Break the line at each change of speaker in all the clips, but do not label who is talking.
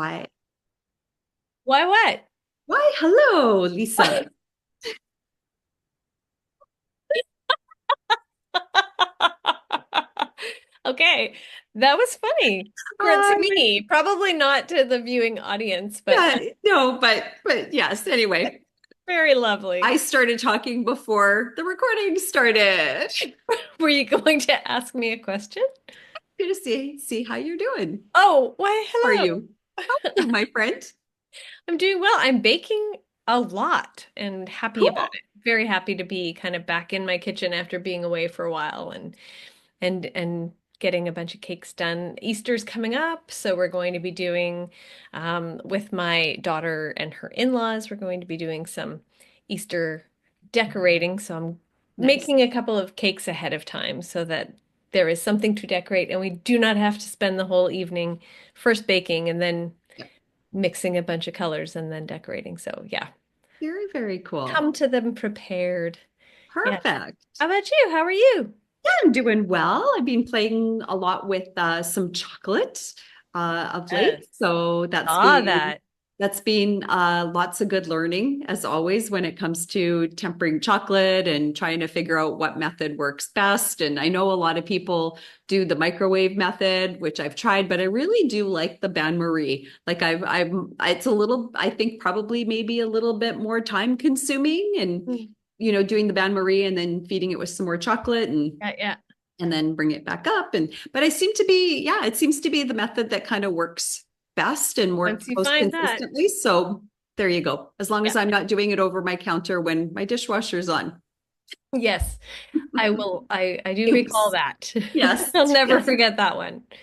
Why?
Why what?
Why? Hello, Lisa.
Okay, that was funny. To
Um,
me, probably not to the viewing audience, but
yeah, no, but yes. Anyway,
very lovely.
I started talking before the recording started.
Were you going to ask me a question?
Good to see how you're doing.
Oh, why,
How are
hello.
you? How are you, my friend?
I'm doing well. I'm baking a lot and happy about
Cool.
it. Very happy to be kind of back in my kitchen after being away for a while and getting a bunch of cakes done. Easter's coming up, so we're going to be doing with my daughter and her in-laws, we're going to be doing some Easter decorating. So I'm
Nice.
making a couple of cakes ahead of time so that there is something to decorate and we do not have to spend the whole evening first baking and then
Yeah.
mixing a bunch of colors and then decorating. So yeah,
Very, very cool.
come to them prepared. Yeah.
Perfect.
How about you? How are you?
Yeah, I'm doing well. I've been playing a lot with some chocolate of
Yes.
late, so
Saw that.
that's been lots of good learning as always when it comes to tempering chocolate and trying to figure out what method works best. And I know a lot of people do the microwave method, which I've tried, but I really do like the bain marie. Like it's a little, I think probably maybe a little bit more time consuming and
Mm.
doing the bain marie and then feeding it with some more chocolate
Yeah, yeah.
and then bring it back up. And but I seem to be, yeah, it seems to be the method that kind of works best and more
Once you
most
find that,
consistently. So there you go. As long
yeah.
as I'm not doing it over my counter when my dishwasher's on.
Yes, I will. I do recall
Oops.
that.
Yes.
I'll never
Yes.
forget that one. You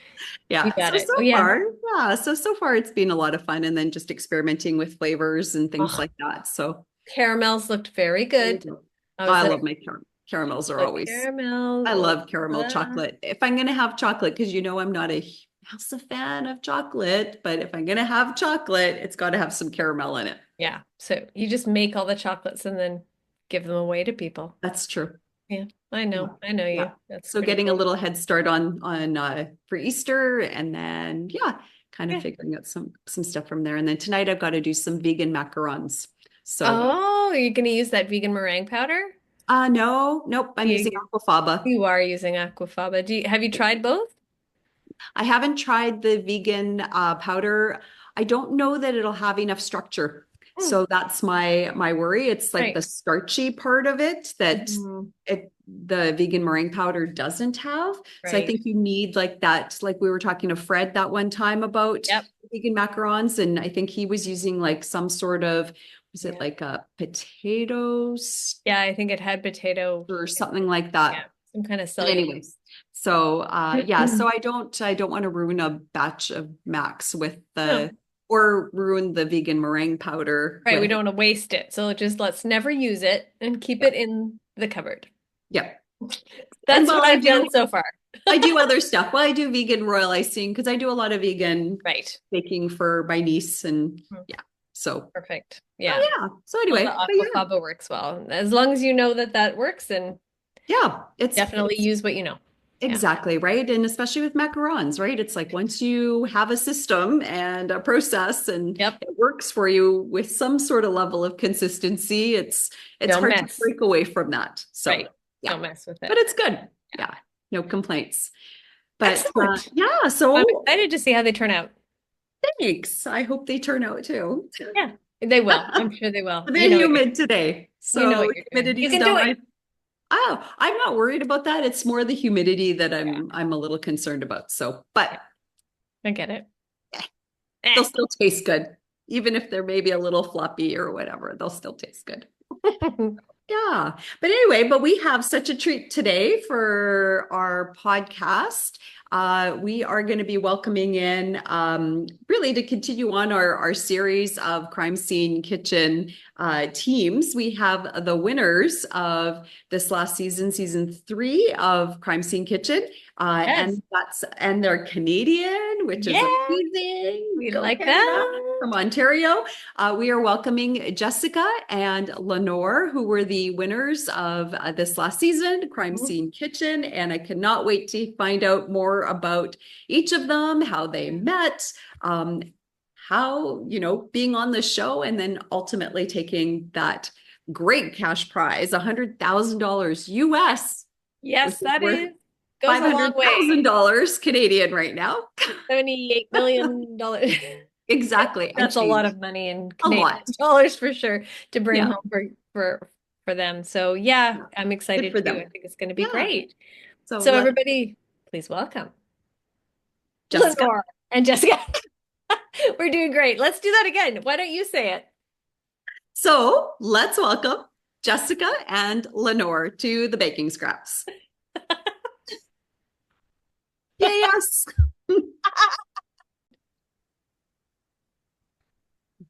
Yeah.
got
So
it.
so
Oh yeah.
far, yeah. So far it's been a lot of fun and then just experimenting with flavors and things
Oh,
like that. So
caramels looked very
there you
good.
go.
I was
I
like,
love my caramels are
the
always I
caramel.
love caramel
uh,
chocolate. If I'm going to have chocolate, because I'm not a massive fan of chocolate, but if I'm going to have chocolate, it's got to have some caramel in it.
yeah. So you just make all the chocolates and then give them away to people.
That's true.
Yeah, I
Yeah.
know. I know
Yeah.
you. That's
So
pretty
getting a
cool.
little head start on for Easter and then yeah, kind of
Yeah.
figuring out some stuff from there. And then tonight I've got to do some vegan macarons. So
Oh, you're gonna use that vegan meringue powder?
no, nope, I'm using
You
aquafaba.
you are using aquafaba. Have you tried both?
I haven't tried the vegan powder. I don't know that it'll have enough structure.
Mm,
So that's my worry. It's like
right.
the starchy part of it that
Mhm.
the vegan meringue powder doesn't have. So I
Right.
think you need like that, like we were talking to Fred that one time about
Yep.
vegan macarons, and I think he was using like some sort of, was it
Yeah.
like a potatoes
Yeah, I think it had potato.
or something like
Yeah,
that.
some kind of
But
cellulose.
anyways, so yeah, so I don't want to ruin a batch of Max with
No,
the or ruin the vegan meringue powder
right. We
with
don't want to waste it. So just let's never use it and keep
yeah,
it in the cupboard.
yeah. And
That's
while
what I've done so far.
I do other stuff. Well, I do vegan royal icing because I do a lot of vegan
Right.
baking for my niece and
Mhm.
yeah. So
Perfect.
oh
Yeah.
yeah. So
Well, the
anyway, but yeah,
aquafaba works well. As long as you know that that works, then
yeah,
definitely
it's
use what you know. Yeah.
exactly, right? And especially with macarons, right? It's like once you have a system and a process and
Yep.
it works for you with some sort of level of consistency, it's
Don't
hard to
mess.
break away from that. So,
Right.
yeah.
Don't mess with
But
it.
it's good.
Yeah.
Yeah. No complaints. But
Excellent.
yeah,
I'm
so
excited to see how they turn out.
thanks. I hope they turn out too.
Yeah, they will. I'm sure they will.
A
You
bit
know what you're
humid today.
you know
So
what you're doing. You
humidity's
can
down.
do it.
Oh, I'm not worried about that. It's more the humidity that
Yeah,
I'm a little concerned about. So, but
yeah, I get it.
eh,
Eh.
they'll still taste good. Even if they're maybe a little floppy or whatever, they'll still taste good. Yeah. But anyway, but we have such a treat today for our podcast. We are going to be welcoming in really to continue on our series of crime scene kitchen teams. We have the winners of this last season, season 3 of Crime Scene Kitchen.
Yes.
And they're Canadian, which is
Yeah,
amazing.
we
Go
like
Canada
that.
from Ontario. We are welcoming Jessica and Lenore, who were the winners of this last season, Crime
Mhm.
Scene Kitchen. And I cannot wait to find out more about each of them, how they met, um, how, being on the show and then ultimately taking that great cash prize, $100,000 US, which
Yes,
is
that
worth
is goes a long way.
$500,000 Canadian right now.
$78 million.
Exactly. And
That's a lot
change.
of money in
A
Canadian
lot.
dollars for sure to bring
Yeah.
home for them. So yeah,
Yeah.
I'm
Good
excited
for
too. I
them.
think it's going to be
Yeah.
great.
So
So
let
everybody, please welcome
Jessica.
Lenore and Jessica. We're doing great. Let's do that again. Why don't you say it?
So let's welcome Jessica and Lenore to the Baking Scraps. Yes.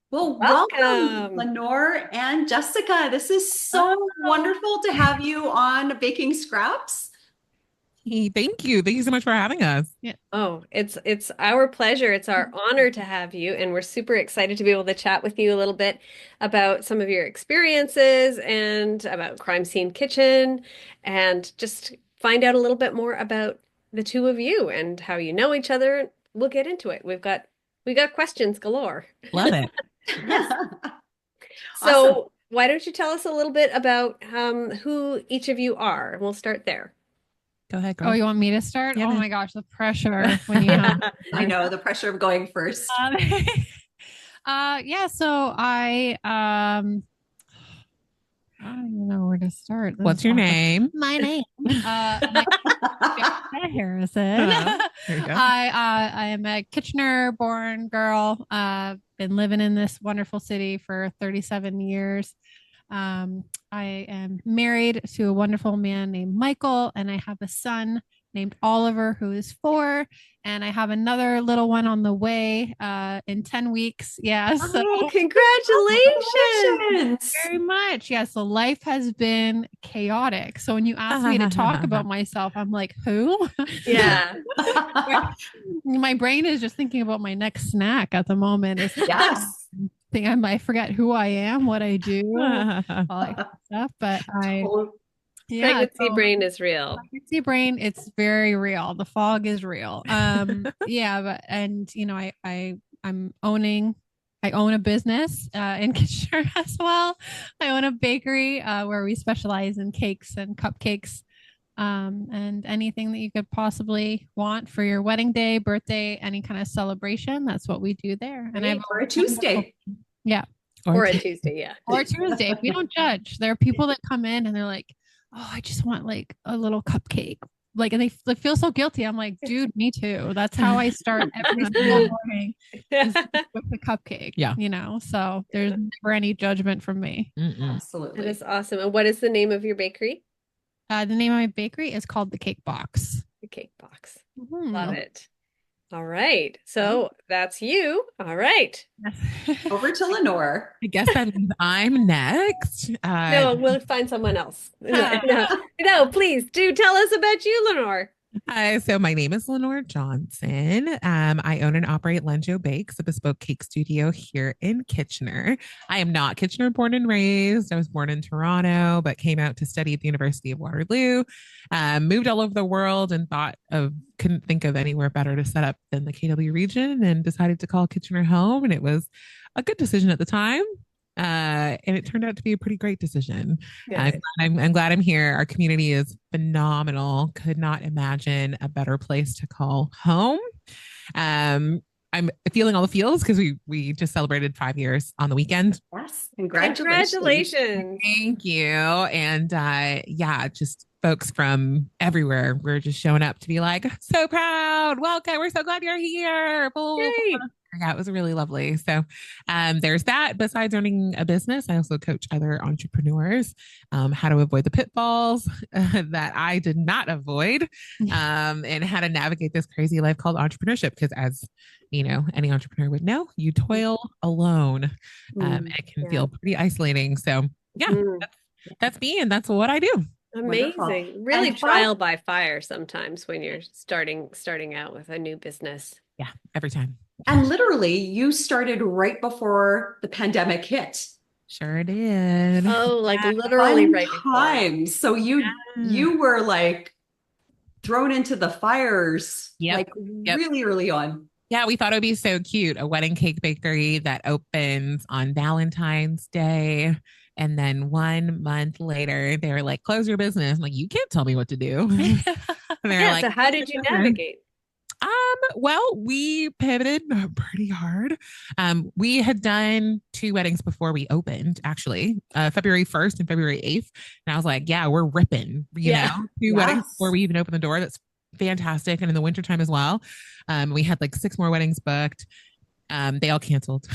Well, welcome,
Welcome.
Lenore and Jessica. This is so
Oh.
wonderful to have you on Baking Scraps.
Hey, thank you. Thank you so much for having us.
Yeah. Oh, it's our pleasure. It's our honor to have you, and we're super excited to be able to chat with you a little bit about some of your experiences and about Crime Scene Kitchen, and just find out a little bit more about the two of you and how you know each other. We'll get into it. We got questions galore.
Love it.
Yes.
Awesome.
So why don't you tell us a little bit about who each of you are? And we'll start there.
Go ahead,
Oh,
girl.
you want me to start?
Yeah,
Oh
man.
my gosh, the pressure when you
Yeah.
have
I know the pressure of going first.
um, yeah, so I don't even know where to start. This
What's
is
your
awkward.
name?
My name. My Jessica Harrison.
There you go.
I am a Kitchener born girl. Been living in this wonderful city for 37 years. I am married to a wonderful man named Michael, and I have a son named Oliver who is 4, and I have another little one on the way in 10 weeks. Yeah, so
Oh, congratulations.
Congratulations.
very much. Yeah, so life has been chaotic. So when you ask me to talk about myself, I'm like, who?
Yeah.
My brain is just thinking about my next snack at the moment. It's
Yes.
I forget who I am, what I do, all that kind of stuff. But yeah,
Pregnancy
so
brain is real.
pregnancy brain, it's very real. The fog is real. Yeah, but and I own a business in Kitchener as well. I own a bakery where we specialize in cakes and cupcakes. And anything that you could possibly want for your wedding day, birthday, any kind of celebration, that's what we do there. And I have
Or a Tuesday.
yeah,
Or a Tuesday, yeah.
or Tuesday. We don't judge. There are people that come in and they're like, "Oh, I just want like a little cupcake." Like, and they feel so guilty. I'm like, dude, me too. That's how I start every single morning is with the cupcake.
Yeah.
So there's never any judgment from me.
That
Absolutely.
is awesome. And what is the name of your bakery?
The name of my bakery is called The Cake Box.
The Cake Box.
Mhm.
Love it. All right. So that's you. All right.
Over to Lenore.
I guess that means I'm next.
No, we'll find someone else. No, please do tell us about you, Lenore.
Hi, so my name is Lenore Johnson. I own and operate Lenjo Bakes, a bespoke cake studio here in Kitchener. I am not Kitchener born and raised. I was born in Toronto, but came out to study at the University of Waterloo. Moved all over the world and couldn't think of anywhere better to set up than the KW region, and decided to call Kitchener home. And it was a good decision at the time. And it turned out to be a pretty great decision. I'm glad I'm here. Our community is phenomenal. Could not imagine a better place to call home. I'm feeling all the feels because we just celebrated 5 years on the weekend.
Yes. Congratulations.
Congratulations.
Thank you. And yeah, just folks from everywhere. We're just showing up to be like, so proud. Welcome. We're so glad you're here.
Yay.
Yeah, it was really lovely. So there's that. Besides owning a business, I also coach other entrepreneurs how to avoid the pitfalls that I did not avoid, and how to navigate this crazy life called entrepreneurship. Because as you know, any entrepreneur would know, you toil alone. And it can feel pretty isolating. So yeah, that's me, and that's what I do.
Amazing.
Wonderful.
Really
And
trial by fire sometimes when you're starting out with a new business.
Yeah, every time.
And literally, you started right before the pandemic hit.
Sure did.
Oh, like literally
Fun
right before.
times. So you were like thrown into the fires like really early on.
Yeah, we thought it would be so cute. A wedding cake bakery that opens on Valentine's Day. And then 1 month later, they were like, close your business. I'm like, you can't tell me what to do. And they're
Yeah,
like,
so how
close
did you
your business.
navigate?
Well, we pivoted pretty hard. We had done 2 weddings before we opened, actually, February 1st and February 8th. And I was like, yeah, we're ripping,
Yeah.
2 weddings before
Yes.
we even opened the door. That's fantastic. And in the wintertime as well. We had like 6 more weddings booked. They all canceled.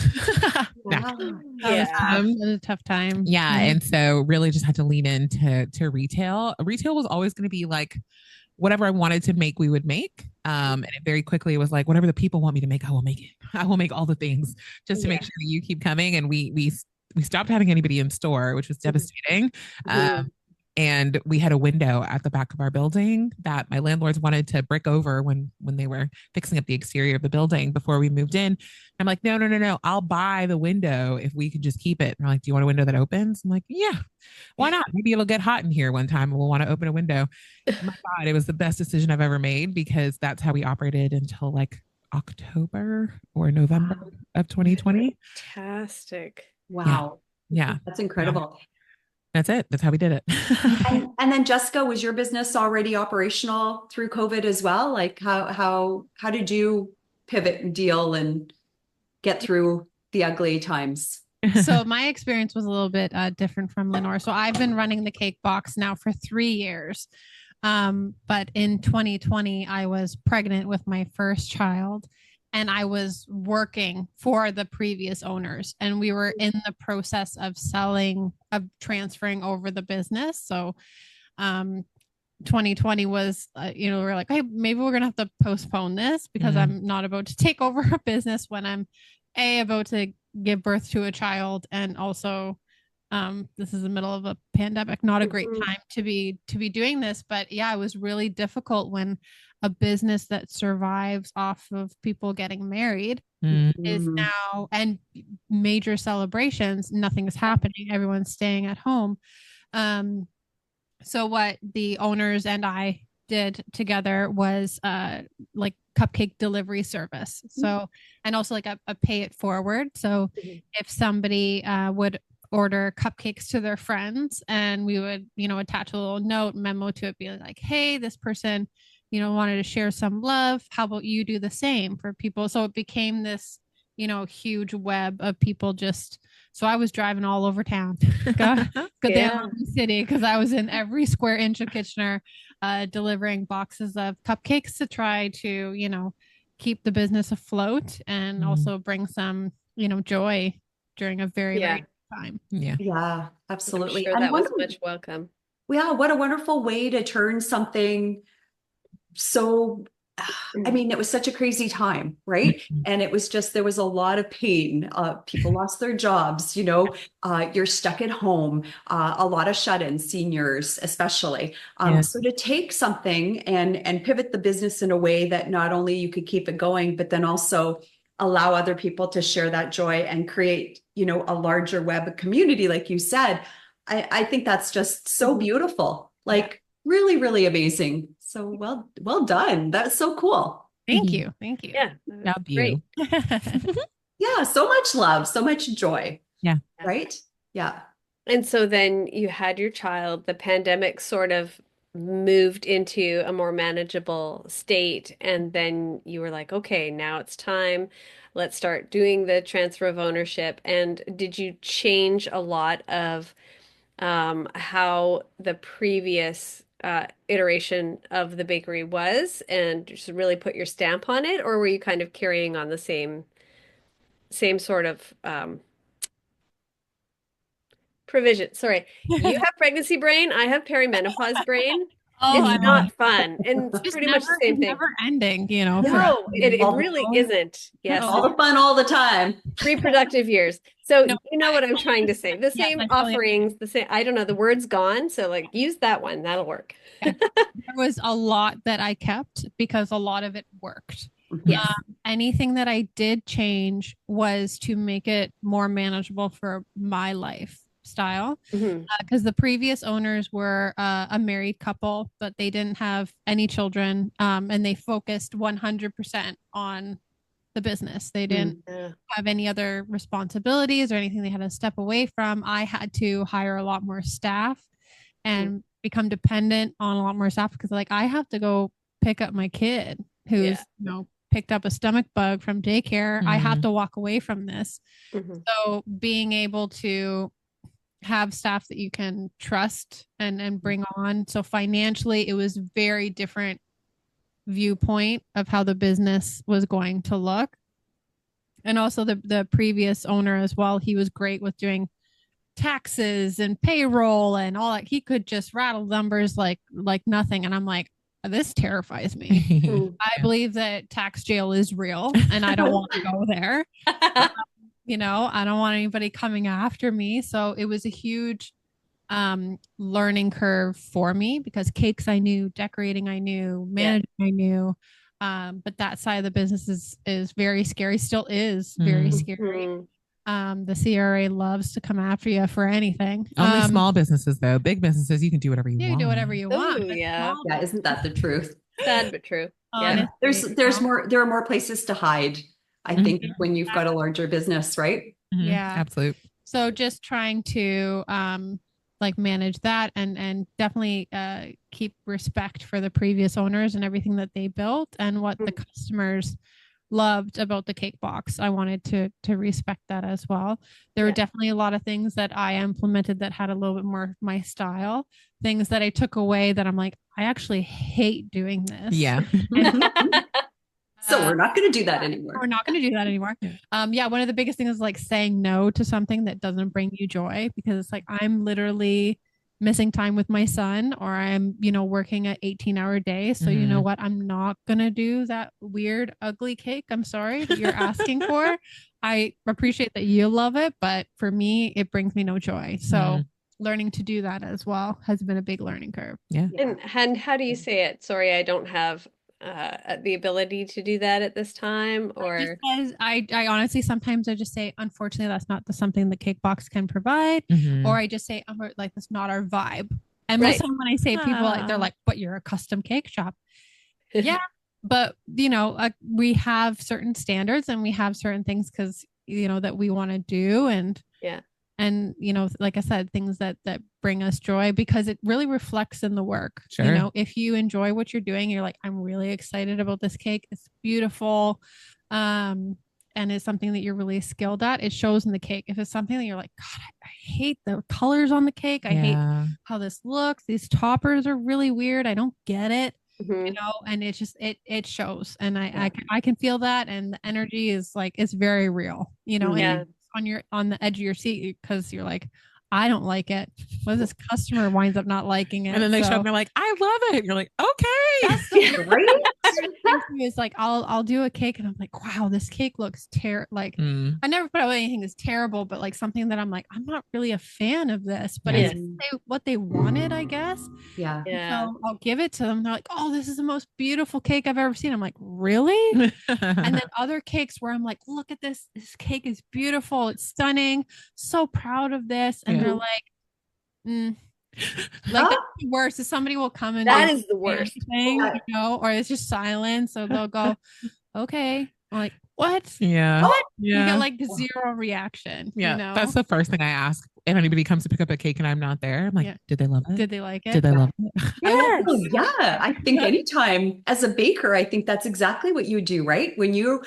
Yeah.
Wow.
That was
Yeah.
tough. It was a tough time.
Yeah. And so really just had to lean into retail. Retail was always going to be like whatever I wanted to make, we would make. And it very quickly was like, whatever the people want me to make, I will make it. I will make all the things just to make
Yeah.
sure that you keep coming. And we stopped having anybody in store, which was devastating.
Mhm.
And we had a window at the back of our building that my landlords wanted to brick over when they were fixing up the exterior of the building before we moved in. I'm like, no, no, no, no. I'll buy the window if we could just keep it. And they're like, do you want a window that opens? I'm like, yeah, why not? Maybe it'll get hot in here one time and we'll want to open a window. My God, it was the best decision I've ever made because that's how we operated until like October or November
Wow.
of 2020.
Fantastic.
Wow.
Yeah.
That's incredible.
That's it. That's how we did it.
And then Jessica, was your business already operational through COVID as well? Like how did you pivot and deal and get through the ugly times?
So my experience was a little bit different from Lenore. So I've been running the cake box now for 3 years. But in 2020, I was pregnant with my first child and I was working for the previous owners and we were in the process of transferring over the business. So, 2020 was, we're like, hey, maybe we're going to have to postpone this because I'm not about to take over a business when I'm about to give birth to a child. And also, this is the middle of a pandemic, not a great time to be doing this. But yeah, it was really difficult when a business that survives off of people getting married is now and major celebrations, nothing's happening. Everyone's staying at home. So what the owners and I did together was like cupcake delivery service. So, and also like a pay it forward. So if somebody would order cupcakes to their friends and we would, attach a little note memo to it, be like, hey, this person, wanted to share some love. How about you do the same for people? So it became this, huge web of people so I was driving all over town, go down the city because I was in every square inch of Kitchener, delivering boxes of cupcakes to try to, keep the business afloat and also bring some, joy during a very, very time.
Yeah.
Yeah,
I'm
absolutely.
sure
And
that was much welcome.
yeah, what a wonderful way to turn something so, I mean, it was such a crazy time, right? And it was just, there was a lot of pain. People lost their jobs, you're stuck at home, a lot of shut-ins, seniors especially. So to take something and pivot the business in a way that not only you could keep it going, but then also allow other people to share that joy and create, a larger web of community, like you said, I think that's just so beautiful. Like really, really amazing. So well done. That's so cool.
Thank you. Thank you.
Yeah.
Job
Great.
you.
Yeah, so much love, so much joy.
Yeah.
Right? Yeah.
And so then you had your child, the pandemic sort of moved into a more manageable state. And then you were like, okay, now it's time. Let's start doing the transfer of ownership. And did you change a lot of how the previous iteration of the bakery was and just really put your stamp on it? Or were you kind of carrying on the same sort of provision? Sorry, you have pregnancy brain. I have perimenopause brain.
Oh,
It's not fun. And it's pretty much the same
it's
thing.
never ending,
No, it really isn't. Yes,
All the fun all the time.
reproductive years. So
No.
you know what I'm trying to say. The
Yes,
same
I totally
offerings, the same, I don't know, the word's gone. So like use that one. That'll work.
There was a lot that I kept because a lot of it worked.
Yes.
Anything that I did change was to make it more manageable for my lifestyle.
Mhm.
Because the previous owners were a married couple, but they didn't have any children, and they focused 100% on the business. They didn't
Yeah.
have any other responsibilities or anything they had to step away from. I had to hire a lot more staff and become dependent on a lot more staff because like I have to go pick up my kid who's, picked up a stomach bug from daycare. I have to walk away from this. So being able to have staff that you can trust and bring on. So financially, it was very different viewpoint of how the business was going to look. And also the previous owner as well, he was great with doing taxes and payroll and all that. He could just rattle numbers like nothing. And I'm like, this terrifies me. I believe that tax jail is real and I don't want to go there. I don't want anybody coming after me. So it was a huge learning curve for me because cakes I knew, decorating I knew, managing I knew. But that side of the business is very scary, still is very scary. The CRA loves to come after you for anything.
Only small businesses though. Big businesses, you can do whatever you want.
You can do whatever you want.
Ooh, yeah.
Yeah, isn't that the truth?
Sad but true.
Yeah. There's more, there are more places to hide, I think, when you've got a larger business, right?
Yeah.
Absolutely.
So just trying to manage that and definitely keep respect for the previous owners and everything that they built and what the customers loved about the cake box. I wanted to respect that as well. There were definitely a lot of things that I implemented that had a little bit more of my style, things that I took away that I'm like, I actually hate doing this.
Yeah.
So we're not going to do that anymore.
We're not going to do that anymore. One of the biggest things is like saying no to something that doesn't bring you joy because it's like I'm literally missing time with my son or I'm, working an 18-hour day. So you know what? I'm not going to do that weird, ugly cake. I'm sorry that you're asking for. I appreciate that you love it, but for me, it brings me no joy. So learning to do that as well has been a big learning curve.
Yeah.
And how do you say it? Sorry, I don't have the ability to do that at this time, or
I honestly sometimes I just say unfortunately that's not something the cake box can provide, or I just say like that's not our vibe. And most of the time when I say people like they're like, but you're a custom cake shop. Yeah, but we have certain standards and we have certain things because that we want to do and like I said, things that bring us joy because it really reflects in the work.
Sure.
If you enjoy what you're doing, you're like, I'm really excited about this cake. It's beautiful. And it's something that you're really skilled at. It shows in the cake. If it's something that you're like, God, I hate the colors on the cake. I hate how this looks. These toppers are really weird. I don't get it. And it just, it shows. And I can feel that. And the energy is like, it's very real, and on the edge of your seat because you're like, I don't like it. What if this customer winds up not liking it?
And then they show up and they're like, I love it. And you're like, okay.
Right?
It's like I'll do a cake and I'm like, wow, this cake looks I never put out anything that's terrible, but like something that I'm like, I'm not really a fan of this, but it's what they wanted, I guess.
Yeah.
So I'll give it to them. They're like, oh, this is the most beautiful cake I've ever seen. I'm like, really? And then other cakes where I'm like, look at this. This cake is beautiful. It's stunning. So proud of this. And they're like, like that's the worst is somebody will come and
that is the worst
thing, or it's just silence. So they'll go, okay. I'm like, what?
Yeah.
What?
Yeah.
You get like zero reaction.
Yeah. That's the first thing I ask. If anybody comes to pick up a cake and I'm not there, I'm like, did they love it?
Did they like it?
Did they love it?
Yes. Oh, yeah. I think anytime as a baker, I think that's exactly what you do, right? When you're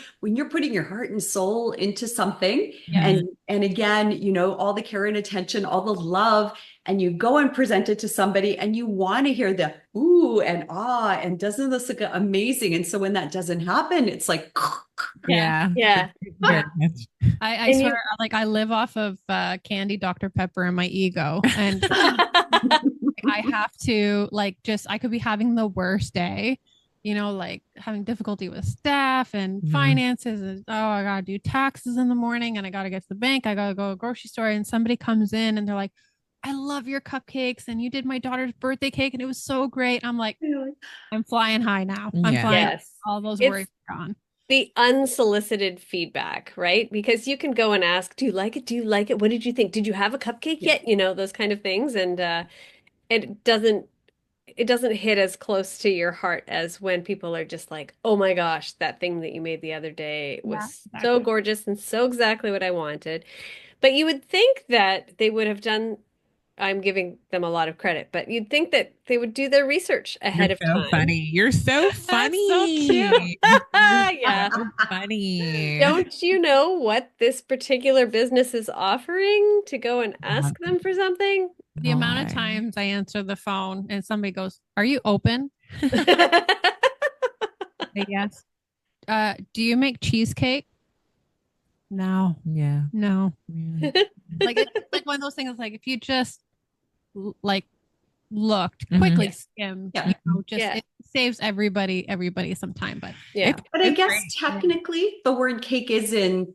putting your heart and soul into something and again, all the care and attention, all the love, and you go and present it to somebody and you want to hear the ooh and ah, and doesn't this look amazing? And so when that doesn't happen, it's like,
yeah.
I swear, I live off of candy Dr. Pepper and my ego. And I have to I could be having the worst day, like having difficulty with staff and finances. And, I got to do taxes in the morning and I got to get to the bank. I got to go to the grocery store and somebody comes in and they're like, I love your cupcakes and you did my daughter's birthday cake and it was so great. I'm like, I'm flying high now. I'm flying. All those worries are gone.
The unsolicited feedback, right? Because you can go and ask, do you like it? Do you like it? What did you think? Did you have a cupcake yet? Those kind of things. And it doesn't it doesn't hit as close to your heart as when people are just like, oh my gosh, that thing that you made the other day
Yeah,
was so
exactly.
gorgeous and so exactly what I wanted. But you would think that they would have done, I'm giving them a lot of credit, but you'd think that they would do their research
You're
ahead of
so
time.
funny. You're so
That's so cute.
funny. You're
Yeah.
so funny.
Don't you know what this particular business is offering to go and ask them for something?
The amount of
God.
times I answer the phone and somebody goes, "Are you open?" Say yes. Do you make cheesecake? No,
Yeah.
no.
Yeah.
Like it's like one of those things. Like if you just like looked
Mhm.
quickly,
Yeah.
skimmed,
Yeah.
you know, just
Yeah.
it saves everybody some time. But
Yeah.
But I
It's
guess
great.
technically the word cake is in,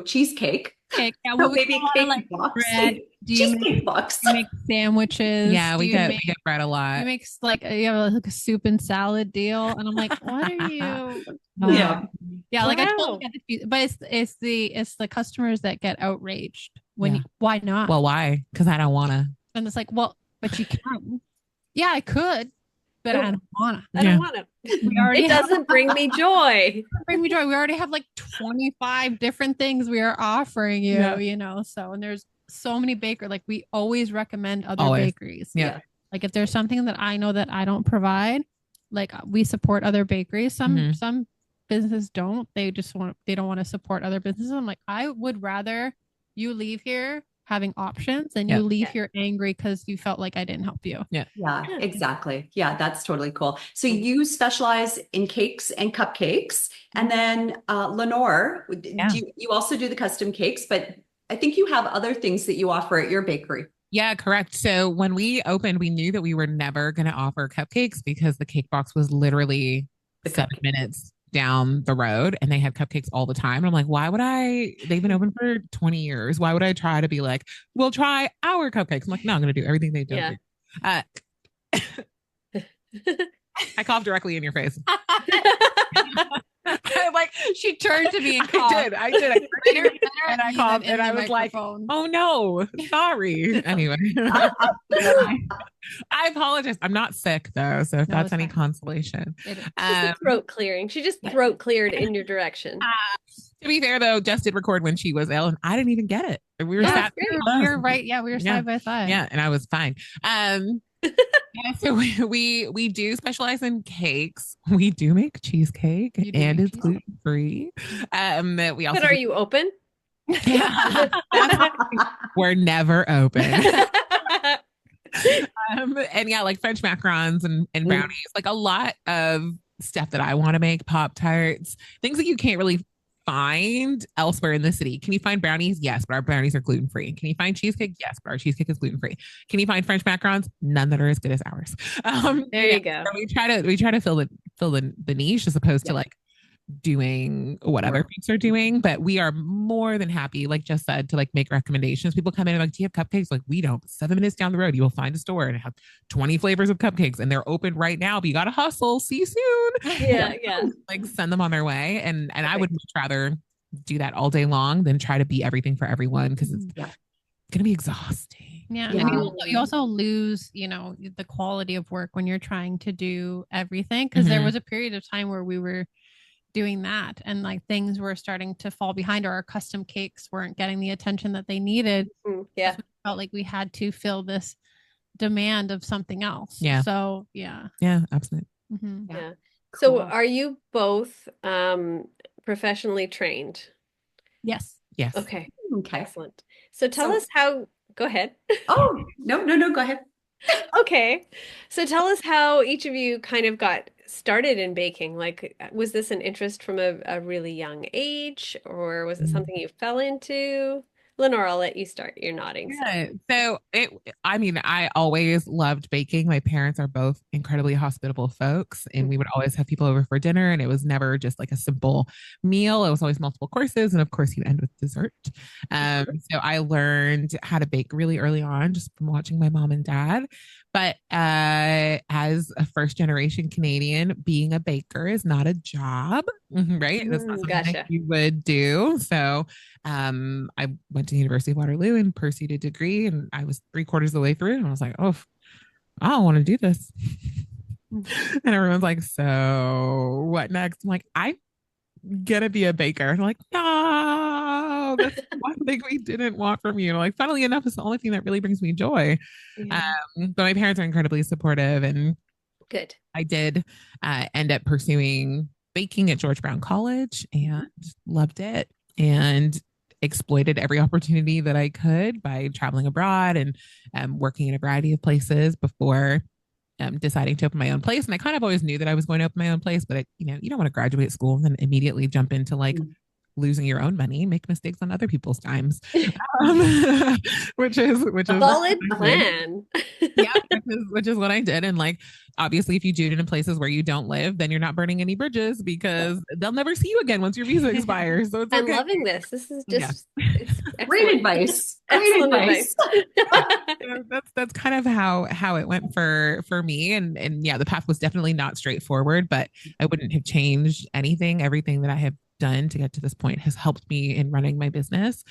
cheesecake.
cake, yeah,
So
we
maybe
do a
a
lot of
cake
like
box.
bread. Do
Cheesecake box.
you make sandwiches?
Yeah,
Do
we
you
get
make
we get bread a lot.
you make like you have like a soup and salad deal? And I'm like, what are you?
Yeah.
Yeah, like I totally
Wow.
get the, but it's the customers that get outraged when
Yeah.
why not?
Well, why? Because I don't wanna.
And it's like, well, but you can. Yeah, I could, but I don't wanna.
I don't want to.
We already
It
have
doesn't bring me joy.
bring me joy. We already have like 25 different things we are offering you,
Yeah.
So and there's so many like we always recommend other
Always.
bakeries.
Yeah.
Like if there's something that I know that I don't provide, like we support other bakeries. Some businesses don't. They don't want to support other businesses. I'm like, I would rather you leave here having options than you leave here angry because you felt like I didn't help you.
Yeah, exactly. Yeah, that's totally cool. So you specialize in cakes and cupcakes. And then Lenore,
Yeah.
you also do the custom cakes, but I think you have other things that you offer at your bakery.
Yeah, correct. So when we opened, we knew that we were never going to offer cupcakes because the cake box was literally
The
7 minutes down the road and they had cupcakes all the time. And I'm like, why would I? They've been open for 20 years. Why would I try to be like, we'll try our cupcakes? I'm like, no, I'm going to do everything they don't do. I coughed directly in your face. Like
she turned to me and
I did. And I coughed and I was like, oh no, sorry. Anyway, I apologize. I'm not sick though, so if that's any consolation.
Just throat clearing. She just throat cleared in your direction.
To be fair though, Jess did record when she was ill and I didn't even get it. We were sat
we were right. Yeah, we were side by side.
Yeah, and I was fine. Yeah, so we do specialize in cakes. We do make cheesecake and it's gluten free. We also
But are you open?
Yeah, we're never open. And yeah, like French macarons and brownies, like a lot of stuff that I want to make, Pop-Tarts, things that you can't really find elsewhere in the city. Can you find brownies? Yes, but our brownies are gluten free. Can you find cheesecake? Yes, but our cheesecake is gluten free. Can you find French macarons? None that are as good as ours.
There you go.
So we try to fill the niche as opposed to like doing what other folks are doing, but we are more than happy, like just said, to like make recommendations. People come in and like, do you have cupcakes? Like, we don't. 7 minutes down the road, you will find a store and have 20 flavors of cupcakes and they're open right now, but you got to hustle. See you soon.
Yeah.
Like send them on their way. And I would much rather do that all day long than try to be everything for everyone because it's going to be exhausting.
Yeah. And you also lose, the quality of work when you're trying to do everything. Because there was a period of time where we were doing that and like things were starting to fall behind or our custom cakes weren't getting the attention that they needed.
Yeah.
So we felt like we had to fill this demand of something else.
Yeah.
So yeah.
Yeah, absolutely.
Mm-hmm.
Yeah. So are you both professionally trained?
Yes.
Yes.
Okay.
Okay.
Excellent. So tell us how, go ahead.
Oh, no, go ahead.
Okay. So tell us how each of you kind of got started in baking. Like, was this an interest from a really young age, or was it something you fell into? Lenore, I'll let you start. You're nodding.
So I always loved baking. My parents are both incredibly hospitable folks, and we would always have people over for dinner, and it was never just like a simple meal. It was always multiple courses, and of course, you end with dessert. So I learned how to bake really early on, just from watching my mom and dad. But as a first generation Canadian, being a baker is not a job, right? That's not something that you would do. So I went to the University of Waterloo and pursued a degree, and I was 3/4 of the way through, and I was like, oh, I don't want to do this. And everyone's like, so what next? I'm like, I'm gonna be a baker. I'm like, no, that's one thing we didn't want from you. Like, funnily enough, it's the only thing that really brings me joy.
Yeah.
But my parents are incredibly supportive, and
Good.
I did end up pursuing baking at George Brown College and loved it and exploited every opportunity that I could by traveling abroad and working in a variety of places before deciding to open my own place. And I kind of always knew that I was going to open my own place, but you don't want to graduate school and then immediately jump into like losing your own money, make mistakes on other people's times, which is
a solid plan.
Yeah, which is what I did. And like, obviously, if you do it in places where you don't live, then you're not burning any bridges because they'll never see you again once your visa expires. So it's okay.
I'm loving this. This is just
great advice. Great advice.
That's kind of how it went for me. And yeah, the path was definitely not straightforward, but I wouldn't have changed anything. Everything that I have done to get to this point has helped me in running my business.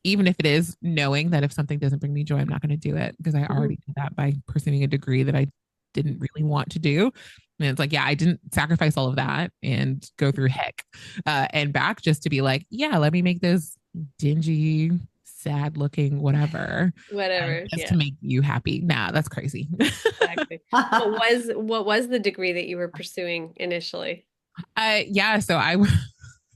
Even if it is knowing that if something doesn't bring me joy, I'm not going to do it because I already did that by pursuing a degree that I didn't really want to do. And it's like, yeah, I didn't sacrifice all of that and go through heck and back just to be like, yeah, let me make this dingy, sad looking, whatever just to make you happy. Nah, that's crazy.
Exactly. What was the degree that you were pursuing initially?
Yeah, so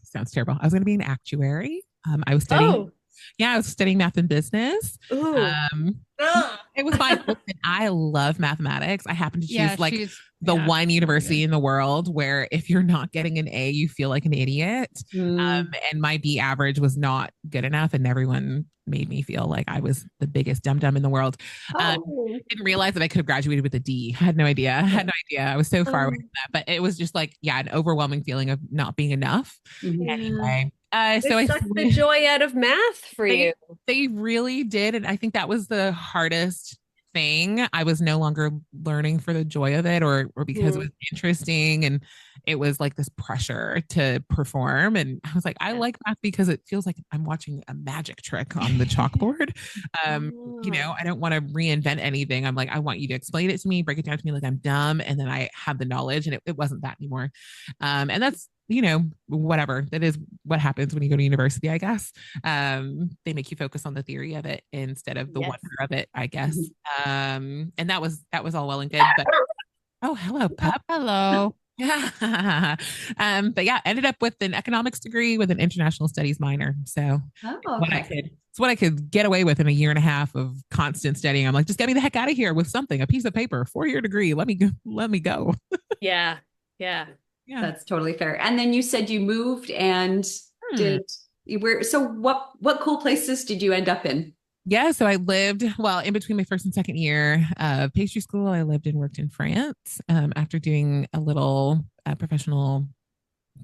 sounds terrible. I was going to be an actuary. I was studying I was studying math and business. It was fine. I love mathematics. I happen to choose one university in the world where if you're not getting an A, you feel like an idiot. And my B average was not good enough, and everyone made me feel like I was the biggest dum-dum in the world. Didn't realize that I could have graduated with a D. Had no idea. I was so far away from that, but it was just like, yeah, an overwhelming feeling of not being enough. Anyway. So I
sucked the joy out of math for you.
They really did. And I think that was the hardest thing. I was no longer learning for the joy of it or because it was interesting. And it was like this pressure to perform. And I was like, I like math because it feels like I'm watching a magic trick on the chalkboard. I don't want to reinvent anything. I'm like, I want you to explain it to me, break it down to me like I'm dumb. And then I have the knowledge, and it wasn't that anymore. And that's, whatever. That is what happens when you go to university, I guess. They make you focus on the theory of it instead of the wonder of it, I guess. And that was all well and good. But oh, hello, pup.
Hello.
Yeah. But yeah, ended up with an economics degree with an international studies minor. So it's what I could get away with in a year and a half of constant studying. I'm like, just get me the heck out of here with something, a piece of paper, 4-year degree. Let me go.
Yeah.
That's totally fair. And then you said you moved and what cool places did you end up in?
Yeah, so I lived, in between my first and second year of pastry school, I lived and worked in France after doing a little professional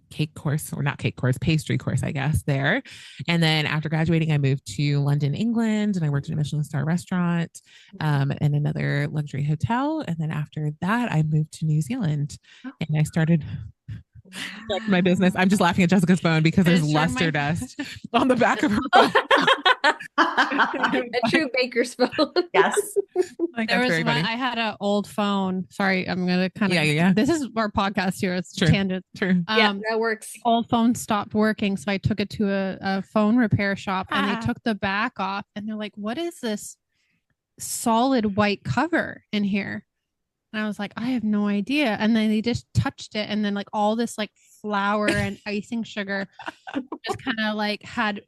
pastry course, I guess, there. And then after graduating, I moved to London, England, and I worked in a Michelin star restaurant and another luxury hotel. And then after that, I moved to New Zealand and I started my business. I'm just laughing at Jessica's phone because there's luster dust on the back of her phone.
A true baker's phone.
Yes.
I had an old phone. Sorry, I'm gonna kind of this is our podcast here. It's tangent.
True.
That works.
Old phone stopped working, so I took it to a phone repair shop and they took the back off and they're like, what is this solid white cover in here? And I was like, I have no idea. And then they just touched it. And then like all this like flour and icing sugar just kind of like had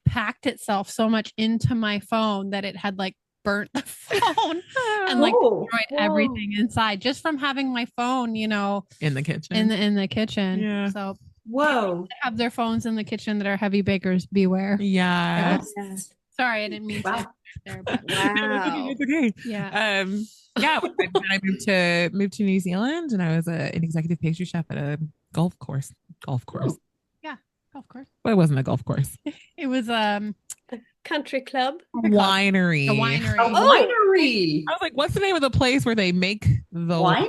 packed itself so much into my phone that it had like burnt the phone and like destroyed everything inside just from having my phone, in
the kitchen.
In the kitchen. Yeah. So have their phones in the kitchen that are heavy bakers, beware.
Yeah.
Sorry, I didn't mean to there, but
wow. It's okay.
Yeah.
I moved to New Zealand and I was an executive pastry chef at a golf course.
Oh. Yeah, golf course.
Well, it wasn't a golf course.
It was
a country club.
Winery.
A winery.
I was like, what's the name of the place where they make the
wine?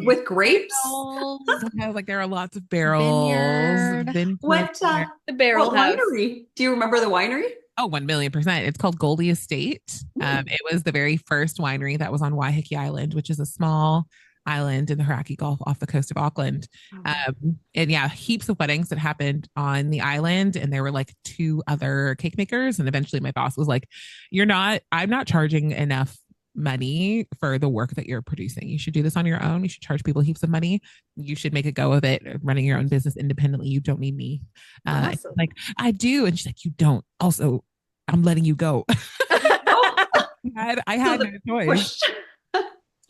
With grapes?
I was like, there are lots of barrels.
What the barrel winery? Do you remember the winery?
Oh, 1,000,000%. It's called Goldie Estate. It was the very first winery that was on Waiheke Island, which is a small island in the Hauraki Gulf off the coast of Auckland.
Okay.
And yeah, heaps of weddings that happened on the island. And there were like two other cake makers. And eventually my boss was like, I'm not charging enough money for the work that you're producing. You should do this on your own. You should charge people heaps of money. You should make a go of it running your own business independently. You don't need me.
Awesome.
Like, I do. And she's like, you don't. Also, I'm letting you go.
Oh,
I had
so
no choice.
push.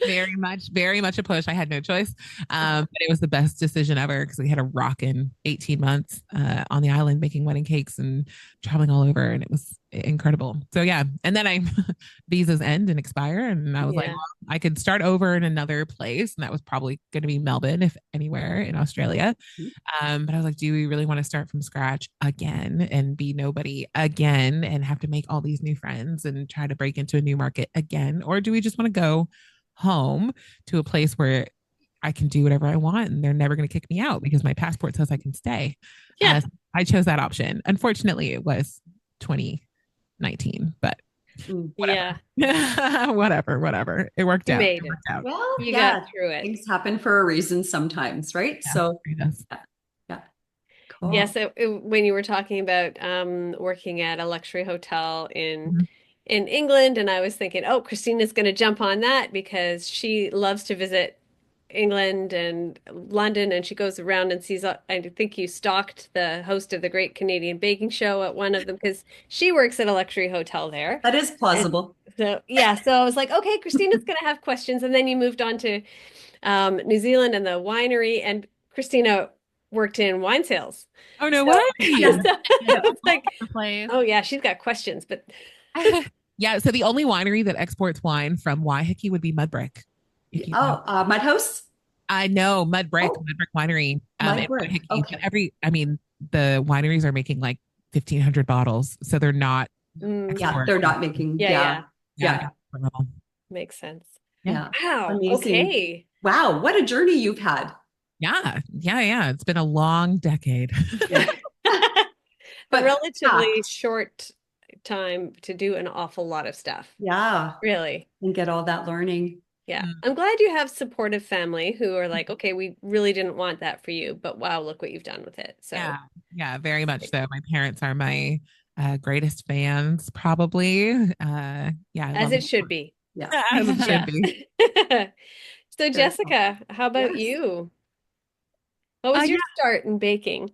Very much a push. I had no choice. But it was the best decision ever because we had a rockin' 18 months on the island making wedding cakes and traveling all over, and it was incredible. So yeah, and then I visas end and expire, and I was like,
Yeah.
well, I could start over in another place, and that was probably going to be Melbourne, if anywhere in Australia. But I was like, do we really want to start from scratch again and be nobody again and have to make all these new friends and try to break into a new market again, or do we just want to go home to a place where I can do whatever I want and they're never going to kick me out because my passport says I can stay?
Yeah.
I chose that option. Unfortunately, it was 2019, but
Yeah.
whatever. It worked
You
out.
made
It
it.
worked out.
Well,
You
yeah,
got through it.
things happen for a reason sometimes, right?
Yeah,
So,
it does.
yeah, cool.
Yeah, so when you were talking about working at a luxury hotel
Mhm.
in England, and I was thinking, oh, Christina's going to jump on that because she loves to visit England and London, and she goes around and sees. I think you stalked the host of the Great Canadian Baking Show at one of them because she works at a luxury hotel there.
That is plausible.
So yeah, so I was like, okay, Christina's going to have questions, and then you moved on to New Zealand and the winery, and Christina worked in wine sales.
Oh no,
So-
what?
Yeah.
It's like,
The place.
oh yeah, she's got questions, but
Yeah, so the only winery that exports wine from Waiheke would be Mudbrick. If you know.
Oh, Mud House?
I know Mudbrick,
Oh.
Mudbrick Winery. In
Mudbrick,
Waiheke.
okay.
But the wineries are making like 1,500 bottles, so they're not.
mm,
Yeah,
export.
they're not making,
yeah,
yeah.
makes sense.
Yeah.
Wow.
Amazing.
Okay.
Wow, what a journey you've had.
Yeah. It's been a long decade.
A
But
relatively short time to do an awful lot of stuff.
yeah,
Really.
and get all that learning.
Yeah.
Mm.
I'm glad you have supportive family who are like, okay, we really didn't want that for you, but wow, look what you've done with it. So
Yeah, very much so. My parents are my greatest fans, probably. I
as
love
it
them.
should be.
Yeah.
As it
Yeah.
should be.
So Jessica, how about
Yes.
you? What was your start in baking?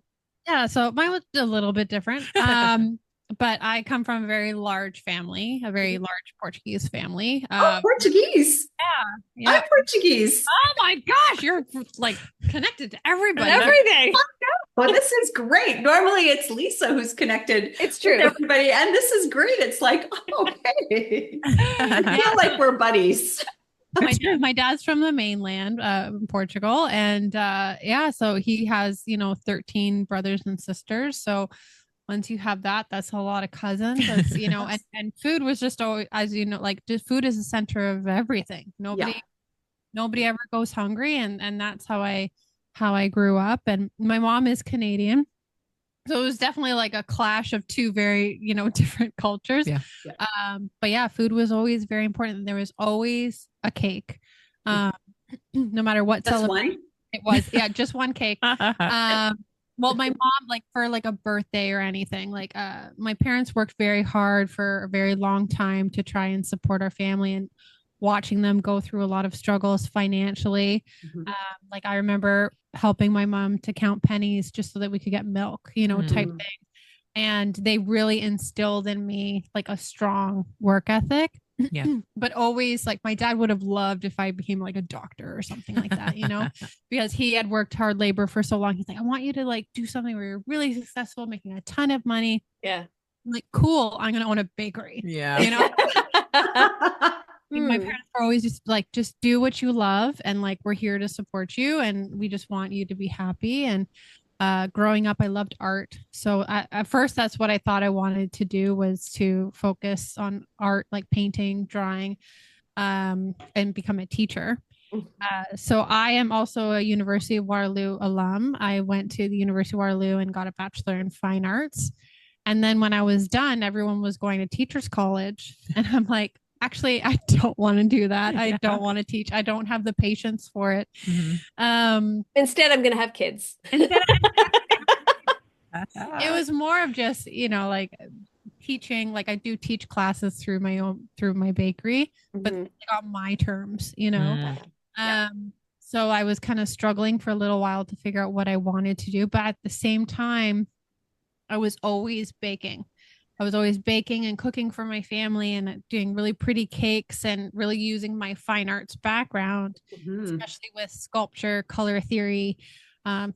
Yeah, so mine was a little bit different. But I come from a very large family, a very large Portuguese family.
Oh, Portuguese.
Yeah.
I'm Portuguese.
Oh my gosh, you're like connected to everybody.
Everything.
Well, this is great. Normally it's Lisa who's connected
It's
with
true.
everybody, and this is great. It's like, okay. I feel like we're buddies.
My dad's from the mainland, Portugal, and yeah, so he has 13 brothers and sisters. So once you have that, that's a lot of cousins. That's, and food was just always, as you know, like just food is the center of everything. Nobody ever goes hungry, and that's how I grew up. And my mom is Canadian. So it was definitely like a clash of two very, different cultures.
Yeah.
But yeah, food was always very important. There was always a cake. No matter what
Just
celebration
one?
it was. Yeah, just one cake. Well, my mom, like for like a birthday or anything, like my parents worked very hard for a very long time to try and support our family, and watching them go through a lot of struggles financially.
Mhm.
Like I remember helping my mom to count pennies just so that we could get milk, type
Mhm.
thing. And they really instilled in me like a strong work ethic.
Yeah.
But always like my dad would have loved if I became like a doctor or something like that, because he had worked hard labor for so long. He's like, I want you to like do something where you're really successful, making a ton of money.
Yeah.
I'm like, cool, I'm gonna own a bakery.
Yeah.
And my parents were always just like, just do what you love, and like we're here to support you, and we just want you to be happy. And growing up, I loved art. So at first, that's what I thought I wanted to do, was to focus on art, like painting, drawing, and become a teacher. So I am also a University of Waterloo alum. I went to the University of Waterloo and got a bachelor in fine arts. And then when I was done, everyone was going to teachers college. And I'm like, actually, I don't want to do that. I don't want to teach. I don't have the patience for it.
Instead, I'm going to have kids.
Instead, it was more of just, like teaching, like I do teach classes through my bakery, but like on my terms, so I was kind of struggling for a little while to figure out what I wanted to do. But at the same time, I was always baking. I was always baking and cooking for my family and doing really pretty cakes and really using my fine arts background, especially with sculpture, color theory,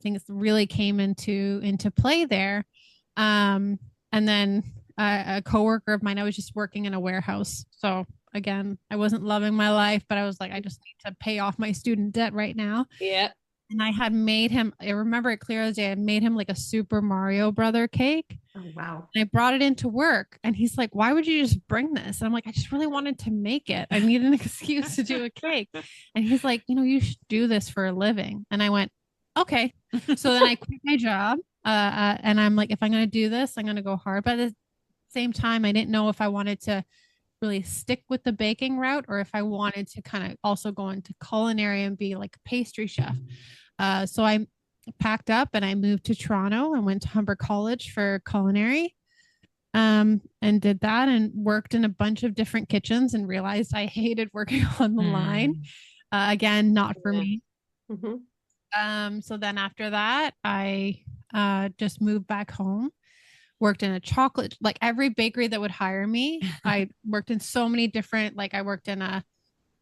things really came into play there. And then a coworker of mine, I was just working in a warehouse. So again, I wasn't loving my life, but I was like, I just need to pay off my student debt right now.
Yeah.
And I had made him, I remember it clear as day, I made him like a Super Mario Brother cake.
Oh, wow.
And I brought it into work and he's like, why would you just bring this? And I'm like, I just really wanted to make it. I need an excuse to do a cake. And he's like, you should do this for a living. And I went, okay. So then I quit my job. And I'm like, if I'm going to do this, I'm going to go hard. But at the same time, I didn't know if I wanted to really stick with the baking route or if I wanted to kind of also go into culinary and be like a pastry chef. So I packed up and I moved to Toronto and went to Humber College for culinary, and did that and worked in a bunch of different kitchens and realized I hated working on the line. Again, not for me. So then after that, I just moved back home, worked in a chocolate, like every bakery that would hire me. I worked in so many different, like I worked in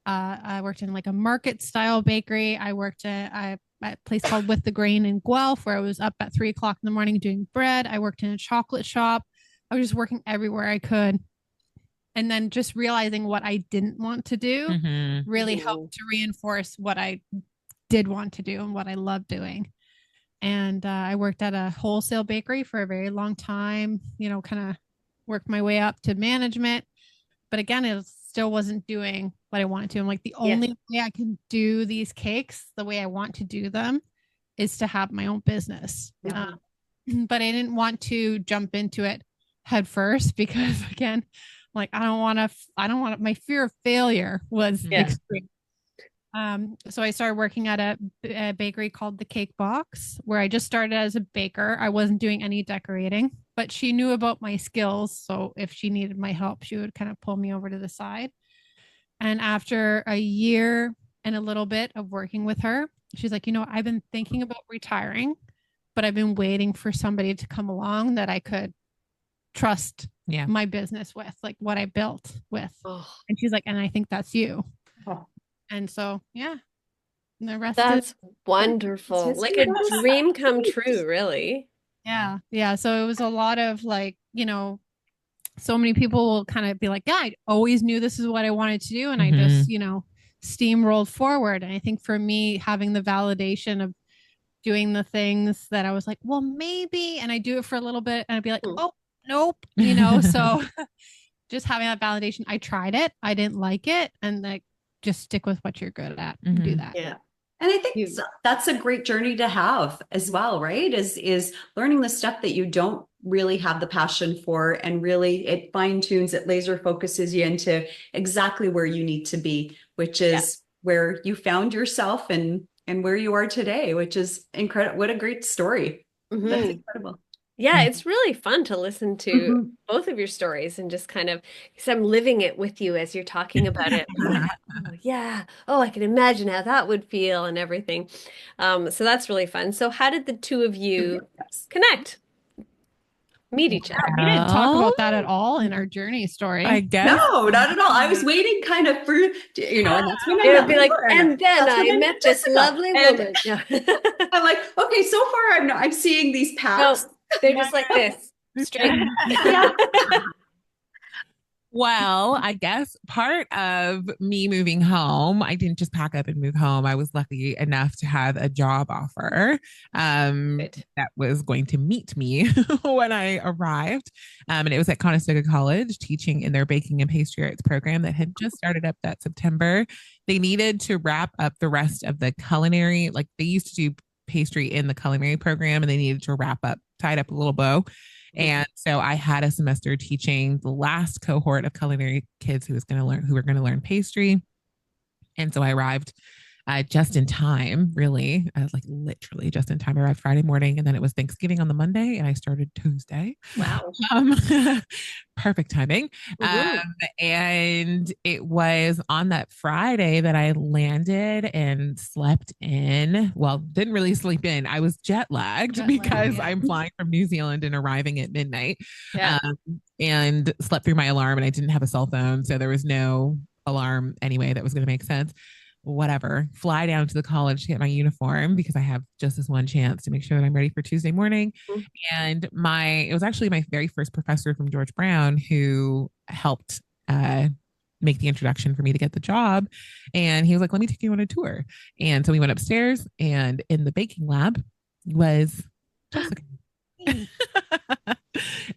like a market style bakery. I worked at a place called With the Grain in Guelph, where I was up at 3 o'clock in the morning doing bread. I worked in a chocolate shop. I was just working everywhere I could. And then just realizing what I didn't want to do really helped to reinforce what I did want to do and what I love doing. And I worked at a wholesale bakery for a very long time, kind of worked my way up to management. But again, it still wasn't doing what I wanted to. I'm like, the only way I can do these cakes the way I want to do them is to have my own business. But I didn't want to jump into it head first because again, like, I don't want to, my fear of failure was extreme. So I started working at a bakery called The Cake Box, where I just started as a baker. I wasn't doing any decorating, but she knew about my skills. So if she needed my help, she would kind of pull me over to the side. And after a year and a little bit of working with her, she's like, I've been thinking about retiring, but I've been waiting for somebody to come along that I could trust my business with, like what I built with. And she's like, and I think that's you. And so, and the rest
that's wonderful. Like a dream come true, really.
Yeah. So it was a lot of like, so many people will kind of be like, I always knew this is what I wanted to do. And I just, steamrolled forward. And I think for me, having the validation of doing the things that I was like, well, maybe, and I do it for a little bit and I'd be like, oh, nope, so just having that validation, I tried it. I didn't like it. And like, just stick with what you're good at and do that.
Yeah. And I think that's a great journey to have as well, right? Is learning the stuff that you don't really have the passion for, and really it fine tunes, it laser focuses you into exactly where you need to be, which is where you found yourself and where you are today, which is incredible. What a great story. That's incredible.
Yeah, it's really fun to listen to both of your stories and just kind of, because I'm living it with you as you're talking about it. I can imagine how that would feel and everything. So that's really fun. So how did the two of you connect? Meet each other?
We didn't talk about that at all in our journey story.
I guess.
No, not at all. I was waiting kind of for, and that's when
it would be like, and then I met this lovely woman.
I'm like, okay, so far I'm seeing these paths.
No. They're just like this, straight.
Well, I guess part of me moving home, I didn't just pack up and move home. I was lucky enough to have a job offer that was going to meet me when I arrived. And it was at Conestoga College, teaching in their baking and pastry arts program that had just started up that September. They needed to wrap up the rest of the culinary, like they used to do pastry in the culinary program, and they needed to tied up a little bow. And so I had a semester teaching the last cohort of culinary kids who were going to learn pastry. And so I arrived just in time, really. I was like literally just in time. I arrived Friday morning, and then it was Thanksgiving on the Monday, and I started Tuesday.
Wow.
Perfect timing. And it was on that Friday that I landed and slept in. Well, didn't really sleep in. I was jet lagged because I'm flying from New Zealand and arriving at midnight. And slept through my alarm, and I didn't have a cell phone. So there was no alarm anyway that was going to make sense. Whatever, fly down to the college to get my uniform because I have just this one chance to make sure that I'm ready for Tuesday morning. And it was actually my very first professor from George Brown who helped make the introduction for me to get the job. And he was like, let me take you on a tour. And so we went upstairs, and in the baking lab was Jessica.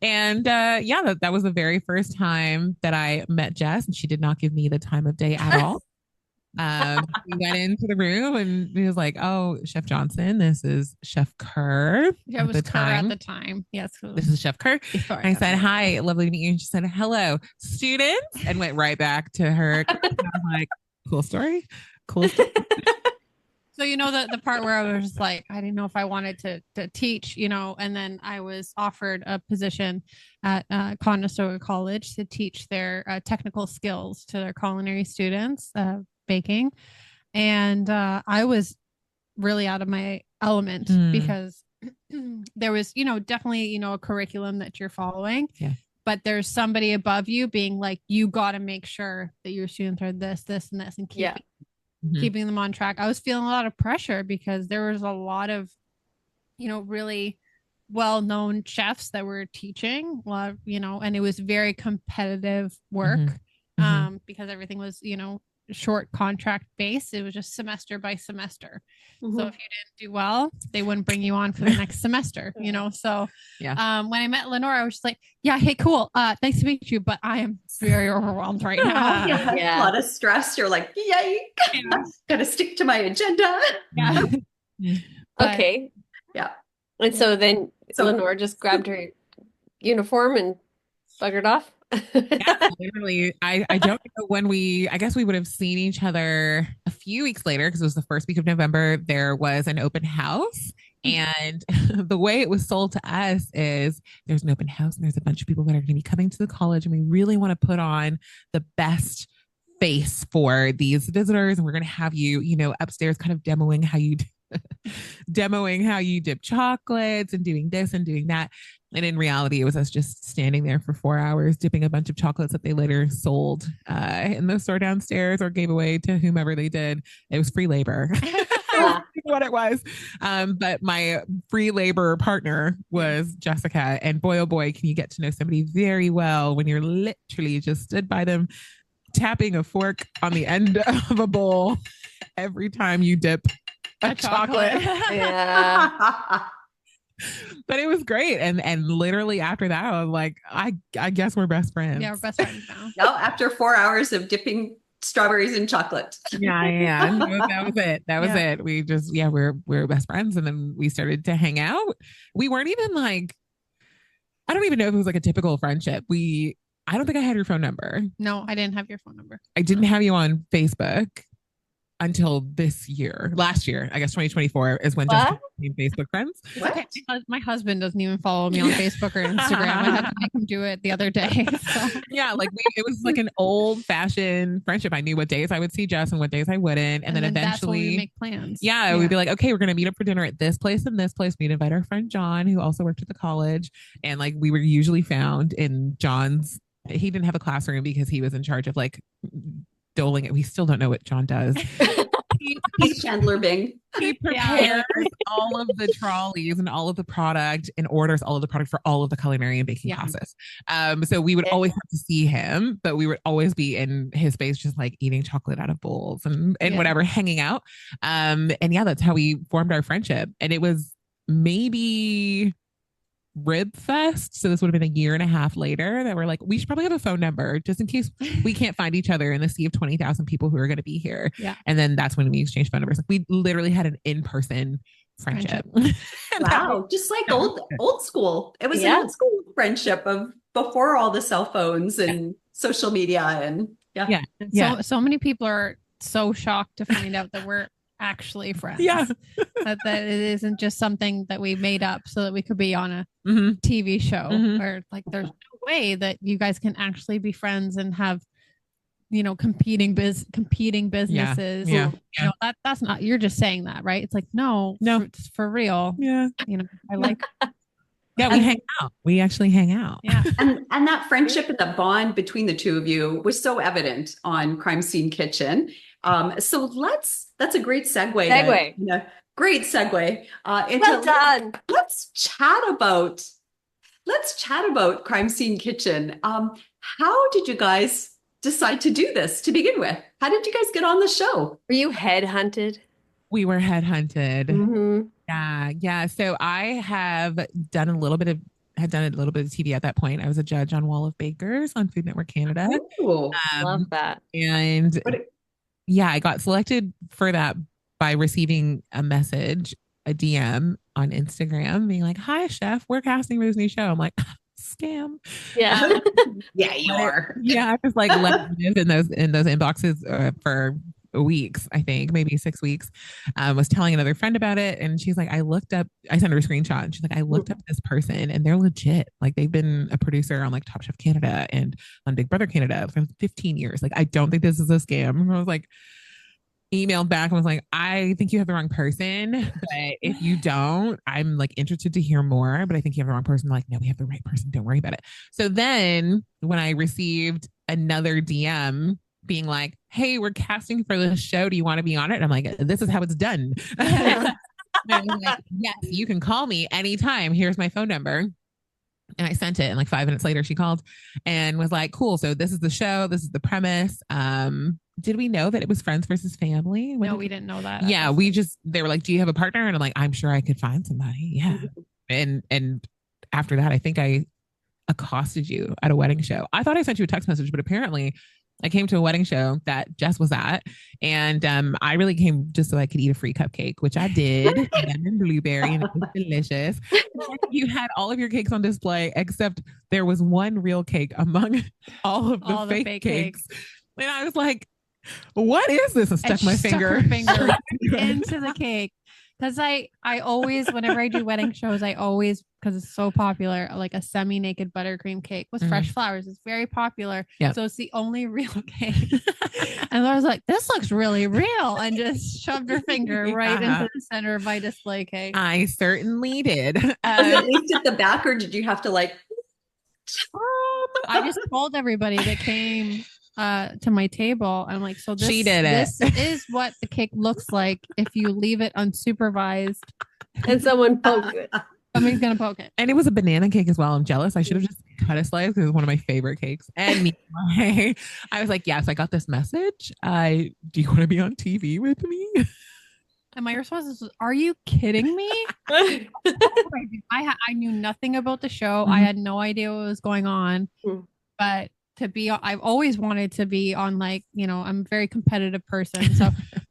And that was the very first time that I met Jess, and she did not give me the time of day at all. We went into the room, and he was like, oh, Chef Johnson, this is Chef Kerr.
Yeah, it was Kerr at the time. Yes.
This is Chef Kerr. And I said, hi, lovely to meet you. And she said, hello, students, and went right back to her. I was like, cool story.
So, the part where I was just like, I didn't know if I wanted to teach, and then I was offered a position at Conestoga College to teach their technical skills to their culinary students, baking. And I was really out of my element because there was, definitely, a curriculum that you're following.
Yeah.
But there's somebody above you being like, you got to make sure that your students are this, and this, and keeping them on track. I was feeling a lot of pressure because there was a lot of, really well-known chefs that were teaching, and it was very competitive work because everything was, short contract based. It was just semester by semester. So if you didn't do well, they wouldn't bring you on for the next semester, So when I met Lenore, I was just like, yeah, hey, cool. Nice to meet you, but I am very overwhelmed right now.
A lot of stress. You're like, yay, gotta stick to my agenda.
Okay.
Yeah.
And so then Lenore just grabbed her uniform and buggered off.
Literally, I don't know when I guess we would have seen each other a few weeks later because it was the first week of November. There was an open house, and the way it was sold to us is there's an open house and there's a bunch of people that are going to be coming to the college, and we really want to put on the best face for these visitors, and we're going to have you, upstairs kind of demoing how you dip chocolates and doing this and doing that. And in reality, it was us just standing there for 4 hours, dipping a bunch of chocolates that they later sold in the store downstairs or gave away to whomever they did. It was free labor. What it was. But my free labor partner was Jessica. And boy, oh boy, can you get to know somebody very well when you're literally just stood by them, tapping a fork on the end of a bowl every time you dip a chocolate. But it was great. And literally after that, I was like, I guess we're best friends.
Yeah, we're best friends now.
No, after 4 hours of dipping strawberries in chocolate.
Yeah. That was it. It. We just, we're best friends. And then we started to hang out. We weren't even like, I don't even know if it was like a typical friendship. I don't think I had your phone number.
No, I didn't have your phone number.
I didn't have you on Facebook until last year, I guess 2024 is when Jessica became Facebook friends.
Okay. My husband doesn't even follow me on Facebook or Instagram. I had to make him do it the other day. So.
Yeah, it was like an old fashioned friendship. I knew what days I would see Jess and what days I wouldn't. And then eventually
that's when we make plans.
Yeah, we'd be like, okay, we're going to meet up for dinner at this place and this place. We'd invite our friend John, who also worked at the college. And we were usually found in he didn't have a classroom because he was in charge of doling it. We still don't know what John does.
He's Chandler Bing.
He prepares all of the trolleys and all of the product and orders all of the product for all of the culinary and baking classes. So we would always have to see him, but we would always be in his space, just eating chocolate out of bowls and whatever, hanging out. And that's how we formed our friendship. And it was maybe Rib Fest. So this would have been a year and a half later that we're like, we should probably have a phone number just in case we can't find each other in the sea of 20,000 people who are going to be here.
Yeah.
And then that's when we exchanged phone numbers. We literally had an in-person friendship.
Wow, just like old school. It was an old school friendship of before all the cell phones and social media and
So many people are so shocked to find out that we're actually friends.
Yeah.
that it isn't just something that we made up so that we could be on a TV show, or like there's no way that you guys can actually be friends and have, competing businesses.
Yeah.
That's not, you're just saying that, right? It's like, no, it's for real.
Yeah.
I like
Yeah, we hang out. We actually hang out.
Yeah.
And that friendship and the bond between the two of you was so evident on Crime Scene Kitchen. So that's a great segue. Great segue.
Well done.
Let's chat about Crime Scene Kitchen. How did you guys decide to do this to begin with? How did you guys get on the show?
Were you headhunted?
We were headhunted.
Mm-hmm.
Yeah. So I have done a little bit of TV at that point. I was a judge on Wall of Bakers on Food Network Canada.
Ooh,
love that.
And I got selected for that by receiving a message, a DM on Instagram being like, "Hi, chef, we're casting for this new show." I'm like, scam.
Yeah.
Yeah, you are.
Yeah, I just like left in those inboxes for weeks, I think maybe 6 weeks. Was telling another friend about it, and she's like, I sent her a screenshot, and she's like, I looked up this person, and they're legit. Like, they've been a producer on like Top Chef Canada and on Big Brother Canada for 15 years. Like, I don't think this is a scam. And I was like, emailed back and was like, I think you have the wrong person, but if you don't, I'm like interested to hear more, but I think you have the wrong person. Like, no, we have the right person. Don't worry about it. So then when I received another DM being like, hey, we're casting for this show, do you want to be on it? And I'm like, this is how it's done. And I'm like, yes, you can call me anytime. Here's my phone number. And I sent it, and like 5 minutes later she called and was like, cool, so this is the show, this is the premise. Did we know that it was friends versus family?
No, we didn't know that.
Yeah, they were like, do you have a partner? And I'm like, I'm sure I could find somebody. Yeah. And after that, I think I accosted you at a wedding show. I thought I sent you a text message, but apparently I came to a wedding show that Jess was at, and I really came just so I could eat a free cupcake, which I did, and blueberry, and it was delicious. You had all of your cakes on display, except there was one real cake among all of the fake cakes. And I was like, what is this? And stuck my finger
into the cake. Because I always, whenever I do wedding shows, because it's so popular, like a semi-naked buttercream cake with fresh flowers. It's very popular. Yep. So it's the only real cake. And I was like, this looks really real. And just shoved her finger right into the center of my display cake.
I certainly did.
Was it linked at the back, or did you have to like...
I just told everybody that came to my table. I'm like, so this is what the cake looks like if you leave it unsupervised
and someone pokes it.
Somebody's gonna poke it.
And it was a banana cake as well. I'm jealous. I should have just cut a slice because it was one of my favorite cakes. And I was like, yes, I got this message. Do you want to be on TV with me?
And my response was, are you kidding me? I knew nothing about the show. I had no idea what was going on. But I've always wanted to be on, like, I'm a very competitive person. So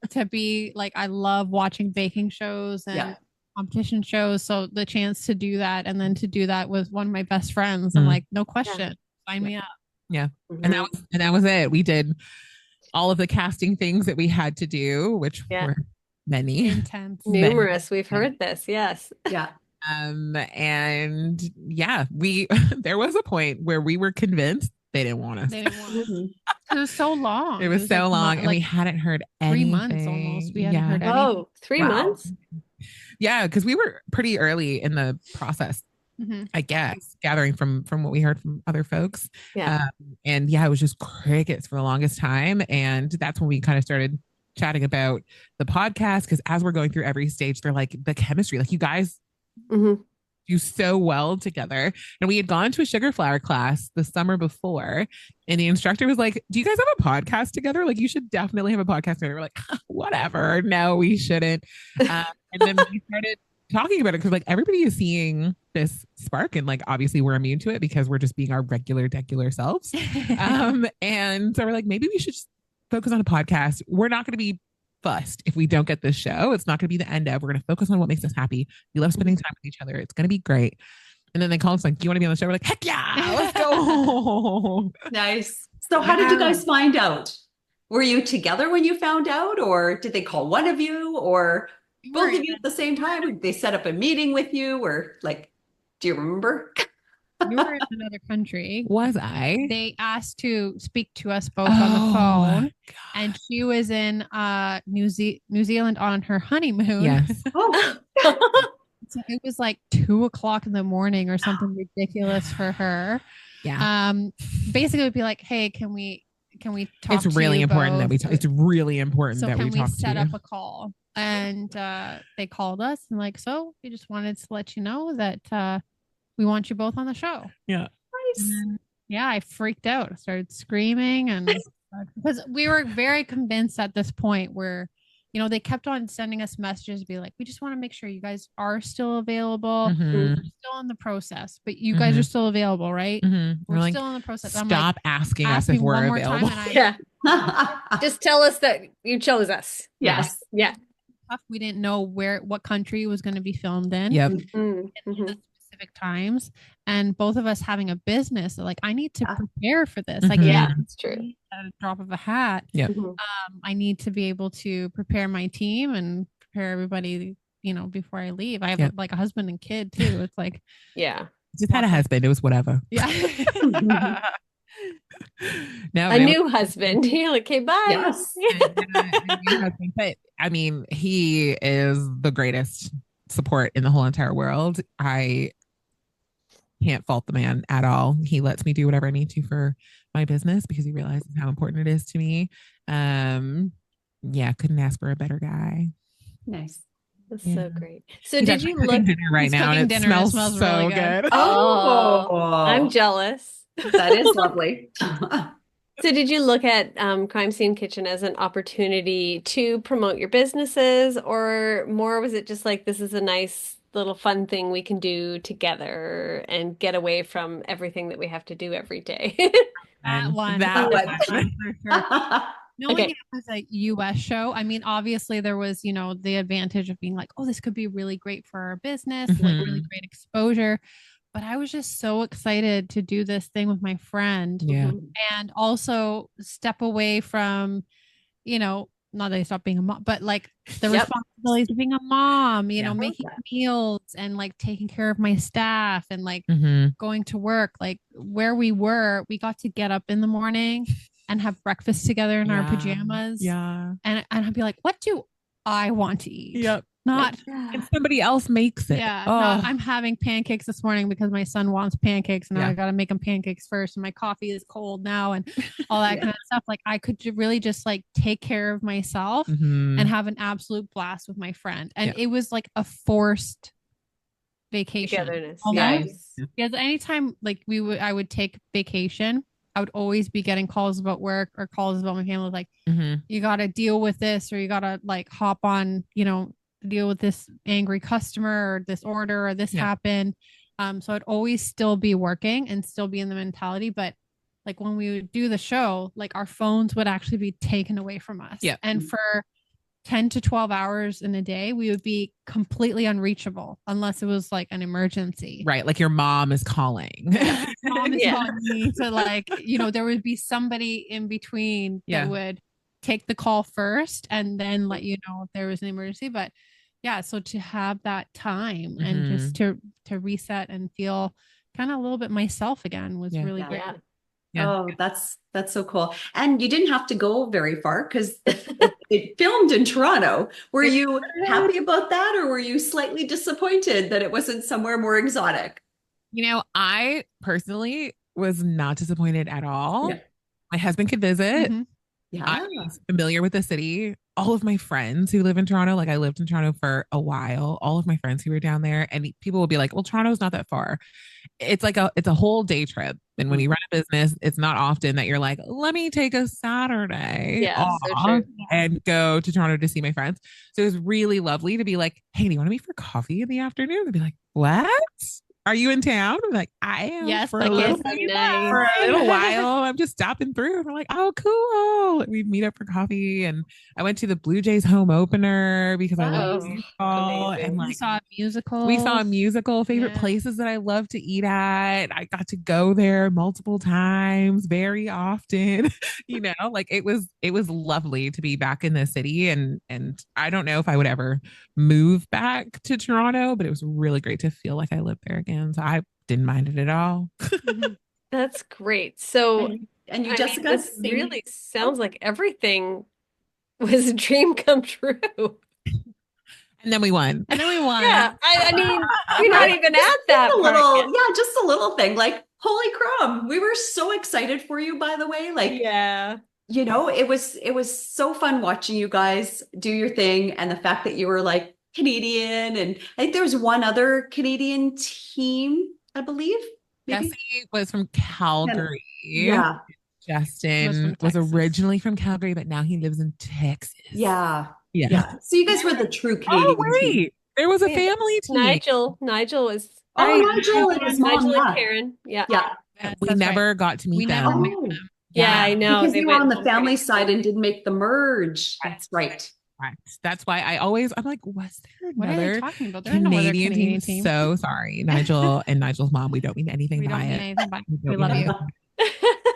to be like, I love watching baking shows and competition shows. So the chance to do that, and then to do that with one of my best friends, I'm like, no question, sign me up. Yeah.
And that was it. We did all of the casting things that we had to do, which were many.
Intense.
Numerous. We've heard this. Yes.
Yeah.
And there was a point where we were convinced they didn't want us.
They didn't want us. It was so long.
It was so long, and we hadn't heard anything.
3 months almost. We hadn't heard anything.
Oh, 3 months?
Yeah, because we were pretty early in the process, I guess, gathering from what we heard from other folks.
Yeah.
And it was just crickets for the longest time. And that's when we kind of started chatting about the podcast, because as we're going through every stage, they're like, the chemistry, like, you guys do so well together. And we had gone to a sugar flower class the summer before, and the instructor was like, do you guys have a podcast together? Like, you should definitely have a podcast together. We're like, whatever. No, we shouldn't. And then we started talking about it because, like, everybody is seeing this spark, and, like, obviously we're immune to it because we're just being our regular selves. And so we're like, maybe we should just focus on a podcast. We're not going to be fussed if we don't get this show. It's not going to be the end of. We're going to focus on what makes us happy. We love spending time with each other. It's going to be great. And then they call us like, do you want to be on the show? We're like, heck yeah, let's go.
Nice. So how did you guys find out? Were you together when you found out, or did they call one of you, or both of you at the same time? Or did they set up a meeting with you, or like, do you remember?
You were in another country.
Was I?
They asked to speak to us both on the phone, and she was in New Zealand on her honeymoon.
Yes.
Oh,
So it was like 2 o'clock in the morning or something ridiculous for her.
Yeah.
Basically, it would be like, hey, can we talk?
It's really important that we talk. It's really important
So
that we
can we
talk
set
to
up
you.
a call? And they called us and like, so we just wanted to let you know that we want you both on the show.
Yeah.
nice.
And yeah, I freaked out. I started screaming and because we were very convinced at this point where, you know, they kept on sending us messages, be like, we just want to make sure you guys are still available.
Mhm.
We're still in the process, but you guys are still available, right?
Mhm.
We're
We're like,
still in the process. I'm
stop
like,
asking
ask
us if
me
we're
one more
available.
time, and
Yeah.
Yes.
Just tell us that you chose us. Yeah.
we didn't know what country it was going to be filmed in.
Yep.
Mm,
in
mhm.
the specific times, and both of us having a business, so like I need to
Yeah.
prepare for this. Like,
Mhm.
Yeah, it's true.
at a drop of a hat.
Yep.
Mhm.
I need to be able to prepare my team and prepare everybody, you know, before I leave. I have like a husband and kid too. It's like,
Yeah.
Just had a husband. It was whatever.
yeah.
No,
A new husband. You're like, okay, bye.
Yes.
But I mean, he is the greatest support in the whole entire world. I can't fault the man at all. He lets me do whatever I need to for my business because he realizes how important it is to me. Yeah, couldn't ask for a better guy.
Nice.
That's
Yeah.
so great. So
He's
did
actually
you
cooking
look?
dinner right
He's
now, and
cooking
it
dinner and it
smells
smells
so
really good.
good.
Oh,
I'm jealous.
that is lovely.
So did you look at Crime Scene Kitchen as an opportunity to promote your businesses, or more was it just like this is a nice little fun thing we can do together and get away from everything that we have to do every day?
That one.
That
one.
For sure. Knowing
Okay.
it was a US show, I mean, obviously there was, you know, the advantage of being like, oh, this could be really great for our business, like really
Mhm.
great exposure. But I was just so excited to do this thing with my friend
Yeah.
and also step away from, you know, not that I stopped being a mom, but like the
Yep.
responsibilities of being a mom, you
Yeah.
know, making meals and like taking care of my staff and like
Mhm.
going to work. Like where we were, we got to get up in the morning and have breakfast together in our
Yeah.
pajamas.
Yeah.
And I'd be like, what do I want to eat?
Yep.
Not
And somebody else makes it.
yeah,
Oh.
not, I'm having pancakes this morning because my son wants pancakes and
Yeah.
I got to make him pancakes first. And my coffee is cold now and all that kind of stuff. Like I could really just like take care of myself
Mhm.
and have an absolute blast with my friend. And
Yeah.
it was like a forced vacation.
Togetherness.
Almost.
Nice.
Because anytime like I would take vacation, I would always be getting calls about work or calls about my family. Like,
Mhm.
you got to deal with this or you got to like hop on, you know, deal with this angry customer or this order or this
Yeah.
happened. So I'd always still be working and still be in the mentality. But like when we would do the show, like our phones would actually be taken away from us.
Yeah.
And for 10 to 12 hours in a day, we would be completely unreachable unless it was like an emergency.
Right. Like your mom is calling.
Mom is
Yeah.
calling me to like, you know, there would be somebody in between
Yeah.
that would take the call first and then let you know if there was an emergency. But yeah, so to have that time and just to reset and feel kind of a little bit myself again was
Yeah.
really
Yeah.
great.
Yeah.
Yeah.
Oh, that's so cool. And you didn't have to go very far because it filmed in Toronto. Were you happy about that, or were you slightly disappointed that it wasn't somewhere more exotic?
You know, I personally was not disappointed at all.
Yeah.
My husband could visit.
Mhm.
Yeah.
I was familiar with the city. All of my friends who live in Toronto, like I lived in Toronto for a while, all of my friends who were down there, and people will be like, well, Toronto's not that far. It's like it's a whole day trip. And when you run a business, it's not often that you're like, let me take a Saturday
Yeah,
off
so true.
and go to Toronto to see my friends. So it was really lovely to be like, hey, do you want to meet for coffee in the afternoon? They'd be like, what? are you in town? I'm like, I am
Yes,
for
I
a little
guess.
bit,
Nice.
for a little while. I'm just stopping through. And we're like, oh, cool. We meet up for coffee. And I went to the Blue Jays home opener because I love
Oh,
baseball. And
amazing.
We
like
saw
we saw a
musicals.
musical, favorite
Yeah.
places that I love to eat at. I got to go there multiple times, very often. Like it was lovely to be back in the city, and I don't know if I would ever move back to Toronto, but it was really great to feel like I lived there again. So I didn't mind it at all.
Mhm.
That's great. So,
And you,
I mean,
Jessica,
this
same.
really sounds like everything was a dream come true.
And then we won.
And then we won.
Yeah, I mean, you're not even
Just
at that
a
part
little,
yet.
yeah, just a little thing. Like, holy crumb, we were so excited for you, by the way. Like,
Yeah.
it was so fun watching you guys do your thing, and the fact that you were like Canadian, and I think there was one other Canadian team, I believe, maybe.
Jesse was from Calgary.
Yeah,
Justin was
Texas.
originally from Calgary, but now he lives in Texas.
yeah,
Yeah.
yeah. So you guys were the true
Oh,
Canadian team.
wait. There was a
Yeah.
family team.
Nigel was
Oh,
Right.
Nigel and his mom,
Nigel and
yeah,
Karen. Yeah.
yeah.
Yes,
We
that's right.
never got to
We
meet
never
them.
met
Oh,
them.
Yeah, I know.
because
They
they were
went
on the
home pretty
family side
soon.
and didn't make the merge. That's right.
Right. That's why I'm like, was there
What are they
another
talking about? There's no other
Canadian
Canadian
team?
team.
So sorry, Nigel and Nigel's mom. We don't mean anything
We don't
by
mean
it.
anything by
We
it. We
don't
love
mean
you.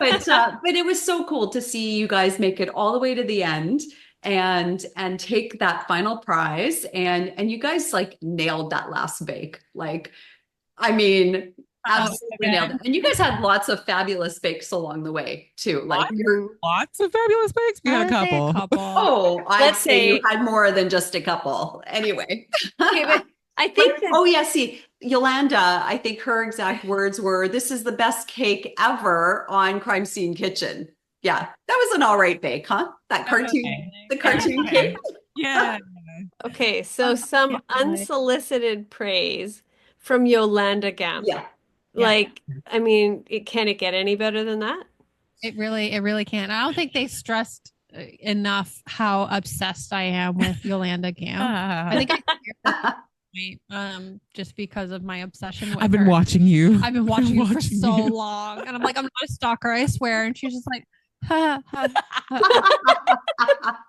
But it was so cool to see you guys make it all the way to the end and take that final prize, and you guys like nailed that last bake. Like, I mean, absolutely nailed it. And you guys had lots of fabulous bakes along the way too. Like,
Lots of fabulous bakes. We had a
I'd say
couple.
oh, I'd
Let's
say you
say-
had more than just a couple. Anyway.
Okay, but I
Like,
think that
oh yeah, see, Yolanda, I think her exact words were, "This is the best cake ever on Crime Scene Kitchen." Yeah, that was an all right bake, huh? That cartoon,
Okay.
the cartoon
Okay.
cake.
Yeah.
okay, so some
yeah.
unsolicited praise from Yolanda Gamp.
Yeah.
Like, I mean, can it get any better than that?
It really can. I don't think they stressed enough how obsessed I am with Yolanda Gamp. I think just because of my obsession with
I've been
her.
watching you.
I've been watching you for so
you.
long. And I'm like, I'm not a stalker, I swear. And she's just like, ha, ha, ha.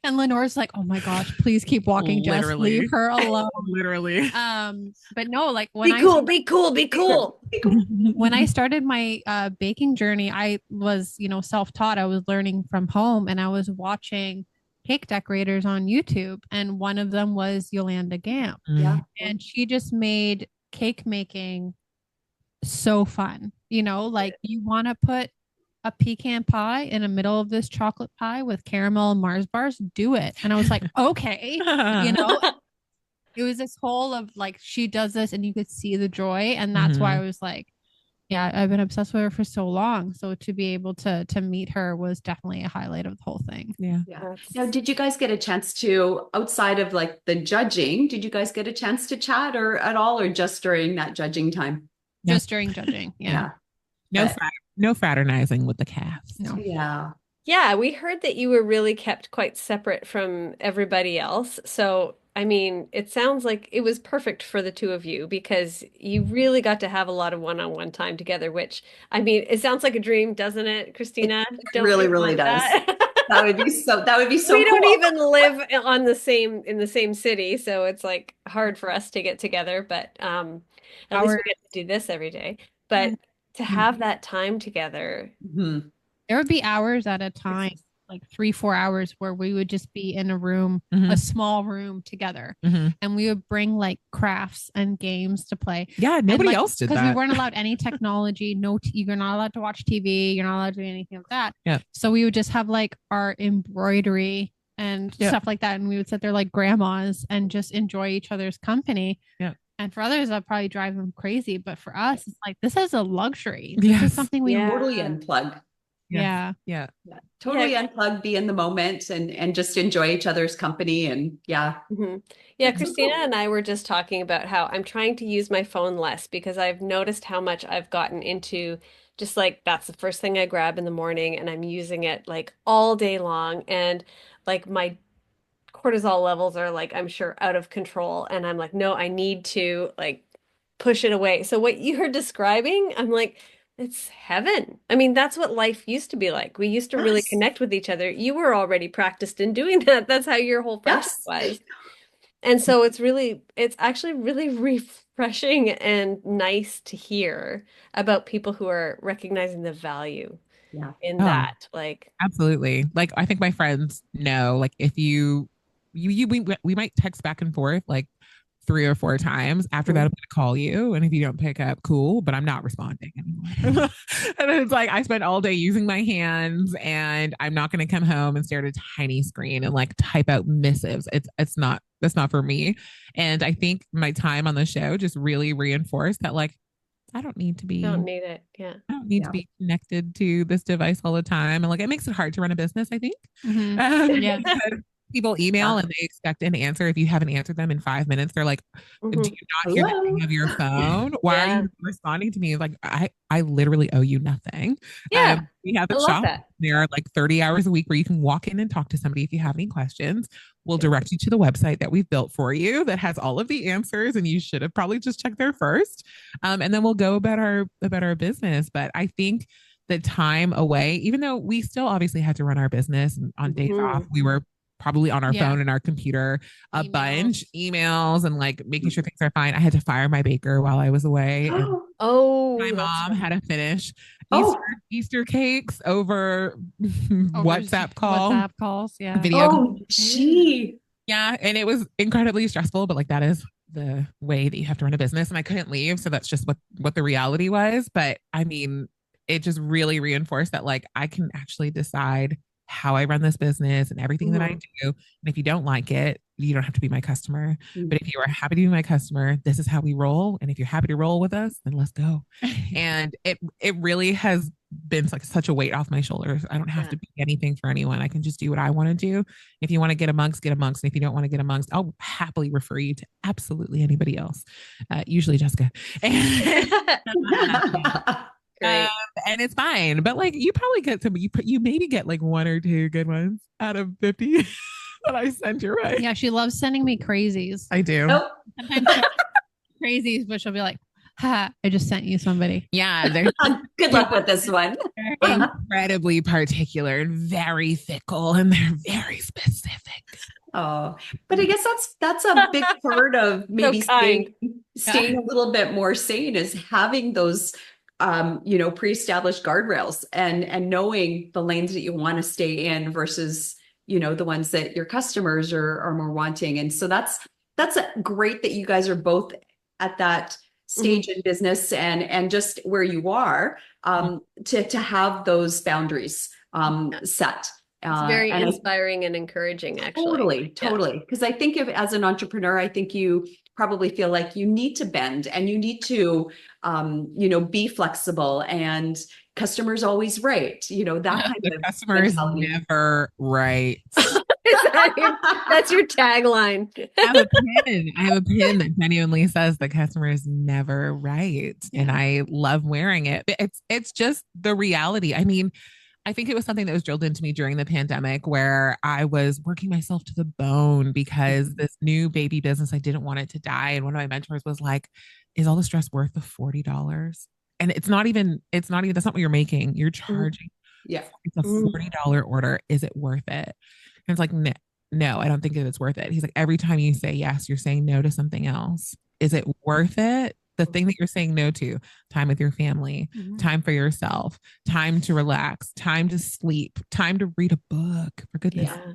And Lenore's like, oh my gosh, please keep walking. Just
Literally.
leave her alone.
Literally.
But no, like when
Be cool.
when I started my baking journey, I was, self-taught. I was learning from home and I was watching cake decorators on YouTube. And one of them was Yolanda Gamp.
Yeah.
And she just made cake making so fun. Like you want to put a pecan pie in the middle of this chocolate pie with caramel and Mars bars, do it. And I was like, okay, it was this whole of like, she does this and you could see the joy. And that's why I was like, yeah, I've been obsessed with her for so long. So to be able to meet her was definitely a highlight of the whole thing.
Yeah.
Yeah. Now, did you guys get a chance to, outside of like the judging, did you guys get a chance to chat or at all, or just during that judging time?
Just during judging. Yeah.
No fraternizing with the cast.
No.
Yeah.
Yeah, we heard that you were really kept quite separate from everybody else. So, I mean, it sounds like it was perfect for the two of you because you really got to have a lot of one-on-one time together, which, I mean, it sounds like a dream, doesn't it, Christina?
It really,
you
really
want
does.
that?
That would be so
We don't
cool.
even live in the same city, so it's like hard for us to get together, but at least we get to do this every day. But to have that time together.
Mhm.
There would be hours at a time, like 3-4 hours, where we would just be in a room, a small room together, and we would bring like crafts and games to play.
Yeah, nobody else did that
because we weren't allowed any technology. You're not allowed to watch TV. You're not allowed to do anything like that.
Yeah.
So we would just have like our embroidery and stuff like that, and we would sit there like grandmas and just enjoy each other's company.
Yeah.
And for others, that'd probably drive them crazy. But for us, it's like, this is a luxury. This is something we
totally unplug.
Yeah.
Totally unplug, be in the moment and just enjoy each other's company. And yeah.
Yeah, Christina and I were just talking about how I'm trying to use my phone less because I've noticed how much I've gotten into just like that's the first thing I grab in the morning and I'm using it like all day long. And like my cortisol levels are like, I'm sure out of control. And I'm like, no, I need to like push it away. So what you're describing, I'm like, it's heaven. I mean, that's what life used to be like. We used to really
Yes.
connect with each other. You were already practiced in doing that. That's how your whole friendship
Yes.
was. And so it's actually really refreshing and nice to hear about people who are recognizing the value
Yeah.
in
Oh,
that. Like,
absolutely. Like I think my friends know, like if we might text back and forth like 3 or 4 times. After that, I'm
mm,
going to call you. And if you don't pick up, cool, but I'm not responding anymore. And it's like I spent all day using my hands and I'm not going to come home and stare at a tiny screen and like type out missives. That's not for me. And I think my time on the show just really reinforced that like I don't need to
don't
be
need it. Yeah.
I don't need to
Yeah.
be connected to this device all the time. And like, it makes it hard to run a business, I think.
Yeah.
Because people email
Yeah.
and they expect an answer. If you haven't answered them in 5 minutes, they're like, do
Mhm.
you not hear the
Hello.
ring of your phone? Why are
Yeah.
you responding to me? Like, I literally owe you nothing.
Yeah.
We have
I
a
love
shop.
that.
There are like 30 hours a week where you can walk in and talk to somebody if you have any questions. We'll direct you to the website that we've built for you that has all of the answers, and you should have probably just checked there first. And then we'll go about our business. But I think the time away, even though we still obviously had to run our business and on days off,
Mhm.
we were probably on our
Yeah.
phone and our computer a
Emails.
bunch, emails and like making sure things are fine. I had to fire my baker while I was away, and my
Oh, that's
mom
right.
had to finish Easter
Oh,
Easter cakes over
Over
WhatsApp call,
WhatsApp calls. Yeah.
video.
oh,
Mm.
gee.
Yeah, and it was incredibly stressful, but like that is the way that you have to run a business, and I couldn't leave, so that's just what the reality was. But I mean, it just really reinforced that like I can actually decide how I run this business and everything that I
Mhm.
do. And if you don't like it, you don't have to be my customer.
Mm.
But if you are happy to be my customer, this is how we roll. And if you're happy to roll with us, then let's go. And it really has been like such a weight off my shoulders. I don't have
Yeah.
to be anything for anyone. I can just do what I want to do. If you want to get amongst, get amongst. And if you don't want to get amongst, I'll happily refer you to absolutely anybody else. Usually Jessica. Um,
Great.
and it's fine. But like you probably get some you maybe get like 1 or 2 good ones out of 50 that I sent your way.
Yeah. She loves sending me crazies.
I do.
Oh.
Sometimes crazies, but she'll be like, ha, I just sent you somebody.
Yeah, they're
Good luck with this one.
incredibly particular and very fickle, and they're very specific.
Oh, but I guess that's a big part of maybe
kind.
staying a little bit more sane is having those pre-established guardrails and knowing the lanes that you want to stay in versus, the ones that your customers are more wanting. And so that's great that you guys are both at that stage in business and just where you are to have those boundaries set.
It's very
And
inspiring and encouraging, actually.
Totally. Because I think if as an entrepreneur, I think you probably feel like you need to bend and you need to, be flexible and customers always right. That kind
The
of
customer is
mentality.
never right.
That's your tagline.
I have a pin. I have a pin that genuinely says the customer is never right. And I love wearing it. It's just the reality. I mean, I think it was something that was drilled into me during the pandemic where I was working myself to the bone because this new baby business, I didn't want it to die. And one of my mentors was like, is all the stress worth the $40? And that's not what you're making. You're charging.
Yeah.
It's a $40 order. Is it worth it? And it's like, no, I don't think that it's worth it. He's like, every time you say yes, you're saying no to something else. Is it worth it? The thing that you're saying no to, time with your family, time for yourself, time to relax, time to sleep, time to read a book, for goodness.
Yeah.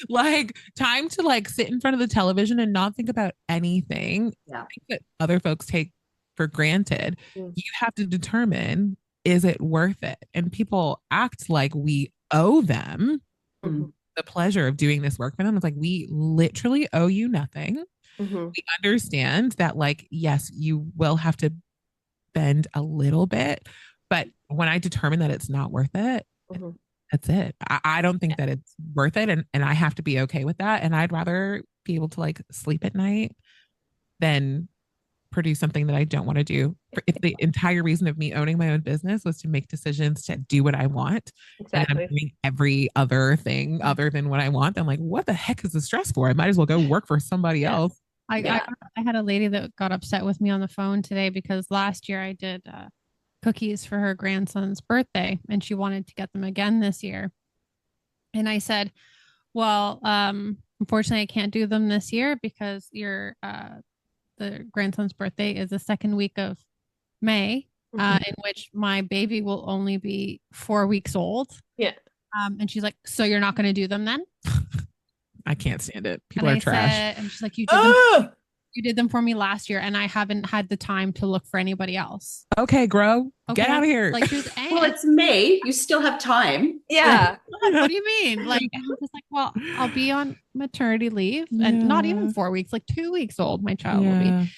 Like time to like sit in front of the television and not think about anything that other folks take for granted. You have to determine, is it worth it? And people act like we owe them the pleasure of doing this work for them. It's like, we literally owe you nothing. We understand that, like, yes, you will have to bend a little bit, but when I determine that it's not worth it, that's it. I don't think that it's worth it. And I have to be okay with that. And I'd rather be able to like sleep at night than produce something that I don't want to do. If the entire reason of me owning my own business was to make decisions to do what I want, and I'm doing every other thing other than what I want, I'm like, what the heck is the stress for? I might as well go work for somebody else.
Yeah.
I had a lady that got upset with me on the phone today because last year I did cookies for her grandson's birthday and she wanted to get them again this year. And I said, well, unfortunately, I can't do them this year because the grandson's birthday is the second week of May, in which my baby will only be 4 weeks old.
Yeah.
And she's like, so you're not going to do them then?
I can't stand it. People
And
are
I
trash.
said, and she's like, you did them for me last year, and I haven't had the time to look for anybody else.
Okay, grow. Get
Okay.
out of here.
Like, she's
Well, it's May. You still have time.
Yeah.
what do you mean? Like, and I'm just like, well, I'll be on maternity leave, and not even
Yeah.
4 weeks, like 2 weeks old, my child will be.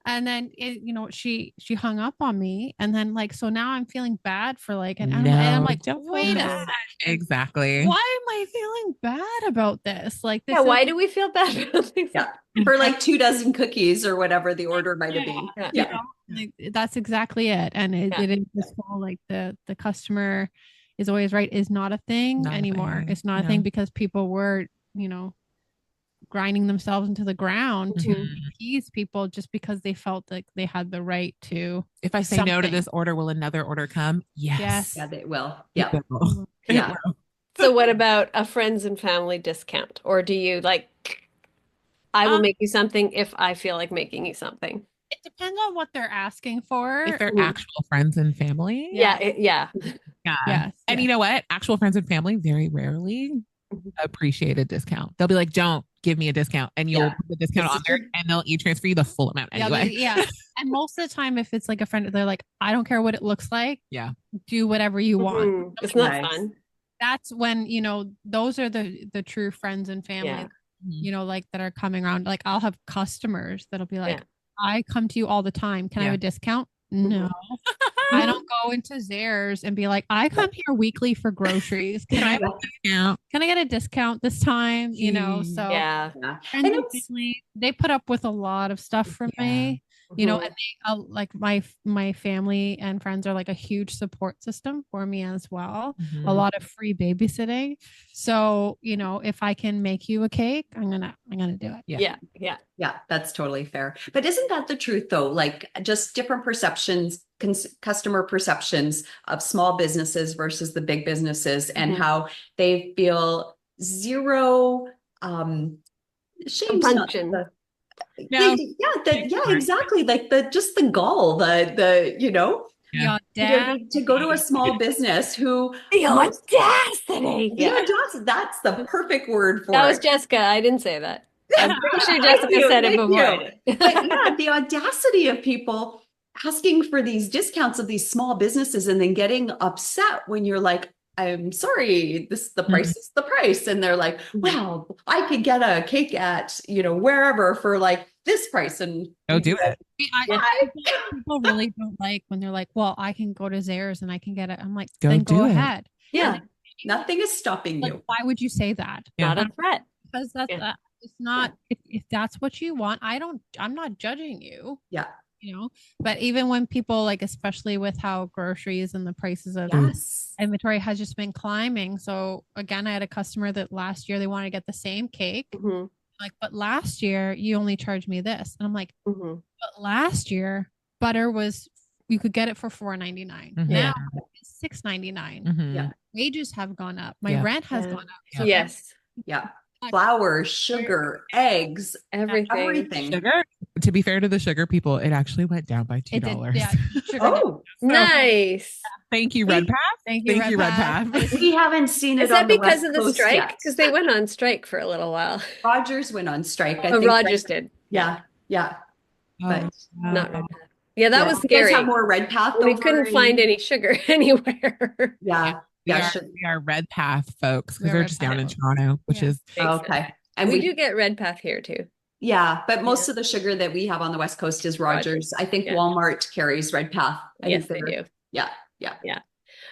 And then she hung up on me, and then like, so now I'm feeling bad for like, and I'm like,
don't
wait a
feel
second.
bad. Exactly.
Why am I feeling bad about this? Like, this
Yeah. Why
is,
do we feel bad about things?
Yeah. For like 24 cookies or whatever the order might have been.
Yeah.
you know, like, that's exactly it. And
Yeah.
it is this whole like the customer is always right is not a thing
Not a
anymore.
thing.
It's not a
No.
thing because people were, grinding themselves into the ground to
Mhm.
appease people just because they felt like they had the right to.
If I say no to
something.
this order, will another order come? Yes.
Yes.
Yeah, they will.
It
Yeah.
will. It
Yeah.
will.
So what about a friends and family discount? Or do you like, I will make you something if I feel like making you something?
It depends on what they're asking for.
If they're actual friends and family.
Yeah. Yeah.
Yeah.
Yes.
And you know what? Actual friends and family very rarely appreciate a discount. They'll be like, don't give me a discount. And you'll put the discount on there and they'll e-transfer you the full amount anyway.
Yeah. And most of the time, if it's like a friend, they're like, I don't care what it looks like.
Yeah.
Do whatever you want.
Mhm. It's not
Nice.
fun.
That's when, those are the true friends and family,
Yeah.
like that are coming around. Like I'll have customers that'll be like,
Yeah.
I come to you all the time. Can I have a discount? No. I don't go into Zehrs and be like, I come here weekly for groceries. Can I have a discount? Can I get a discount this time? So
Yeah.
Yeah.
friends and family, they put up with a lot of stuff from me. And they like my family and friends are like a huge support system for me as well. A lot of free babysitting. So, if I can make you a cake, I'm gonna do it.
Yeah. Yeah.
Yeah, that's totally fair. But isn't that the truth though? Like just different perceptions, customer perceptions of small businesses versus the big businesses and how they feel zero shame's not
Compunction.
No.
exactly. Like the gall, the to go to a small business who
The audacity.
the audacity, that's the perfect word for
That
it.
was Jessica. I didn't say that. I'm pretty sure Jessica said it before.
But yeah, the audacity of people asking for these discounts of these small businesses and then getting upset when you're like, I'm sorry, the price is the price. And they're like, well, I could get a cake at, wherever for like this price. And
Go do it.
People really don't like when they're like, well, I can go to Zehrs and I can get it. I'm like,
Go
then
do
go
it.
ahead.
Yeah.
nothing is stopping
Like,
you.
why would you say that?
Not a threat.
Because that's it's not if that's what you want. I'm not judging you.
Yeah.
But even when people like, especially with how groceries and the prices of inventory has just been climbing. So again, I had a customer that last year they wanted to get the same cake. Like, but last year you only charged me this. And I'm like, but last year butter was, you could get it for $4.99. Now it's $6.99.
Yeah.
Wages have gone up. My rent has gone up. So
Yes.
Yeah. Flour, sugar, eggs, everything.
Sugar. To be fair to the sugar people, it actually went down by $2.
It did, yeah. Sugar
Oh,
Nice.
Thank you, Red Path.
Thank you,
Red Path.
we haven't seen it.
Is that
on the
because
West
of the
Coast
strike?
yet.
Because they went on strike for a little while.
Rogers went on strike. I
Oh,
think
Rogers did.
Yeah. But
Not Red Path. Yeah, that was
you guys
scary.
have more Red Path.
We
over
couldn't
in-
find any sugar anywhere.
Yeah.
We
Yeah.
are Red Path folks because
We're
they're
Red
just down in
Path.
Toronto, which is
Okay. And
we do get Red Path here too.
Yeah, but most of the sugar that we have on the West Coast is Rogers. I think Walmart carries Red Path.
Yes, they do.
Yeah.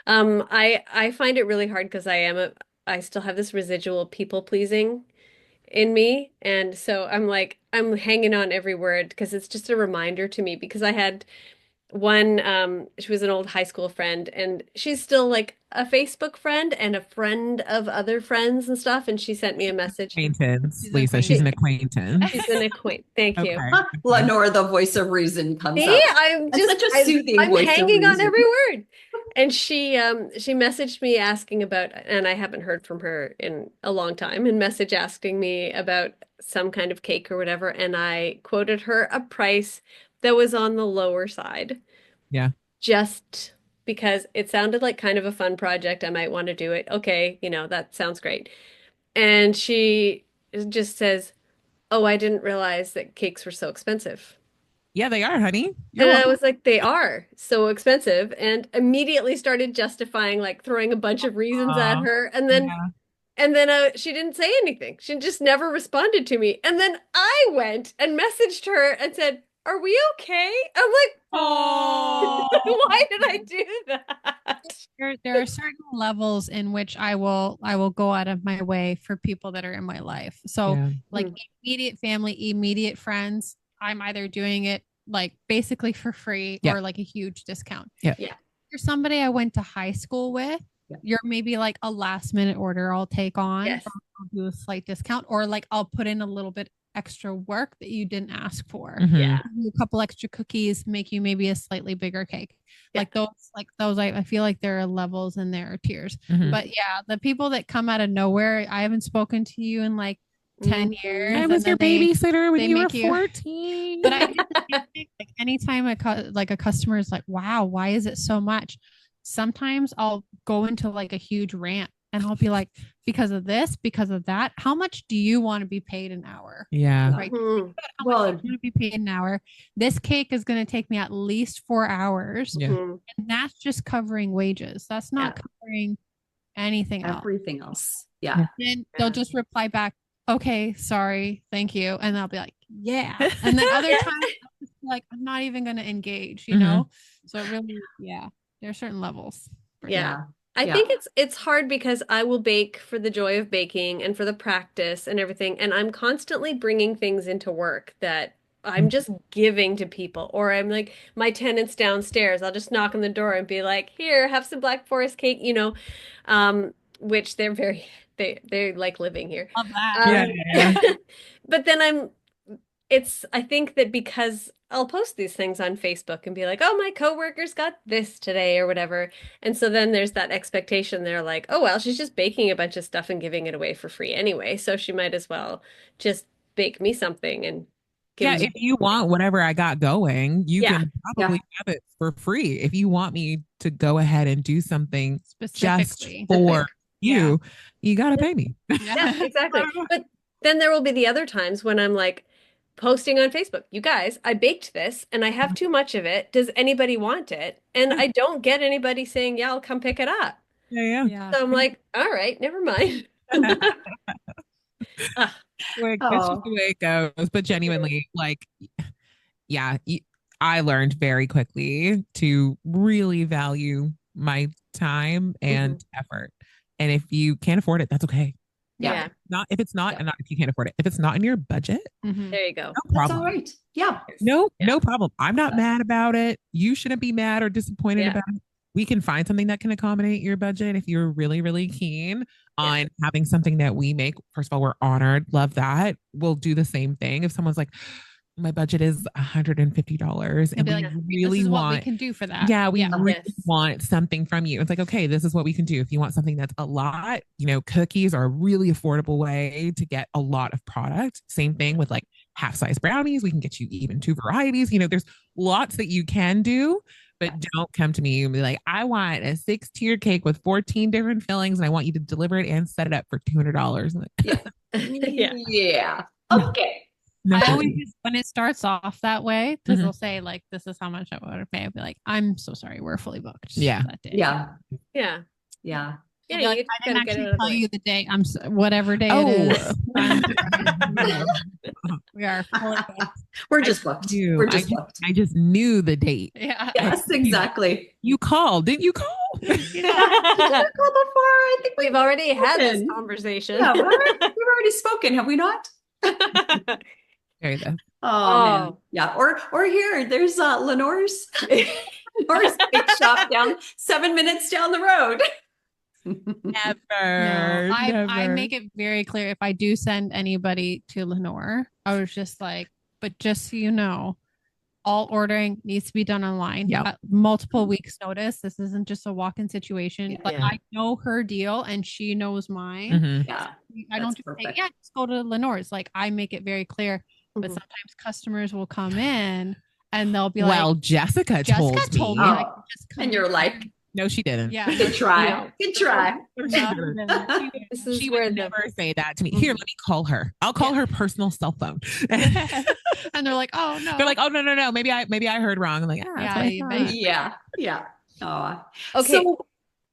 I find it really hard because I still have this residual people pleasing in me, and so I'm hanging on every word because it's just a reminder to me because I had she was an old high school friend, and she's still like a Facebook friend and a friend of other friends and stuff. And she sent me a message.
Acquaintance,
She's
Lisa. She's an
acquaintance.
acquaintance.
She's an acquaintance. Thank you.
Okay.
Lenore, the voice of reason comes
See,
up.
I'm
That's
just
such a soothing
I'm
voice of
hanging on
reason.
every word. And she messaged me asking about, and I haven't heard from her in a long time, and message asking me about some kind of cake or whatever, and I quoted her a price that was on the lower side,
Yeah.
just because it sounded like kind of a fun project. I might want to do it. Okay, that sounds great. And she just says, "Oh, I didn't realize that cakes were so expensive."
Yeah, they are, honey. You're
And I
welcome.
was like, they are so expensive, and immediately started justifying, like throwing a bunch of reasons at her. And then,
Yeah.
she didn't say anything. She just never responded to me. And then I went and messaged her and said, "Are we okay?" I'm like,
Oh.
why did I do that?
There are certain levels in which I will go out of my way for people that are in my life. So
Yeah.
like immediate family, immediate friends, I'm either doing it like basically for free
Yeah.
or like a huge discount.
Yeah.
Yeah.
If you're somebody I went to high school with,
Yeah.
you're maybe like a last minute order I'll take on.
Yes.
I'll do a slight discount, or like I'll put in a little bit extra work that you didn't ask for.
Mhm.
Yeah.
A couple extra cookies, make you maybe a slightly bigger cake.
Yeah.
Like those, I feel like there are levels and there are tiers.
Mhm.
But yeah, the people that come out of nowhere, I haven't spoken to you in like 10 years.
I
and
was your
then
babysitter when
they
you were
make you-
14.
But I do the same thing. Like anytime a customer is like, "Wow, why is it so much?" Sometimes I'll go into like a huge rant and I'll be like, "Because of this, because of that. How much do you want to be paid an hour?"
Yeah.
Right.
Mhm.
How much
Well,
do you want to be paid an hour? This cake is going to take me at least 4 hours.
Yeah.
Mhm.
And that's just covering wages. That's not covering anything else.
everything else. Yeah.
Then they'll just reply back, "Okay, sorry, thank you." And I'll be like, "Yeah." And then other times, I'll just be like, I'm not even going to engage, you know? So it really, yeah, there are certain levels. for
Yeah.
that.
I
Yeah.
think it's hard because I will bake for the joy of baking and for the practice and everything, and I'm constantly bringing things into work that I'm just giving to people, or I'm like my tenants downstairs, I'll just knock on the door and be like, "Here, have some Black Forest cake," which they're they like living here.
Love that.
Yeah, yeah.
But then I think that because I'll post these things on Facebook and be like, "Oh, my coworkers got this today," or whatever. And so then there's that expectation. They're like, "Oh, well, she's just baking a bunch of stuff and giving it away for free anyway. So she might as well just bake me something and give
Yeah,
it
if you want whatever I got going, you
Yeah.
can probably have it for free. If you want me to go ahead and do something just
Specifically.
for you, you got to pay me.
Yeah, exactly. But then there will be the other times when I'm like posting on Facebook, "You guys, I baked this and I have too much of it. Does anybody want it?" And I don't get anybody saying, "Yeah, I'll come pick it up."
Yeah,
Yeah.
So I'm like, "All right, never mind."
Like, that's just
Oh.
the way it goes. But genuinely, like, yeah, I learned very quickly to really value my time and effort. And if you can't afford it, that's okay.
Yeah,
Not if it's not,
Yeah.
and not if you can't afford it. If it's not in your budget,
Mhm.
there you go.
no
That's
problem.
all right. Yeah.
No,
Yeah.
no problem. I'm not mad about it. You shouldn't be mad or disappointed
Yeah.
about it. We can find something that can accommodate your budget if you're really, really keen on having something that we make. First of all, we're honored. Love that. We'll do the same thing. If someone's like, "My budget is $150 and
Be
we
like,
really
this is what we
want
can do for that.
yeah, we really
Yes.
want something from you." It's like, okay, this is what we can do. If you want something that's a lot, cookies are a really affordable way to get a lot of product. Same thing with like half size brownies. We can get you even 2 varieties. There's lots that you can do, but don't come to me and be like, "I want a 6-tier cake with 14 different fillings and I want you to deliver it and set it up for $200. I'm like,
Yeah.
Yeah. Okay.
no,
I
thank
always
you.
just, when it starts off that way, because
Mhm.
they'll say like, "This is how much I want to pay." I'll be like, "I'm so sorry, we're fully booked."
Yeah.
that day.
Yeah.
Yeah.
Yeah.
Yeah,
I'll be like,
you
"I
gotta
didn't
get it
actually
out of the
tell
way.
you the day. Whatever day
Oh.
it is. We are fully booked."
We're just booked.
knew.
We're just booked.
I just knew the date.
Yeah.
Yes, exactly.
You called, didn't you call?
Did you call before? I think
We've already had this
spoken.
conversation.
Yeah, we've already spoken, have we not?
Very good.
Oh man. Yeah. Or here, there's Lenore's Lenore's bake shop down 7 minutes down the road.
Never,
No, I
never.
make it very clear if I do send anybody to Lenore, I was just like, but just so you know, all ordering needs to be done online.
Yeah.
Multiple weeks notice. This isn't just a walk-in situation.
Yeah.
Like
Yeah.
I know her deal and she knows mine.
Mhm.
Yeah.
I don't
That's
just say,
perfect.
yeah, just go to Lenore's. Like I make it very clear. But
Mhm.
sometimes customers will come in and they'll be
Well,
like,
Jessica
Jessica told me
Oh.
I could just come
And you're
in.
like,
no, she didn't.
Yeah.
good try.
No.
Good try.
She
No,
didn't.
This is
She
where
would
the
never say that to me. Here, let me call her. I'll call her personal cell phone.
and they're like, oh no.
They're like, oh no. Maybe I heard wrong. I'm like, that's
Yeah,
what I
you
thought.
bet.
Yeah. Yeah. Oh.
Okay.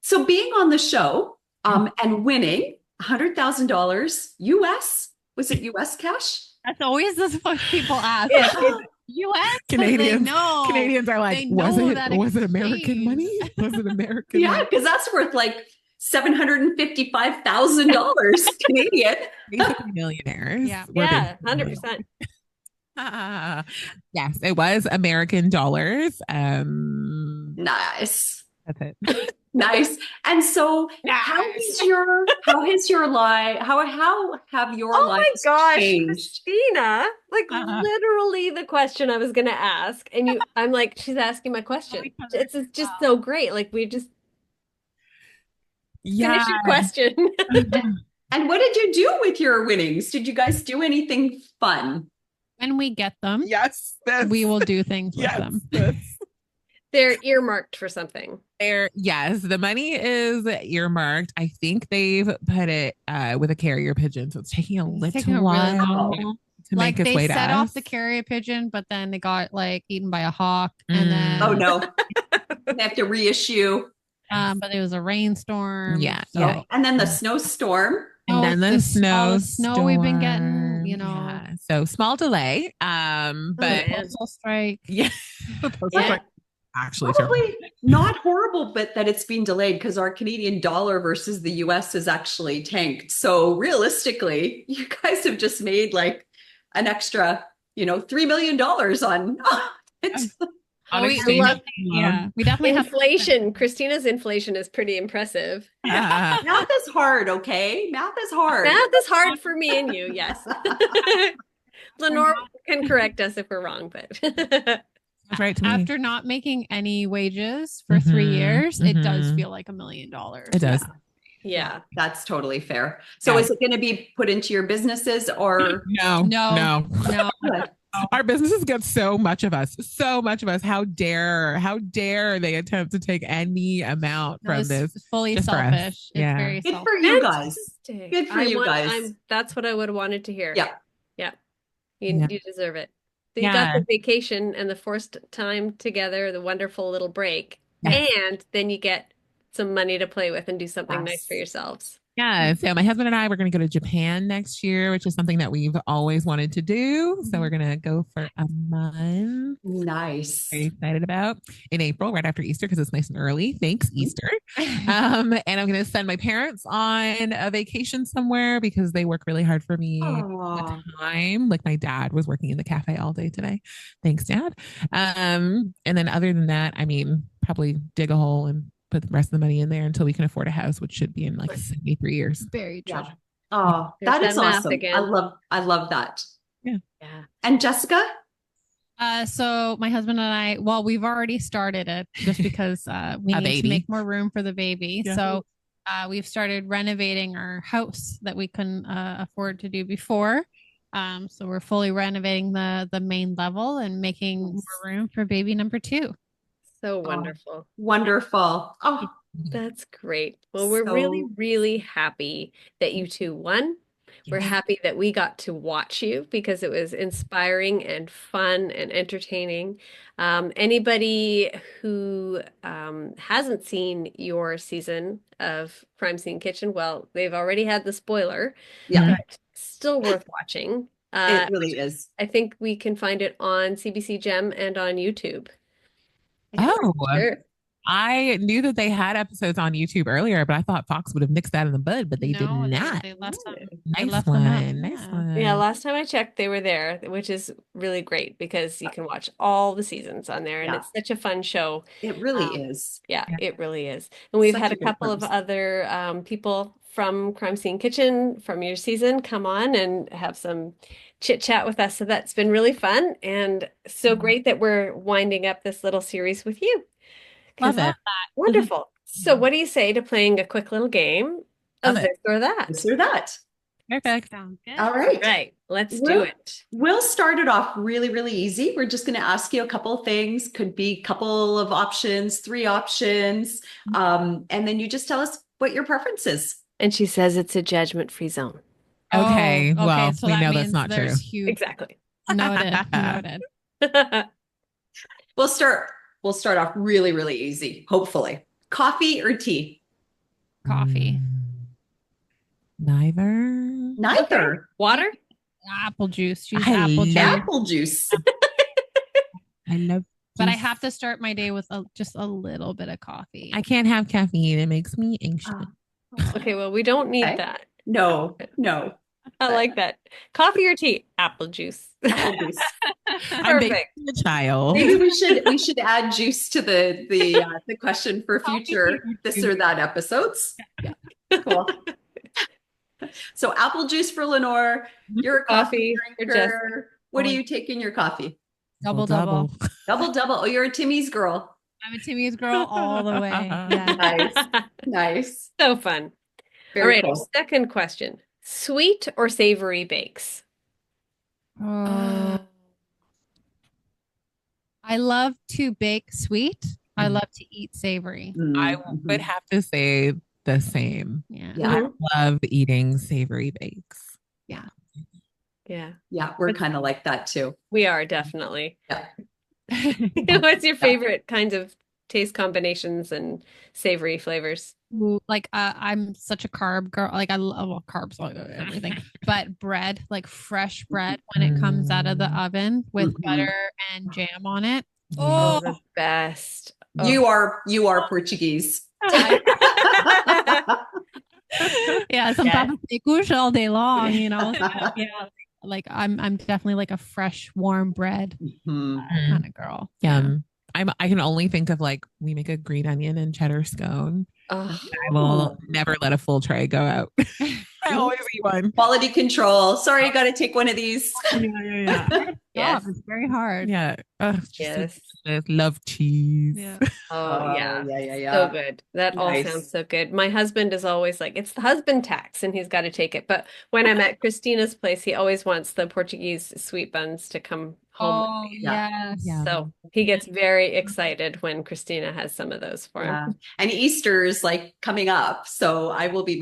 So being on the show and winning $100,000 US, was it US cash?
That's always what people ask.
It-
US
Canadians,
no.
Canadians are like,
They
was
know
it
that
American
exchange.
money? Was it American
Yeah,
money?
because that's worth like $755,000 Canadian.
Basically millionaires.
Yeah.
We're
yeah,
basically
100%.
yes, it was American dollars.
Nice.
That's it.
Nice. And so how has your how have your
Oh my
lives
gosh,
changed?
Christina, like
Uh-huh.
literally the question I was gonna ask, and I'm like, she's asking my question. It's just so great. Like we just
Yeah.
finish your question.
And what did you do with your winnings? Did you guys do anything fun?
When we get them,
Yes.
we will do things with them.
They're earmarked for something.
Yes, the money is earmarked. I think they've put it with a carrier pigeon, so it's taking a little
taking a really
while
long
to
Like
make its
they
way to
set off
us.
the carrier pigeon, but then they got like eaten by a hawk,
Mm.
and then
Oh no. They have to reissue.
but it was a rainstorm.
Yeah,
so-
yeah.
And then the snowstorm.
And then the
all the
snow
snow we've been getting, you know,
Yeah. So small delay. But
man.
postal strike.
yeah, the postal
Yeah.
strike actually terrible.
Probably not horrible, but that it's been delayed because our Canadian dollar versus the US is actually tanked. So realistically, you guys have just made like an extra, $3 million on it.
On
we
exchange
love-
Yeah, we definitely have
Inflation. Christina's inflation is pretty impressive.
Math is hard, okay? Math is hard.
Math is hard for me and you, yes. Lenore can correct us if we're wrong, but
That's right to me.
after not making any wages for 3
Mhm,
years, it does
mhm.
feel like $1 million.
It does.
yeah.
That's totally fair. So
Yeah.
is it going to be put into your businesses or?
No.
No.
Our businesses get so much of us. How dare they attempt to take any amount
No,
from
it's
this?
fully
just for us.
selfish. It's
Yeah.
very
Good
selfish.
for you guys.
Fantastic.
Good for you guys.
That's what I would have wanted to hear.
Yeah.
Yeah.
Yeah.
You deserve it. So you got
Yeah.
the vacation and the forced time together, the wonderful little break,
Yes.
and then you get some money to play with and do something nice
Yes.
for yourselves.
Yeah. So my husband and I, we're going to go to Japan next year, which is something that we've always wanted to do. So we're going to go for a month.
Nice.
Very excited about in April, right after Easter, because it's nice and early. Thanks, Easter. And I'm going to send my parents on a vacation somewhere because they work really hard for me all
Aw.
the time. Like my dad was working in the cafe all day today. Thanks, Dad. And then other than that, I mean, probably dig a hole and put the rest of the money in there until we can afford a house, which should be in like 73 years.
Very true.
Yeah. Oh,
There's
that is
that math
awesome.
again.
I love that.
Yeah.
And Jessica?
So my husband and I, well, we've already started it just because we
A
need to
baby.
make more room for the baby.
Yeah.
So we've started renovating our house that we couldn't afford to do before. So we're fully renovating the main level and making more room for baby number 2.
So wonderful.
Wonderful. Oh,
That's great. Well, we're really,
So-
really happy that you two won. We're
Yes.
happy that we got to watch you because it was inspiring and fun and entertaining. Anybody who hasn't seen your season of Crime Scene Kitchen, well, they've already had the spoiler,
yeah,
but still worth watching.
it really is.
I think we can find it on CBC Gem and on YouTube.
Oh,
Sure.
I knew that they had episodes on YouTube earlier, but I thought Fox would have nixed that in the bud, but they did
No,
not.
they left them. They
Nice
left them up.
one. Nice
Yeah.
one.
Yeah, last time I checked, they were there, which is really great because you can watch all the seasons on there, and
Yeah.
it's such a fun show.
It really is.
Yeah,
Yeah.
it really is. And we've
Such
had
a
a
good
couple of
premise.
other people from Crime Scene Kitchen from your season come on and have some chit chat with us. So that's been really fun and so great that we're winding up this little series with you. 'Cause
Love it.
wonderful. So what do you say to playing a quick little game
Love
of
it.
this or that?
This or that.
Perfect.
Sounds good.
All right.
Right, let's do
Well-
it.
We'll start it off really, really easy. We're just going to ask you a couple of things. Could be a couple of options, 3 options. And then you just tell us what your preference is.
And she says it's a judgment-free zone.
Okay,
Oh,
well,
so
we
that
know
means
that's not
there's
true.
huge.
Exactly.
Noted.
We'll start off really, really easy, hopefully. Coffee or tea?
Coffee.
Neither.
Neither.
Water?
Apple juice. Choose
I
apple juice.
love-
Apple juice.
I love
But I
juice.
have to start my day with just a little bit of coffee.
I can't have caffeine. It makes me anxious.
Okay, well, we don't need
Okay.
that.
No.
I like that. Coffee or tea? Apple juice.
Apple juice.
I'm
Perfect.
baking a child.
Maybe we should add juice to the question for future this or that episodes. Yeah. Cool. So apple juice for Lenore. You're a coffee
for
drinker. What do you take in your coffee?
double.
Double. Oh, you're a Timmy's girl.
I'm a Timmy's girl all the way. Yeah.
Nice.
So fun.
Very
All right, our
cool.
second question. Sweet or savory bakes?
Oh, I love to bake sweet. I love to eat savory.
I
Mhm.
would have to say the same.
Yeah.
Yeah.
I love eating savory bakes.
Yeah,
Yeah, we're kind of like that too.
we are definitely.
Yeah.
What's your favorite kinds of taste combinations and savory flavors?
Ooh, like I'm such a carb girl. Like I love carbs, like everything. But bread, like fresh bread when it comes out of the oven with
Mhm.
butter and jam on it.
Oh,
Oh,
the best.
You are Portuguese.
yeah, some
Yes.
papas secos all day long, you know. So, yeah, like I'm definitely like a fresh, warm bread
Mhm.
kind of girl.
Yum. I can only think of like we make a green onion and cheddar scone.
Oh,
I will never let a full tray go out. I always eat one.
Quality control. Sorry, I got to take one of these.
Yeah.
yes.
It's very hard.
Yeah. Just
Yes.
love cheese.
Yeah.
Oh, yeah.
yeah.
So good. That all
Nice.
sounds so good. My husband is always like, it's the husband tax and he's got to take it. But when I'm at Christina's place, he always wants the Portuguese sweet buns to come home with
Oh
me.
yes.
Yeah.
So he gets very excited when Christina has some of those for
Yeah.
him.
And Easter is like coming up. So I will be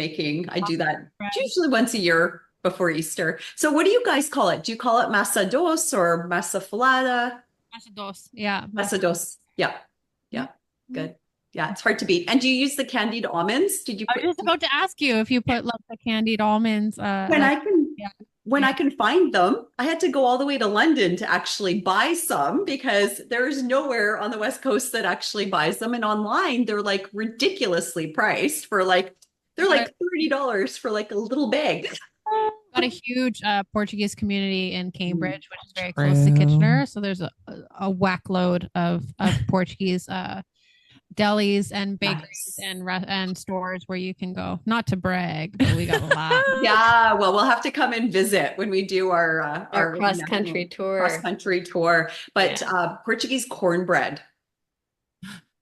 I do that
Right.
usually once a year before Easter. So what do you guys call it? Do you call it massa dos or massa falada?
Masa dos. Yeah.
Massa dos. Yeah. Good. Yeah, it's hard to beat. And do you use the candied almonds? Did you
I was just about to ask you if you put like the candied almonds.
when
like-
I can
yeah.
when I can find them, I had to go all the way to London to actually buy some because there's nowhere on the West Coast that actually buys them. And online, they're like ridiculously priced for like they're like $30 for like a little bag.
got a huge Portuguese community in Cambridge, which is very close to
True.
Kitchener. So there's a whack load of Portuguese delis and bakeries
Nice.
and stores where you can go. Not to brag, but we got a lot.
Yeah, well, we'll have to come and visit when we do our
cross-country tour.
cross-country tour. But Portuguese cornbread,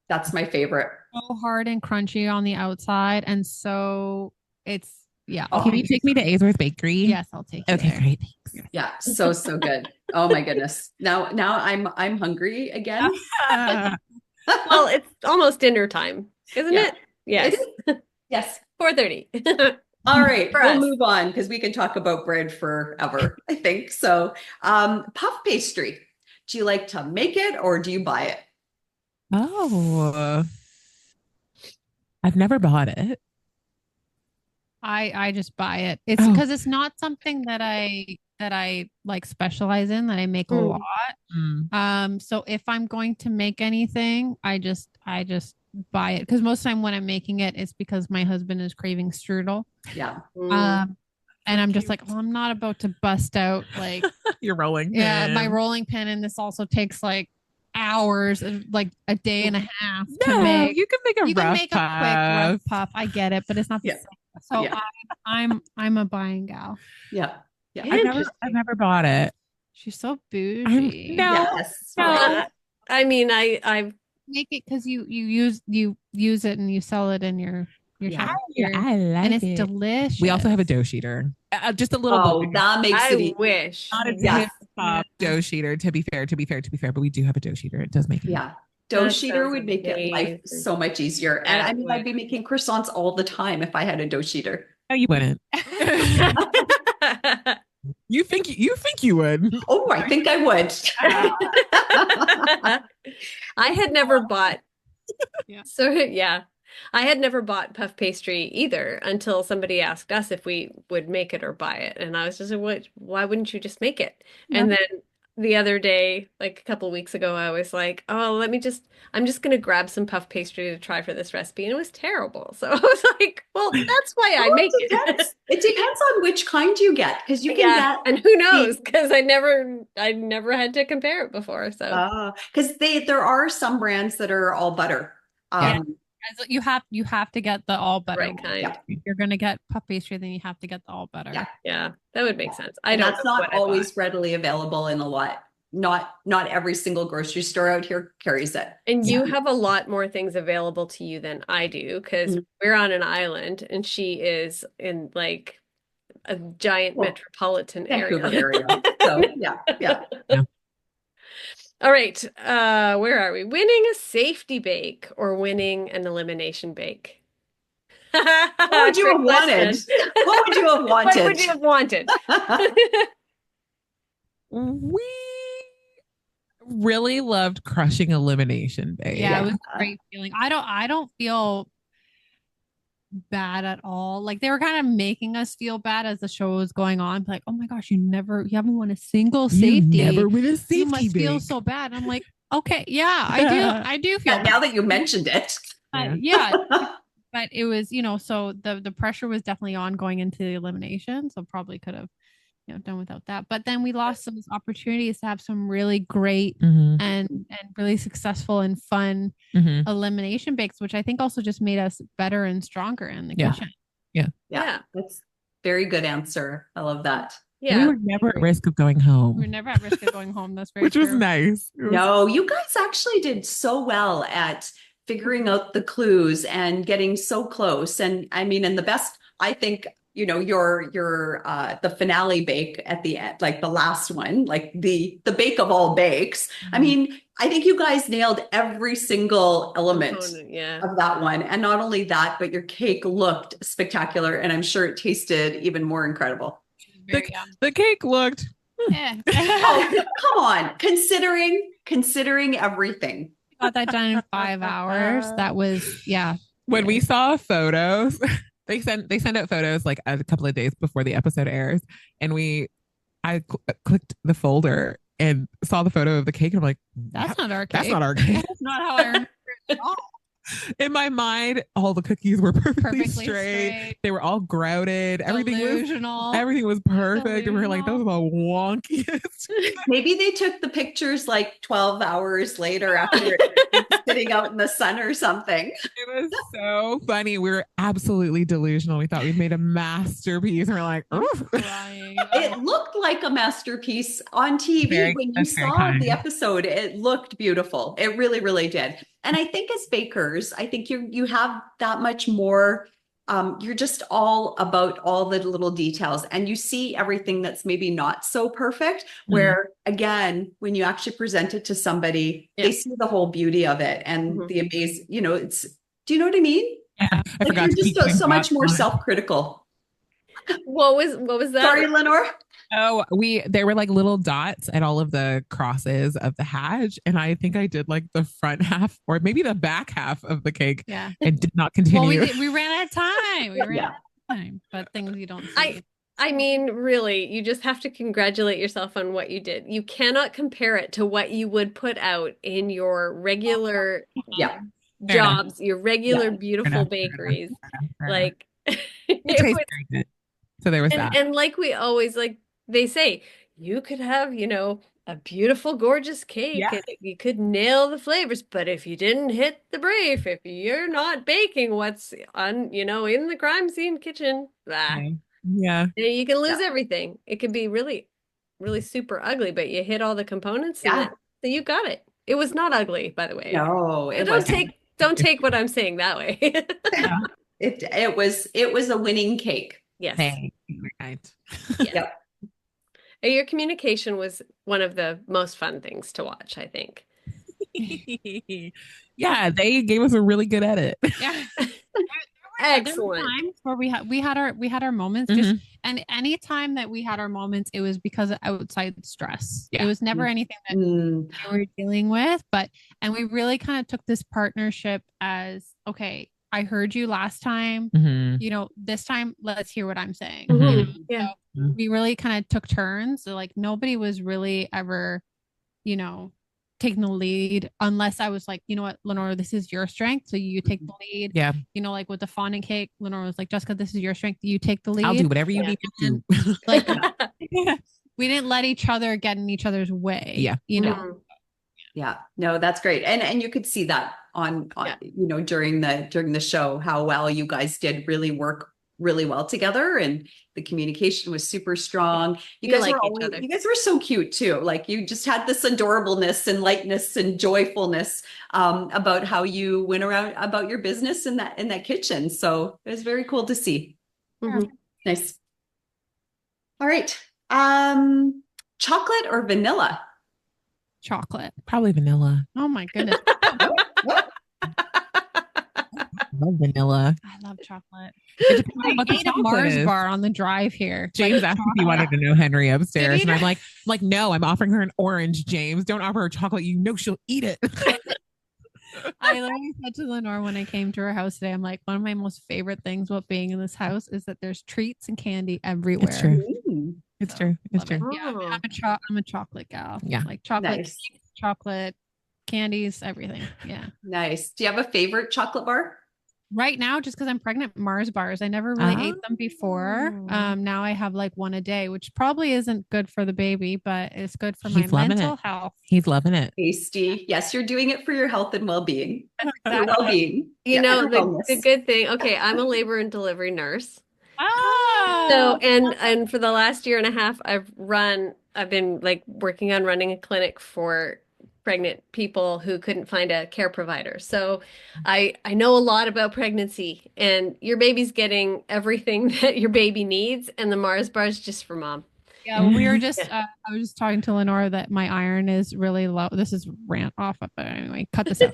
that's my favorite.
So hard and crunchy on the outside, and so it's
Oh,
Can you take me to Azworth Bakery?
Yes, I'll take you
Okay,
there.
great.
Yeah, so good. Oh my goodness. Now I'm hungry again.
Well, it's almost dinner time, isn't
Yeah.
it? Yes.
It is. Yes.
4:30.
All right,
For
we'll
us.
move on because we can talk about bread forever, I think. So, puff pastry. Do you like to make it or do you buy it?
Oh, I've never bought it.
I just buy it. It's
Oh.
because it's not something that I like specialize in, that I make a
Mm.
lot.
Mm.
So if I'm going to make anything, I just buy it because most of the time when I'm making it, it's because my husband is craving strudel.
Yeah.
And I'm just like, oh, I'm not about to bust out like
Your rolling
my
pin.
rolling pin, and this also takes like hours, like a day and a half to
No,
make.
you can make a
You can
rough
make a quick rough
puff.
puff. I get it, but it's not the
Yeah.
same. So
Yeah.
I'm a buying gal.
Yeah. Yeah.
I've never bought it.
She's so bougie.
No,
Yes.
no.
Right.
I mean, I've
Make it because you use it and you sell it in your
Yeah.
shop
Yeah,
here,
I like
and it's
it.
delicious.
We also have a dough sheeter. Just a little
Oh,
bit.
that makes it
I
easy.
wish.
Not a
Yes.
top dough sheeter, to be fair, but we do have a dough sheeter. It does make it.
Yeah. Dough
That
sheeter
sounds
would make it life
amazing.
so much easier. And
Yeah,
I
it
mean,
would.
I'd be making croissants all the time if I had a dough sheeter.
No, you wouldn't. You think you would.
Oh, I think I would.
I had never bought.
Yeah.
So yeah, I had never bought puff pastry either until somebody asked us if we would make it or buy it, and I was just like, "What? Why wouldn't you just make it?"
Yeah.
And then the other day, like a couple weeks ago, I was like, "Oh, I'm just gonna grab some puff pastry to try for this recipe," and it was terrible. So I was like, "Well, that's why I
Well,
make
it
it."
depends. It depends on which kind you get, because you can
Yeah,
get
and who knows? Because I never had to compare it before. So
because there are some brands that are all butter.
Yeah. You have to get the all butter
right
one.
kind.
Yeah.
If you're gonna get puff pastry, then you have to get the all butter.
Yeah.
Yeah, that would make sense. I
And
don't
that's
know
not
what I bought.
always readily available in a lot. Not every single grocery store out here carries it.
And you have a lot more things available to you than I do because
Mhm.
we're on an island and she is in like a giant
Well,
metropolitan
Vancouver
area.
area. So yeah.
All right. Where are we? Winning a safety bake or winning an elimination bake?
What would you have wanted? What would you have
What
wanted?
would you have wanted?
We really loved crushing elimination bake.
Yeah, it was a great feeling. I don't feel bad at all. Like they were kind of making us feel bad as the show was going on. Like, oh my gosh, you haven't won a single safety.
You never win a safety
You must feel
bake.
so bad. I'm like, okay, yeah, I do feel
Yeah, now that you mentioned it.
yeah. But it was, so the pressure was definitely on going into the elimination. So probably could have, done without that. But then we lost those opportunities to have some really great and really successful and fun elimination bakes, which I think also just made us better and stronger in the kitchen.
Yeah, that's very good answer. I love that.
Yeah.
We were never at risk of going home.
We were never at risk of going home. That's very
Which was
true.
nice.
No, you guys actually did so well at figuring out the clues and getting so close. And I mean, and the best, I think, your the finale bake at the end, like the last one, like the bake of all bakes. I mean, I think you guys nailed every single element of that one. And not only that, but your cake looked spectacular. And I'm sure it tasted even more incredible.
The cake looked.
Oh, come on. Considering everything.
Got that done in 5 hours. That was, yeah.
When we saw photos, they send out photos like a couple of days before the episode airs, and I clicked the folder and saw the photo of the cake, and I'm like,
that's not our cake.
That's not our cake.
That's not how I remember it at all.
In my mind, all the cookies were perfectly straight. They were all grouted. Everything was perfect. And we were like, those are the wonkiest.
Maybe they took the pictures like 12 hours later after sitting out in the sun or something.
It was so funny. We were absolutely delusional. We thought we'd made a masterpiece. And we're like,
it looked like a masterpiece on TV. When you saw the episode, it looked beautiful. It really, really did. And I think as bakers, I think you have that much more. You're just all about all the little details, and you see everything that's maybe not so perfect. Where again, when you actually present it to somebody, they see the whole beauty of it and the amazing. It's. Do you know what I mean?
Yeah,
like you're just so much more self-critical.
What was that?
Sorry, Lenore.
Oh, there were like little dots at all of the crosses of the hatch, and I think I did like the front half or maybe the back half of the cake, and did not continue.
Well, we ran out of time. We ran out of time, but things you don't see.
I mean, really, you just have to congratulate yourself on what you did. You cannot compare it to what you would put out in your regular
Fair enough.
jobs, your regular
Fair
beautiful
enough,
bakeries.
fair enough.
Like
It
it
tastes
was,
very good. So there was
and
that.
and like we always like they say, you could have, a beautiful, gorgeous cake
Yeah.
and you could nail the flavors, but if you didn't hit the brief, if you're not baking what's in the crime scene kitchen,
Okay. Yeah.
you can lose
Yeah.
everything. It could be really, really super ugly, but you hit all the components and
Yeah.
then you got it. It was not ugly, by the way.
No,
So
it wasn't.
don't take what I'm saying that way.
Yeah.
It was a winning cake.
Yes.
Hey, you're kind.
Yes.
Yep.
Your communication was one of the most fun things to watch, I think.
Yeah, they gave us a really good edit.
Yeah. There were
Excellent.
times where we had our moments
Mhm.
just, and any time that we had our moments, it was because of outside stress.
Yeah.
It was never anything that
Mm,
we were dealing with, and we really kind of took this partnership as, okay, I heard you last time,
Mhm.
this time let's hear what I'm saying.
Mhm.
Yeah.
So we really kind of took turns. So like nobody was really ever, taking the lead unless I was like, you know what, Lenore, this is your strength. So you take the lead.
Yeah,
Like with the fondant cake, Lenore was like, Jessica, this is your strength. You take the lead.
I'll do whatever you
Yeah.
need to do.
Like we didn't let each other get in each other's way.
Yeah.
Mhm.
yeah. No, that's great. And you could see that on
Yeah.
during the show, how well you guys did really work really well together, and the communication was super strong. You guys
like
were
each other.
you guys were so cute too. Like you just had this adorableness and lightness and joyfulness about how you went around about your business in that kitchen. So it was very cool to see.
Mhm.
Nice. All right. Chocolate or vanilla?
Chocolate.
Probably vanilla.
Oh my goodness.
I love vanilla.
I love chocolate.
It depends on
I
what the
ate a
chocolate
Mars
is.
bar on the drive here.
James asked if he wanted to know Henry upstairs,
Did
and
he?
I'm like, no, I'm offering her an orange. James, don't offer her chocolate. You know she'll eat it.
I literally said to Lenore when I came to her house today, I'm like, one of my most favorite things about being in this house is that there's treats and candy everywhere.
It's true.
Mm,
It's
So,
true. It's
love it.
true.
Yeah,
Oh.
I'm a chocolate gal.
Yeah.
Like chocolate
nice.
cakes, chocolate candies, everything. Yeah.
Nice. Do you have a favorite chocolate bar?
Right now, just because I'm pregnant, Mars bars. I never really ate them before.
Oh.
Now I have like one a day, which probably isn't good for the baby, but it's good for
He's
my
loving
mental
it.
health.
He's loving it.
Tasty. Yes, you're doing it for your health and well-being. Your
Exactly.
well-being.
You know,
your
the
wellness.
good thing, okay, I'm a labor and delivery nurse.
Oh,
So, and for the last year and a half, I've been like working on running a clinic for pregnant people who couldn't find a care provider. So I know a lot about pregnancy, and your baby's getting everything that your baby needs, and the Mars bar is just for mom.
yeah. Well, we were just,
Yeah.
I was just talking to Lenore that my iron is really low. This is rant off, but anyway, cut this out.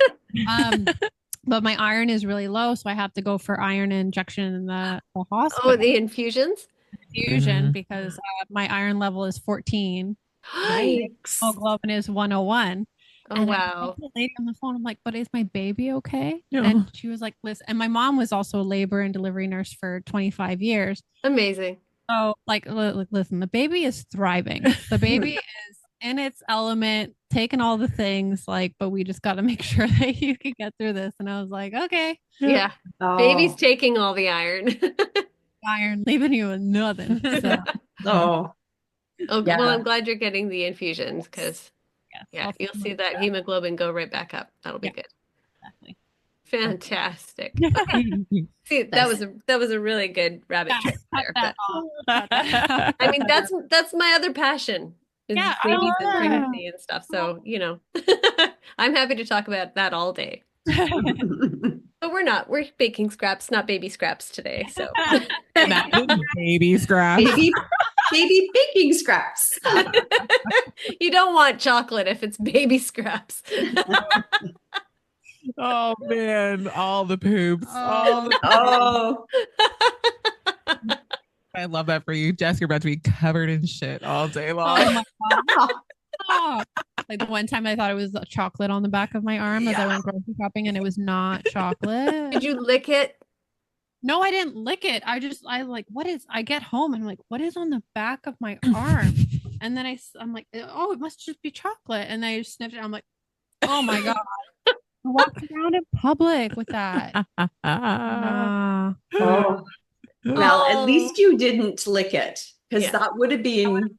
But my iron is really low, so I have to go for iron injection in the hospital.
Oh, the infusions?
Infusion
Mhm.
because my iron level is 14.
Yikes.
Hemoglobin is 101.
Oh,
And I
wow.
called the lady on the phone. I'm like, but is my baby okay?
No.
And she was like, listen, and my mom was also a labor and delivery nurse for 25 years.
Amazing.
So like, listen, the baby is thriving. The baby is in its element, taking all the things, like, but we just got to make sure that you can get through this. And I was like, okay,
Yeah.
Oh.
Baby's taking all the iron.
iron, leaving you with nothing. So
Oh.
Oh,
Yeah.
well, I'm glad you're getting the infusions because,
yes,
yeah,
I'll
you'll
feel
see
much
that
better.
hemoglobin go right back up. That'll be
Yeah.
good.
Exactly.
Fantastic. Okay. See, that was a really good rabbit
Yeah,
trail
cut
there.
that
But,
off. Cut that
I mean, that's my other passion is
Yeah, I
babies
love
and
that.
pregnancy and stuff. So, I'm happy to talk about that all day. But we're not. We're baking scraps, not baby scraps today. So
Imagine baby scraps.
baby baking scraps.
you don't want chocolate if it's baby scraps.
Oh man, all the poops.
Oh,
Oh.
I love that for you, Jess. You're about to be covered in shit all day long.
oh my God. Oh. Like the one time I thought it was chocolate on the back of my arm as I went grocery shopping, and it was not chocolate.
Did you lick it?
No, I didn't lick it. I like, what is, I get home and I'm like, what is on the back of my arm? And then I'm like, oh, it must just be chocolate. And I sniffed it. I'm like, oh my God. Walk around in public with that.
Oh, well, at
Oh,
least you didn't lick it because
yeah.
that would have been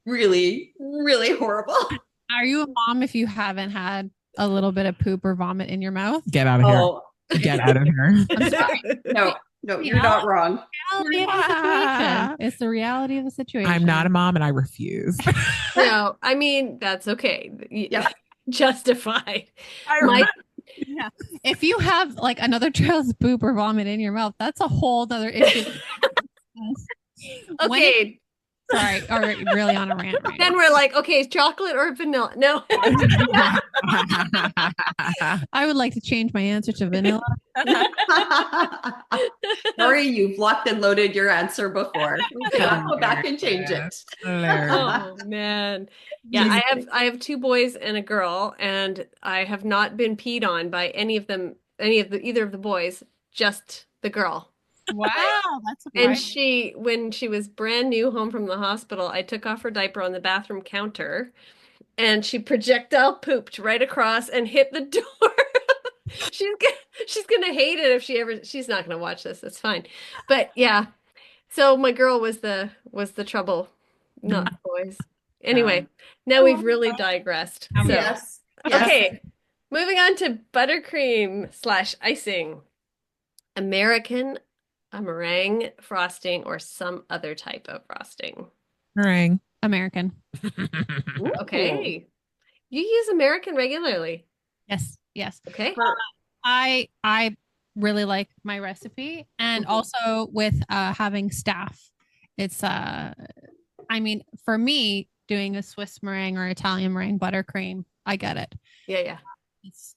really, really horrible.
Are you a mom if you haven't had a little bit of poop or vomit in your mouth?
Get out of here.
Oh,
Get out of here.
I'm sorry.
no, you're not wrong.
Reality of the situation. It's the reality of the situation.
I'm not a mom and I refuse.
No, I mean, that's okay.
Yeah.
Justified.
Yeah. If you have like another child's poop or vomit in your mouth, that's a whole other issue.
Okay.
Sorry, or really on a rant right
Then we're like, okay, chocolate or vanilla? No.
I would like to change my answer to vanilla.
Sorry, you've locked and loaded your answer before. We cannot go back and change it.
Oh man. Yeah, I have two boys and a girl, and I have not been peed on by either of the boys, just the girl.
Wow, that's
And
surprising.
when she was brand new home from the hospital, I took off her diaper on the bathroom counter, and she projectile pooped right across and hit the door. She's gonna hate it if she's not gonna watch this. That's fine. But yeah. So my girl was the trouble, not the boys. Anyway, now we've really digressed. So
Yes.
okay. Moving on to buttercream / icing. American, a meringue frosting, or some other type of frosting.
Meringue.
American.
Okay. You use American regularly.
Yes.
Okay.
I really like my recipe, and also with having staff. It's I mean, for me, doing a Swiss meringue or Italian meringue buttercream, I get it.
Yeah.
It's,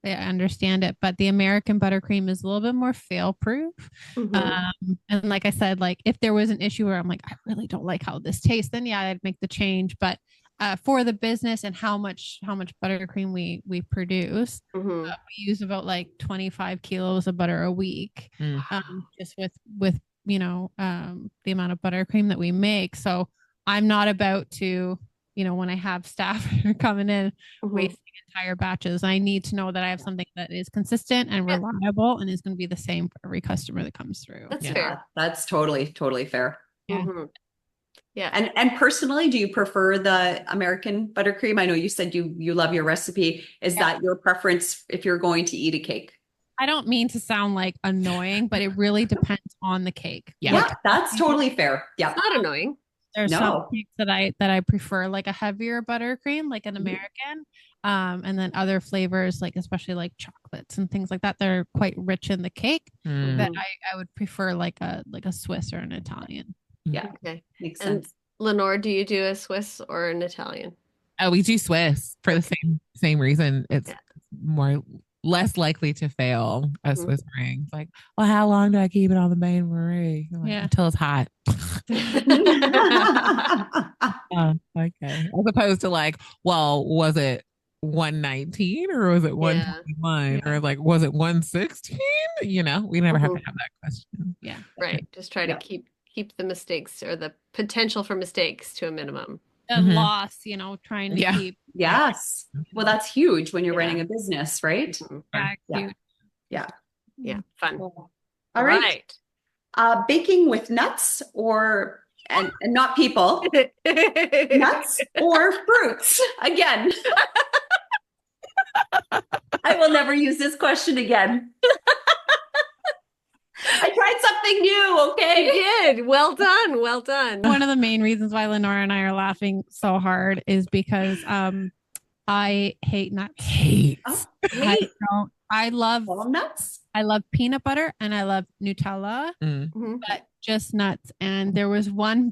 I understand it, but the American buttercream is a little bit more fail proof. And like I said, like if there was an issue where I'm like, I really don't like how this tastes, then yeah, I'd make the change. But for the business and how much buttercream we produce, we use about like 25 kilos of butter a week, just with the amount of buttercream that we make. So I'm not about to, when I have staff coming in, wasting entire batches. I need to know that I have something that is consistent and reliable and is going to be the same for every customer that comes through.
That's fair.
That's totally fair.
Yeah.
Yeah. And personally, do you prefer the American buttercream? I know you said you love your recipe. Is that your preference if you're going to eat a cake?
I don't mean to sound like annoying, but it really depends on the cake.
Yeah, that's totally fair. Yeah.
It's not annoying.
There's some cakes that I prefer, like a heavier buttercream, like an American. And then other flavors, like especially like chocolates and things like that, they're quite rich in the cake. That I would prefer like a Swiss or an Italian.
Yeah.
Okay.
Makes
And
sense.
Lenore, do you do a Swiss or an Italian?
Oh, we do Swiss for the same reason. It's less likely to fail a Swiss meringue. It's like, well, how long do I keep it on the bain marie? Like, until it's hot. Okay. As opposed to like, well, was it 119 or was it 121 or like was it 116? We never have to have that question.
Yeah. Right. Just try to keep the mistakes or the potential for mistakes to a minimum.
The loss, trying to keep.
Yes. Well, that's huge when you're running a business, right?
Yeah.
Fun.
All right. Baking with nuts and not people, nuts or fruits. Again, I will never use this question again. I tried something new. Okay.
You did. Well done. Well done.
One of the main reasons why Lenore and I are laughing so hard is because I hate nuts. I love
walnuts.
I love peanut butter and I love Nutella, but just nuts. And there was one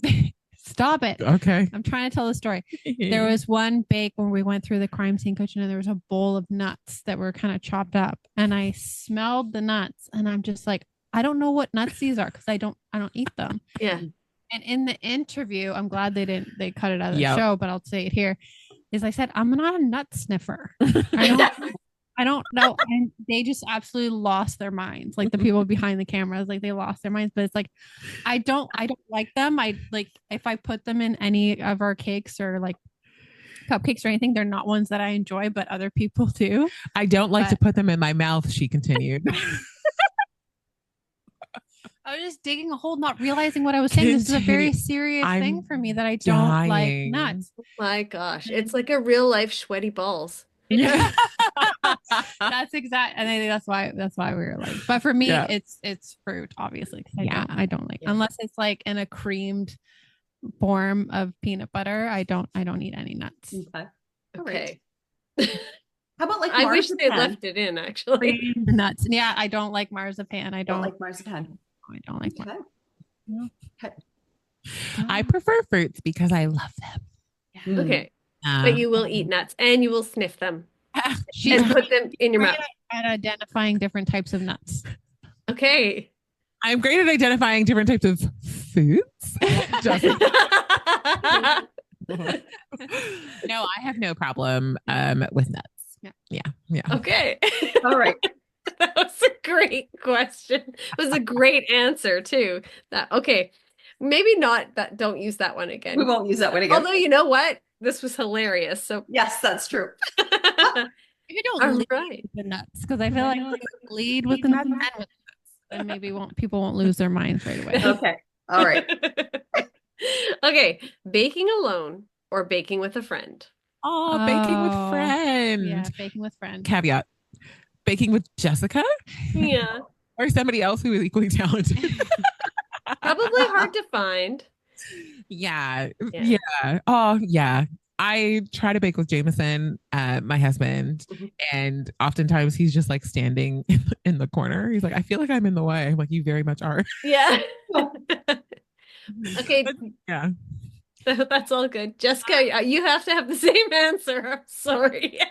stop it.
Okay.
I'm trying to tell the story. There was one bake when we went through the crime scene kitchen and there was a bowl of nuts that were kind of chopped up. And I smelled the nuts and I'm just like, I don't know what nuts these are because I don't eat them.
Yeah.
And in the interview, I'm glad they cut it out of the show, but I'll say it here, is I said, I'm not a nut sniffer. I don't know. And they just absolutely lost their minds. Like the people behind the cameras, like they lost their minds, but it's like, I don't like them. I like, if I put them in any of our cakes or like cupcakes or anything. They're not ones that I enjoy, but other people do.
I don't like to put them in my mouth, she continued.
I was just digging a hole, not realizing what I was saying. This is a very serious thing for me that I don't like nuts.
Oh my gosh. It's like a real life sweaty balls.
Yeah.
That's exact. And I think that's why we were like, but for me, it's fruit, obviously. I don't like unless it's like in a creamed form of peanut butter. I don't eat any nuts.
Okay.
How about like
I wish
marzipan?
they left it in actually.
Nuts. Yeah, I don't like marzipan. I don't
like marzipan.
I don't like marzipan.
Okay.
I prefer fruits because I love them.
Okay. But you will eat nuts and you will sniff them
She's
and put them in your mouth.
At identifying different types of nuts.
Okay.
I'm great at identifying different types of foods. No, I have no problem with nuts. Yeah.
Okay.
All right.
That was a great question. It was a great answer too. Okay. Maybe not that. Don't use that one again.
We won't use that one again.
Although you know what? This was hilarious. So
yes, that's true.
You don't lead with the nuts because I feel like lead with the nuts and maybe people won't lose their minds right away.
Okay. All right.
Okay. Baking alone or baking with a friend?
Oh, baking with friend.
Yeah, baking with friend.
Caveat. Baking with Jessica?
Yeah.
Or somebody else who is equally talented.
Probably hard to find.
Yeah. Oh, yeah. I try to bake with Jameson, my husband, and oftentimes he's just like standing in the corner. He's like, I feel like I'm in the way. I'm like, you very much are.
Yeah. Okay.
Yeah.
That's all good. Jessica, you have to have the same answer. I'm sorry.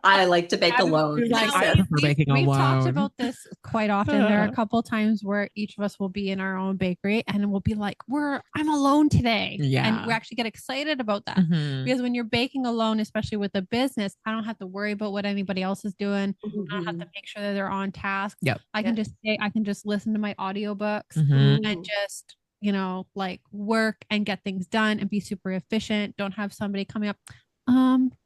I like to bake alone.
I prefer baking alone.
We've talked about this quite often. There are a couple of times where each of us will be in our own bakery and we'll be like, I'm alone today.
Yeah.
And we actually get excited about that. Because when you're baking alone, especially with a business, I don't have to worry about what anybody else is doing. I don't have to make sure that they're on task.
Yep.
I can just listen to my audiobooks and just, like work and get things done and be super efficient. Don't have somebody coming up.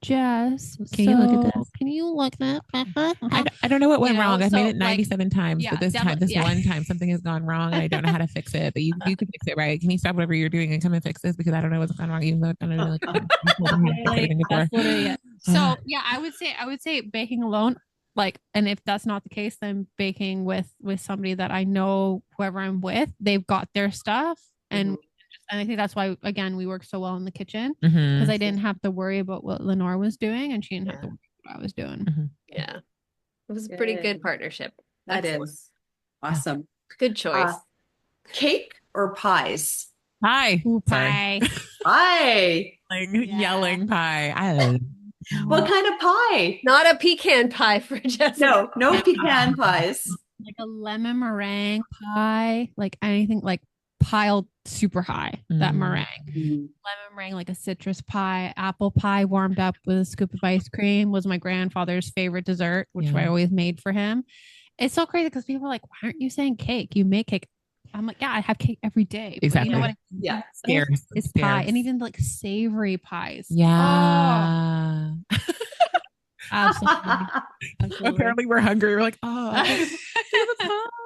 Jess,
can you look at this?
Can you look at that?
I don't know what went wrong. I've made it 97 times, but this
definitely.
one time, something has gone wrong and I don't know how to fix it. But you can fix it, right? Can you stop whatever you're doing and come and fix this because I don't know what's gone wrong. Even though I don't know,
that's literally it. So yeah, I would say baking alone. Like, and if that's not the case, then baking with somebody that I know, whoever I'm with, they've got their stuff and I think that's why, again, we worked so well in the kitchen because I didn't have to worry about what Lenore was doing and she didn't have to worry about what I was doing.
Yeah. It was a pretty good partnership.
That is awesome.
Good choice.
Cake or pies?
Pie.
Ooh, pie.
Pie.
Yelling pie.
What kind of pie?
Not a pecan pie for Jessica.
No pecan pies.
Like a lemon meringue pie, like anything like piled super high, that meringue. Lemon meringue, like a citrus pie, apple pie warmed up with a scoop of ice cream was my grandfather's favorite dessert, which I always made for him. It's so crazy because people are like, why aren't you saying cake? You make cake. I'm like, yeah, I have cake every day.
Exactly.
You know what
Yeah.
It's pie. And even like savory pies.
Yeah.
Oh. Absolutely.
Apparently we're hungry. We're like, the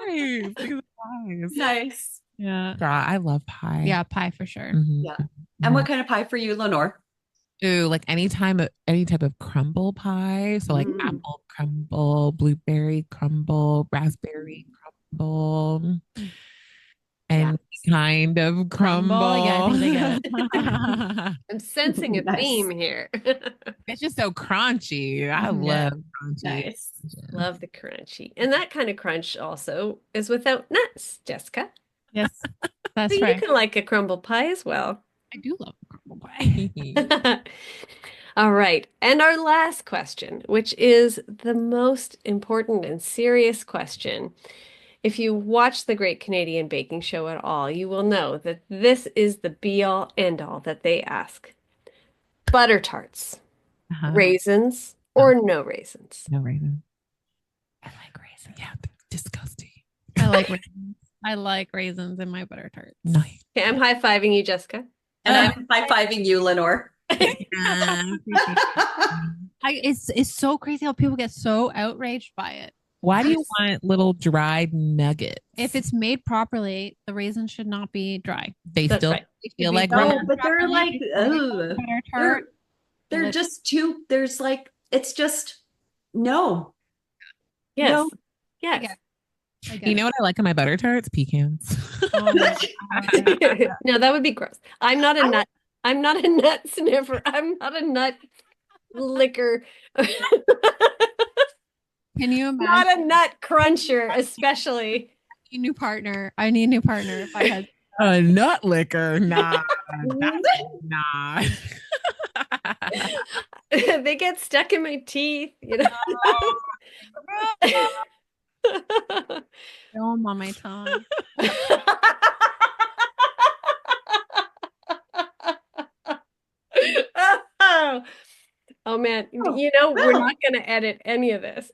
pies.
Nice.
Yeah.
I love pie.
Yeah, pie for sure.
Yeah. And what kind of pie for you, Lenore?
Ooh, like any type of crumble pie. So like apple crumble, blueberry crumble, raspberry crumble, and kind of crumble.
Yeah, I think they get it.
I'm sensing a theme here.
It's just so crunchy. I love crunchy.
Nice.
Love the crunchy. And that kind of crunch also is without nuts, Jessica.
Yes, that's
So
right.
you can like a crumble pie as well.
I do love crumble pie.
All right. And our last question, which is the most important and serious question. If you watch the Great Canadian Baking Show at all, you will know that this is the be-all, end-all that they ask. Butter tarts, raisins, or no raisins?
No raisins. I like raisins. Yeah, they're disgusting.
I like raisins. I like raisins in my butter tarts.
Nice.
Okay, I'm high-fiving you, Jessica.
And I'm high-fiving you, Lenore.
Yeah, appreciate that.
It's so crazy how people get so outraged by it.
Why do you want little dried nuggets?
If it's made properly, the raisins should not be dry.
They
That's
still
right.
feel like
No,
ramen.
but they're like, ugh.
Butter tart.
They're just too, there's like, it's just, no,
Yes.
no.
Yes.
You know what I like in my butter tarts? Pecans.
Oh my God.
No, that would be gross. I'm not a nut. I'm not a nut sniffer. I'm not a nut licker.
Can you
Not
imagine
a nut cruncher, especially.
a new partner? I need a new partner if I had.
A nut liquor? Nah, nah.
They get stuck in my teeth, you know.
Film on my tongue.
Oh, oh man, you know, we're not going to edit any of this.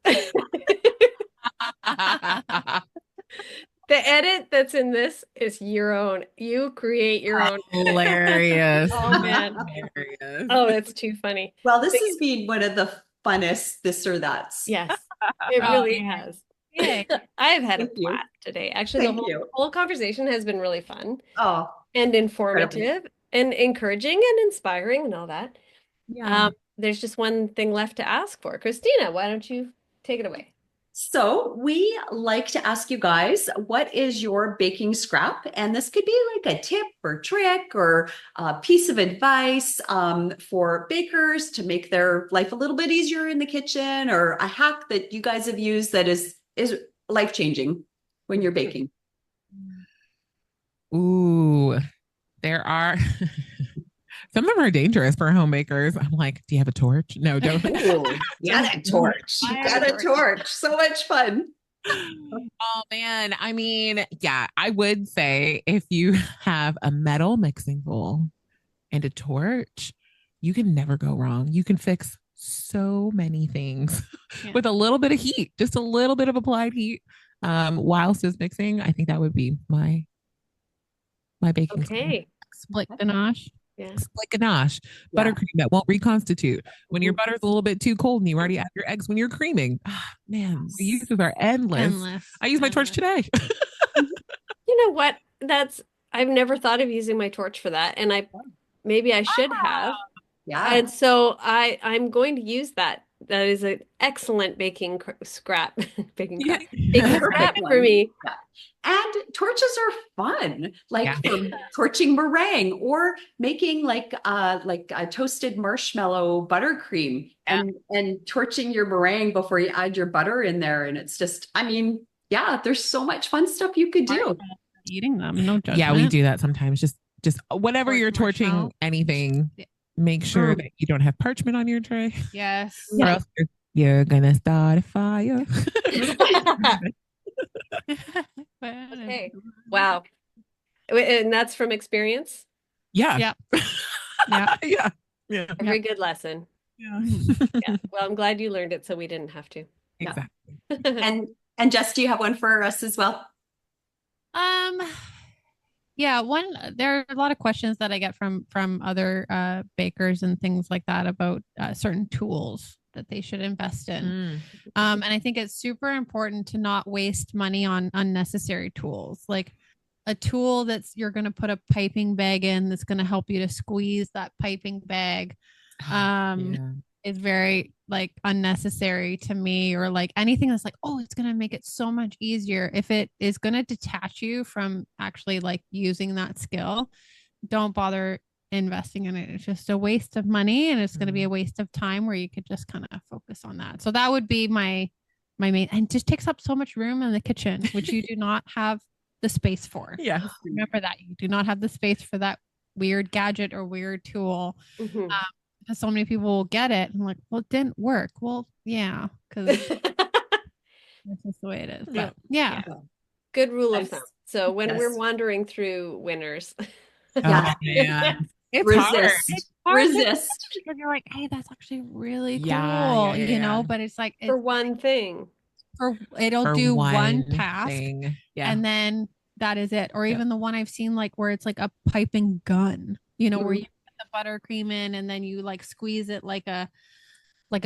The edit that's in this is your own. You create your own.
Hilarious.
Oh man.
Hilarious.
Oh, that's too funny.
Well, this has been one of the funnest this or that's.
Yes, it
Oh,
really
yeah.
has.
Yay.
I've had a
Thank you.
blast today. Actually, the
Thank you.
whole conversation has been really fun
Oh,
and informative and encouraging and inspiring and all that.
Yeah.
There's just one thing left to ask for. Christina, why don't you take it away?
so we like to ask you guys, what is your baking scrap? And this could be like a tip or trick or a piece of advice for bakers to make their life a little bit easier in the kitchen, or a hack that you guys have used that is life-changing when you're baking.
Ooh, there are some of them are dangerous for homemakers. I'm like, do you have a torch? No, don't.
Ooh, yeah, a torch. You got a torch. So much fun.
Oh man, I mean, yeah, I would say if you have a metal mixing bowl and a torch, you can never go wrong. You can fix so many things with a little bit of heat, just a little bit of applied heat, whilst it's mixing. I think that would be my baking
Okay.
Split ganache.
Yeah.
split ganache, buttercream that won't reconstitute. When your butter's a little bit too cold and you already add your eggs when you're creaming. Man, the uses are endless. I use my torch today.
You know what? I've never thought of using my torch for that, and maybe I should have.
Yeah.
And so I'm going to use that. That is an excellent baking scrap, baking scrap for me.
Yeah. And torches are fun, like for torching meringue or making like a toasted marshmallow buttercream and torching your meringue before you add your butter in there. And it's just, I mean, yeah, there's so much fun stuff you could do.
Eating them, no judgment.
Yeah, we do that sometimes. Just whenever you're torching anything, make sure that you don't have parchment on your tray.
Yes.
Or else you're gonna start a fire.
Okay. Wow. And that's from experience?
Yeah.
Yeah.
Yeah. Yeah.
A very good lesson.
Yeah.
Yeah. Well, I'm glad you learned it so we didn't have to.
Exactly.
And Jess, do you have one for us as well?
Yeah, there are a lot of questions that I get from other bakers and things like that about certain tools that they should invest in. And I think it's super important to not waste money on unnecessary tools. Like a tool you're going to put a piping bag in that's going to help you to squeeze that piping bag is very like unnecessary to me, or like anything that's like, oh, it's going to make it so much easier. If it is going to detach you from actually like using that skill, don't bother investing in it. It's just a waste of money, and it's going to be a waste of time where you could just kind of focus on that. So that would be my main, and just takes up so much room in the kitchen, which you do not have the space for.
Yeah.
Remember that you do not have the space for that weird gadget or weird tool. Because so many people will get it and like, well, it didn't work. Well, yeah, because that's just the way it is. But yeah.
Good rule of thumb. So when we're wandering through winners,
It's
resist. Resist.
Because you're like, hey, that's actually really cool, you know, but it's like
for one thing.
It'll do one task
and
then that is it. Or even the one I've seen like where it's like a piping gun, you know, where you put the buttercream in, and then you like squeeze it like a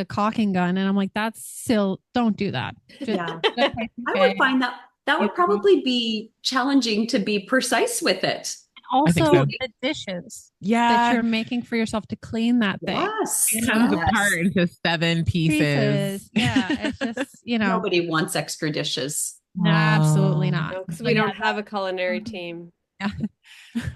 caulking gun. And I'm like, that's still, don't do that. Just
Yeah.
okay,
I would find that that would
You know.
probably be challenging to be precise with it.
I think
Also
so.
the dishes that
Yeah.
you're making for yourself to clean that thing.
Yes.
You
It
know,
comes apart into 7 pieces.
Yeah, it's just,
Nobody wants extra dishes.
no, absolutely
Oh.
not.
No, because
But
we
yeah,
don't have a culinary team.
yeah,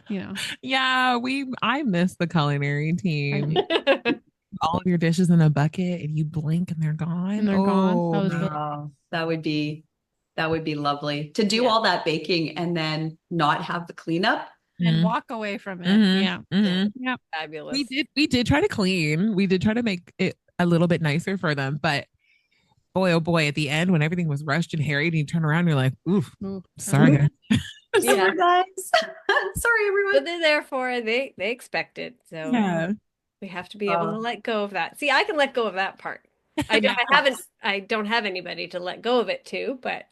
you know,
Yeah, I miss the culinary
I
team.
do.
All of your dishes in a bucket and you blink and they're gone.
And they're gone. That
Oh,
was
man.
really
Oh, that would be lovely to do
Yeah.
all that baking and then not have the cleanup.
and
Mhm.
walk away from it.
Mhm.
Yeah.
Mhm.
Yep.
Fabulous.
We did try to clean. We did try to make it a little bit nicer for them, but boy, oh boy, at the end when everything was rushed and harried, and you turn around, you're like, oof,
Ooh,
sorry, guys.
Yeah.
Sorry, guys. Sorry, everyone.
But they're there for it. They expect it. So
Yeah.
we have to be able to
Oh.
let go of that. See, I can let go of that part. I don't have anybody to let go of it to, but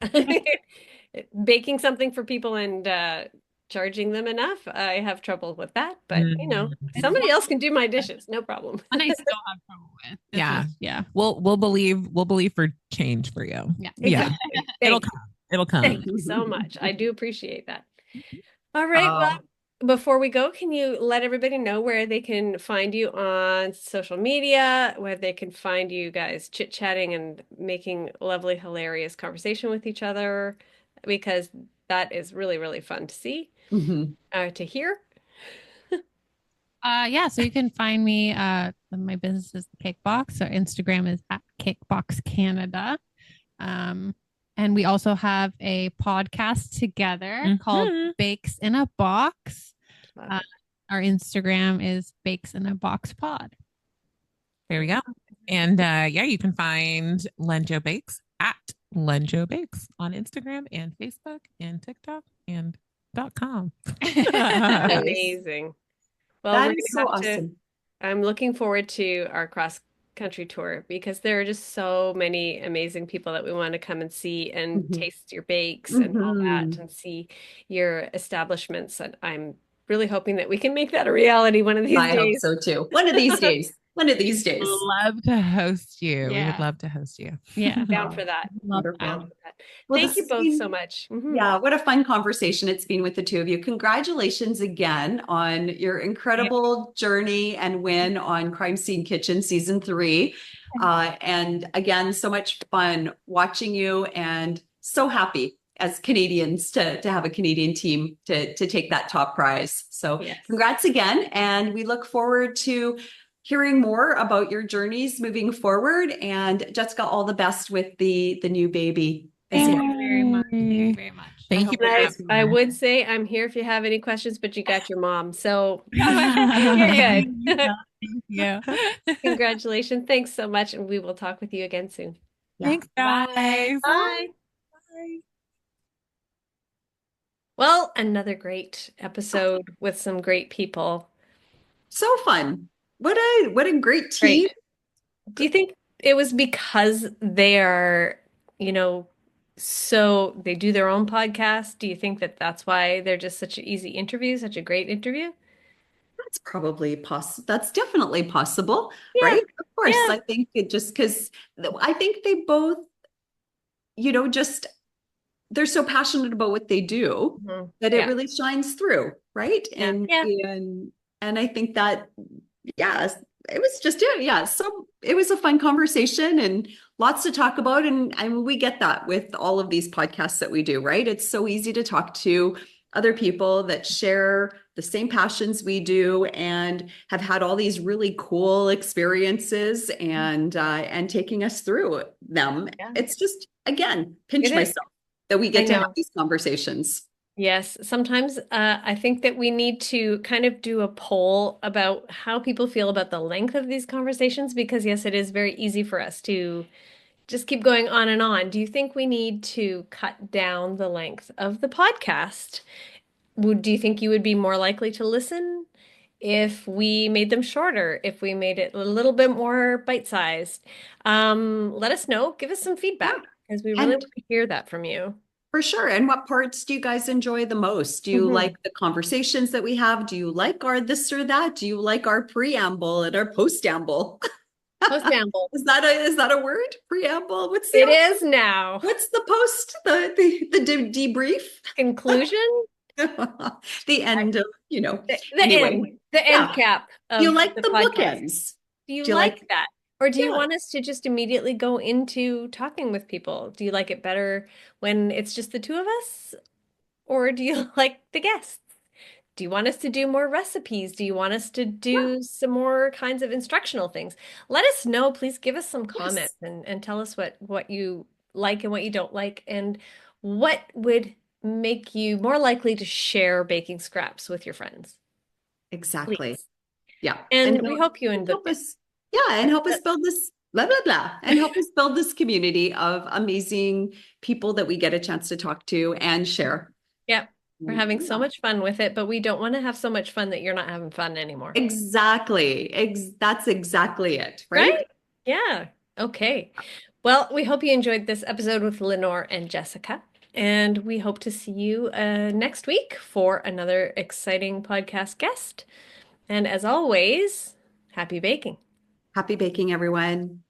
baking something for people and charging them enough, I have trouble with that. But somebody else can do my dishes, no problem.
And I still have trouble with. It's
Yeah.
just- yeah.
We'll believe for change for you.
Yeah.
Yeah.
Exactly.
It'll
Thank you.
come. It'll come.
Thank you so much. I do appreciate that. All right. Well,
Oh,
before we go, can you let everybody know where they can find you on social media, where they can find you guys chit-chatting and making lovely, hilarious conversation with each other? Because that is really, really fun to see,
mhm.
to hear.
Yeah, so you can find me my business is the Cake Box. So Instagram is at Cakebox Canada. And we also have a podcast together called
Mhm.
Bakes in a Box.
Love
Uh,
it.
Our Instagram is Bakes in a Box Pod.
There we go. And yeah, you can find Lenjo Bakes at Lenjo Bakes on Instagram and Facebook and TikTok and .com.
Nice.
Amazing. Well,
That
we're
is
gonna
so
have to.
awesome.
I'm looking forward to our cross country tour because there are just so many amazing people that we want to come and see and
Mhm.
taste your bakes and all that
Mhm.
and see your establishments. And I'm really hoping that we can make that a reality one of these
I hope
days.
so too. One of these days. One of these days.
Love to host you. We would
Yeah.
love to host you.
Yeah.
Down for that.
Love
Wonderful.
Down
that.
for that.
Well,
Thank
this
you
has
both
been-
so much. Mhm.
Yeah, what a fun conversation it's been with the two of you. Congratulations again on your incredible journey and win on Crime Scene Kitchen season 3. And again, so much fun watching you and so happy as Canadians to have a Canadian team to take that top prize. So
Yes.
congrats again. And we look forward to hearing more about your journeys moving forward. And Jessica, all the best with the new baby. as
Thank
well.
you very much. Thank you very much.
Thank you for
And
having
I
me.
would say I'm here if you have any questions, but you got your mom. So you're
Thank
good.
you.
Congratulations. Thanks so much. And we will talk with you again soon.
Yeah.
Thanks, guys.
Bye. Well, another great episode with some great people.
So fun. What a great team.
Great. Do you think it was because they are, so they do their own podcast? Do you think that that's why they're just such an easy interview, such a great interview?
That's probably possible. That's definitely possible,
Yeah.
right? Of course.
Yeah.
I think it just because I think they both, just they're so passionate about what they do
Mhm.
that it
Yeah.
really shines through, right?
Yeah.
And I think that, yeah, it was just yeah. So it was a fun conversation and lots to talk about. And I mean, we get that with all of these podcasts that we do, right? It's so easy to talk to other people that share the same passions we do and have had all these really cool experiences and taking us through them.
Yeah.
It's just, again, pinch
It is.
myself that we
I
get to
know.
have these conversations.
Yes, sometimes I think that we need to kind of do a poll about how people feel about the length of these conversations because, yes, it is very easy for us to just keep going on and on. Do you think we need to cut down the length of the podcast? Do you think you would be more likely to listen if we made them shorter, if we made it a little bit more bite-sized? Let us know. Give us some feedback because we really
And
want to hear that from you.
For sure. And what parts do you guys enjoy the most? Do you like the conversations that we have? Do you like our this or that? Do you like our preamble and our postamble?
Post-amble.
Is that a word? Preamble?
It is now.
What's the post? The debrief?
Conclusion?
The end of,
The
anyway.
end. The end cap of
Do you like the
podcast.
bookends?
Do you
Do you
like
like-
that? Or do you
Yeah.
want us to just immediately go into talking with people? Do you like it better when it's just the two of us? Or do you like the guests? Do you want us to do more recipes? Do you want us to do some more kinds of instructional things? Let us know. Please give us some comments and tell us what you like and what you don't like, and what would make you more likely to share baking scraps with your friends.
Exactly.
Please.
Yeah.
And we hope you
help
enjoy
us. Yeah, and help us build this blah blah blah, and help us build this community of amazing people that we get a chance to talk to and share.
Yep. We're having so much fun with it, but we don't want to have so much fun that you're not having fun anymore.
Exactly. That's exactly it, right?
Right? Yeah. Okay. Well, we hope you enjoyed this episode with Lenore and Jessica, and we hope to see you next week for another exciting podcast guest. And as always, happy baking.
Happy baking, everyone.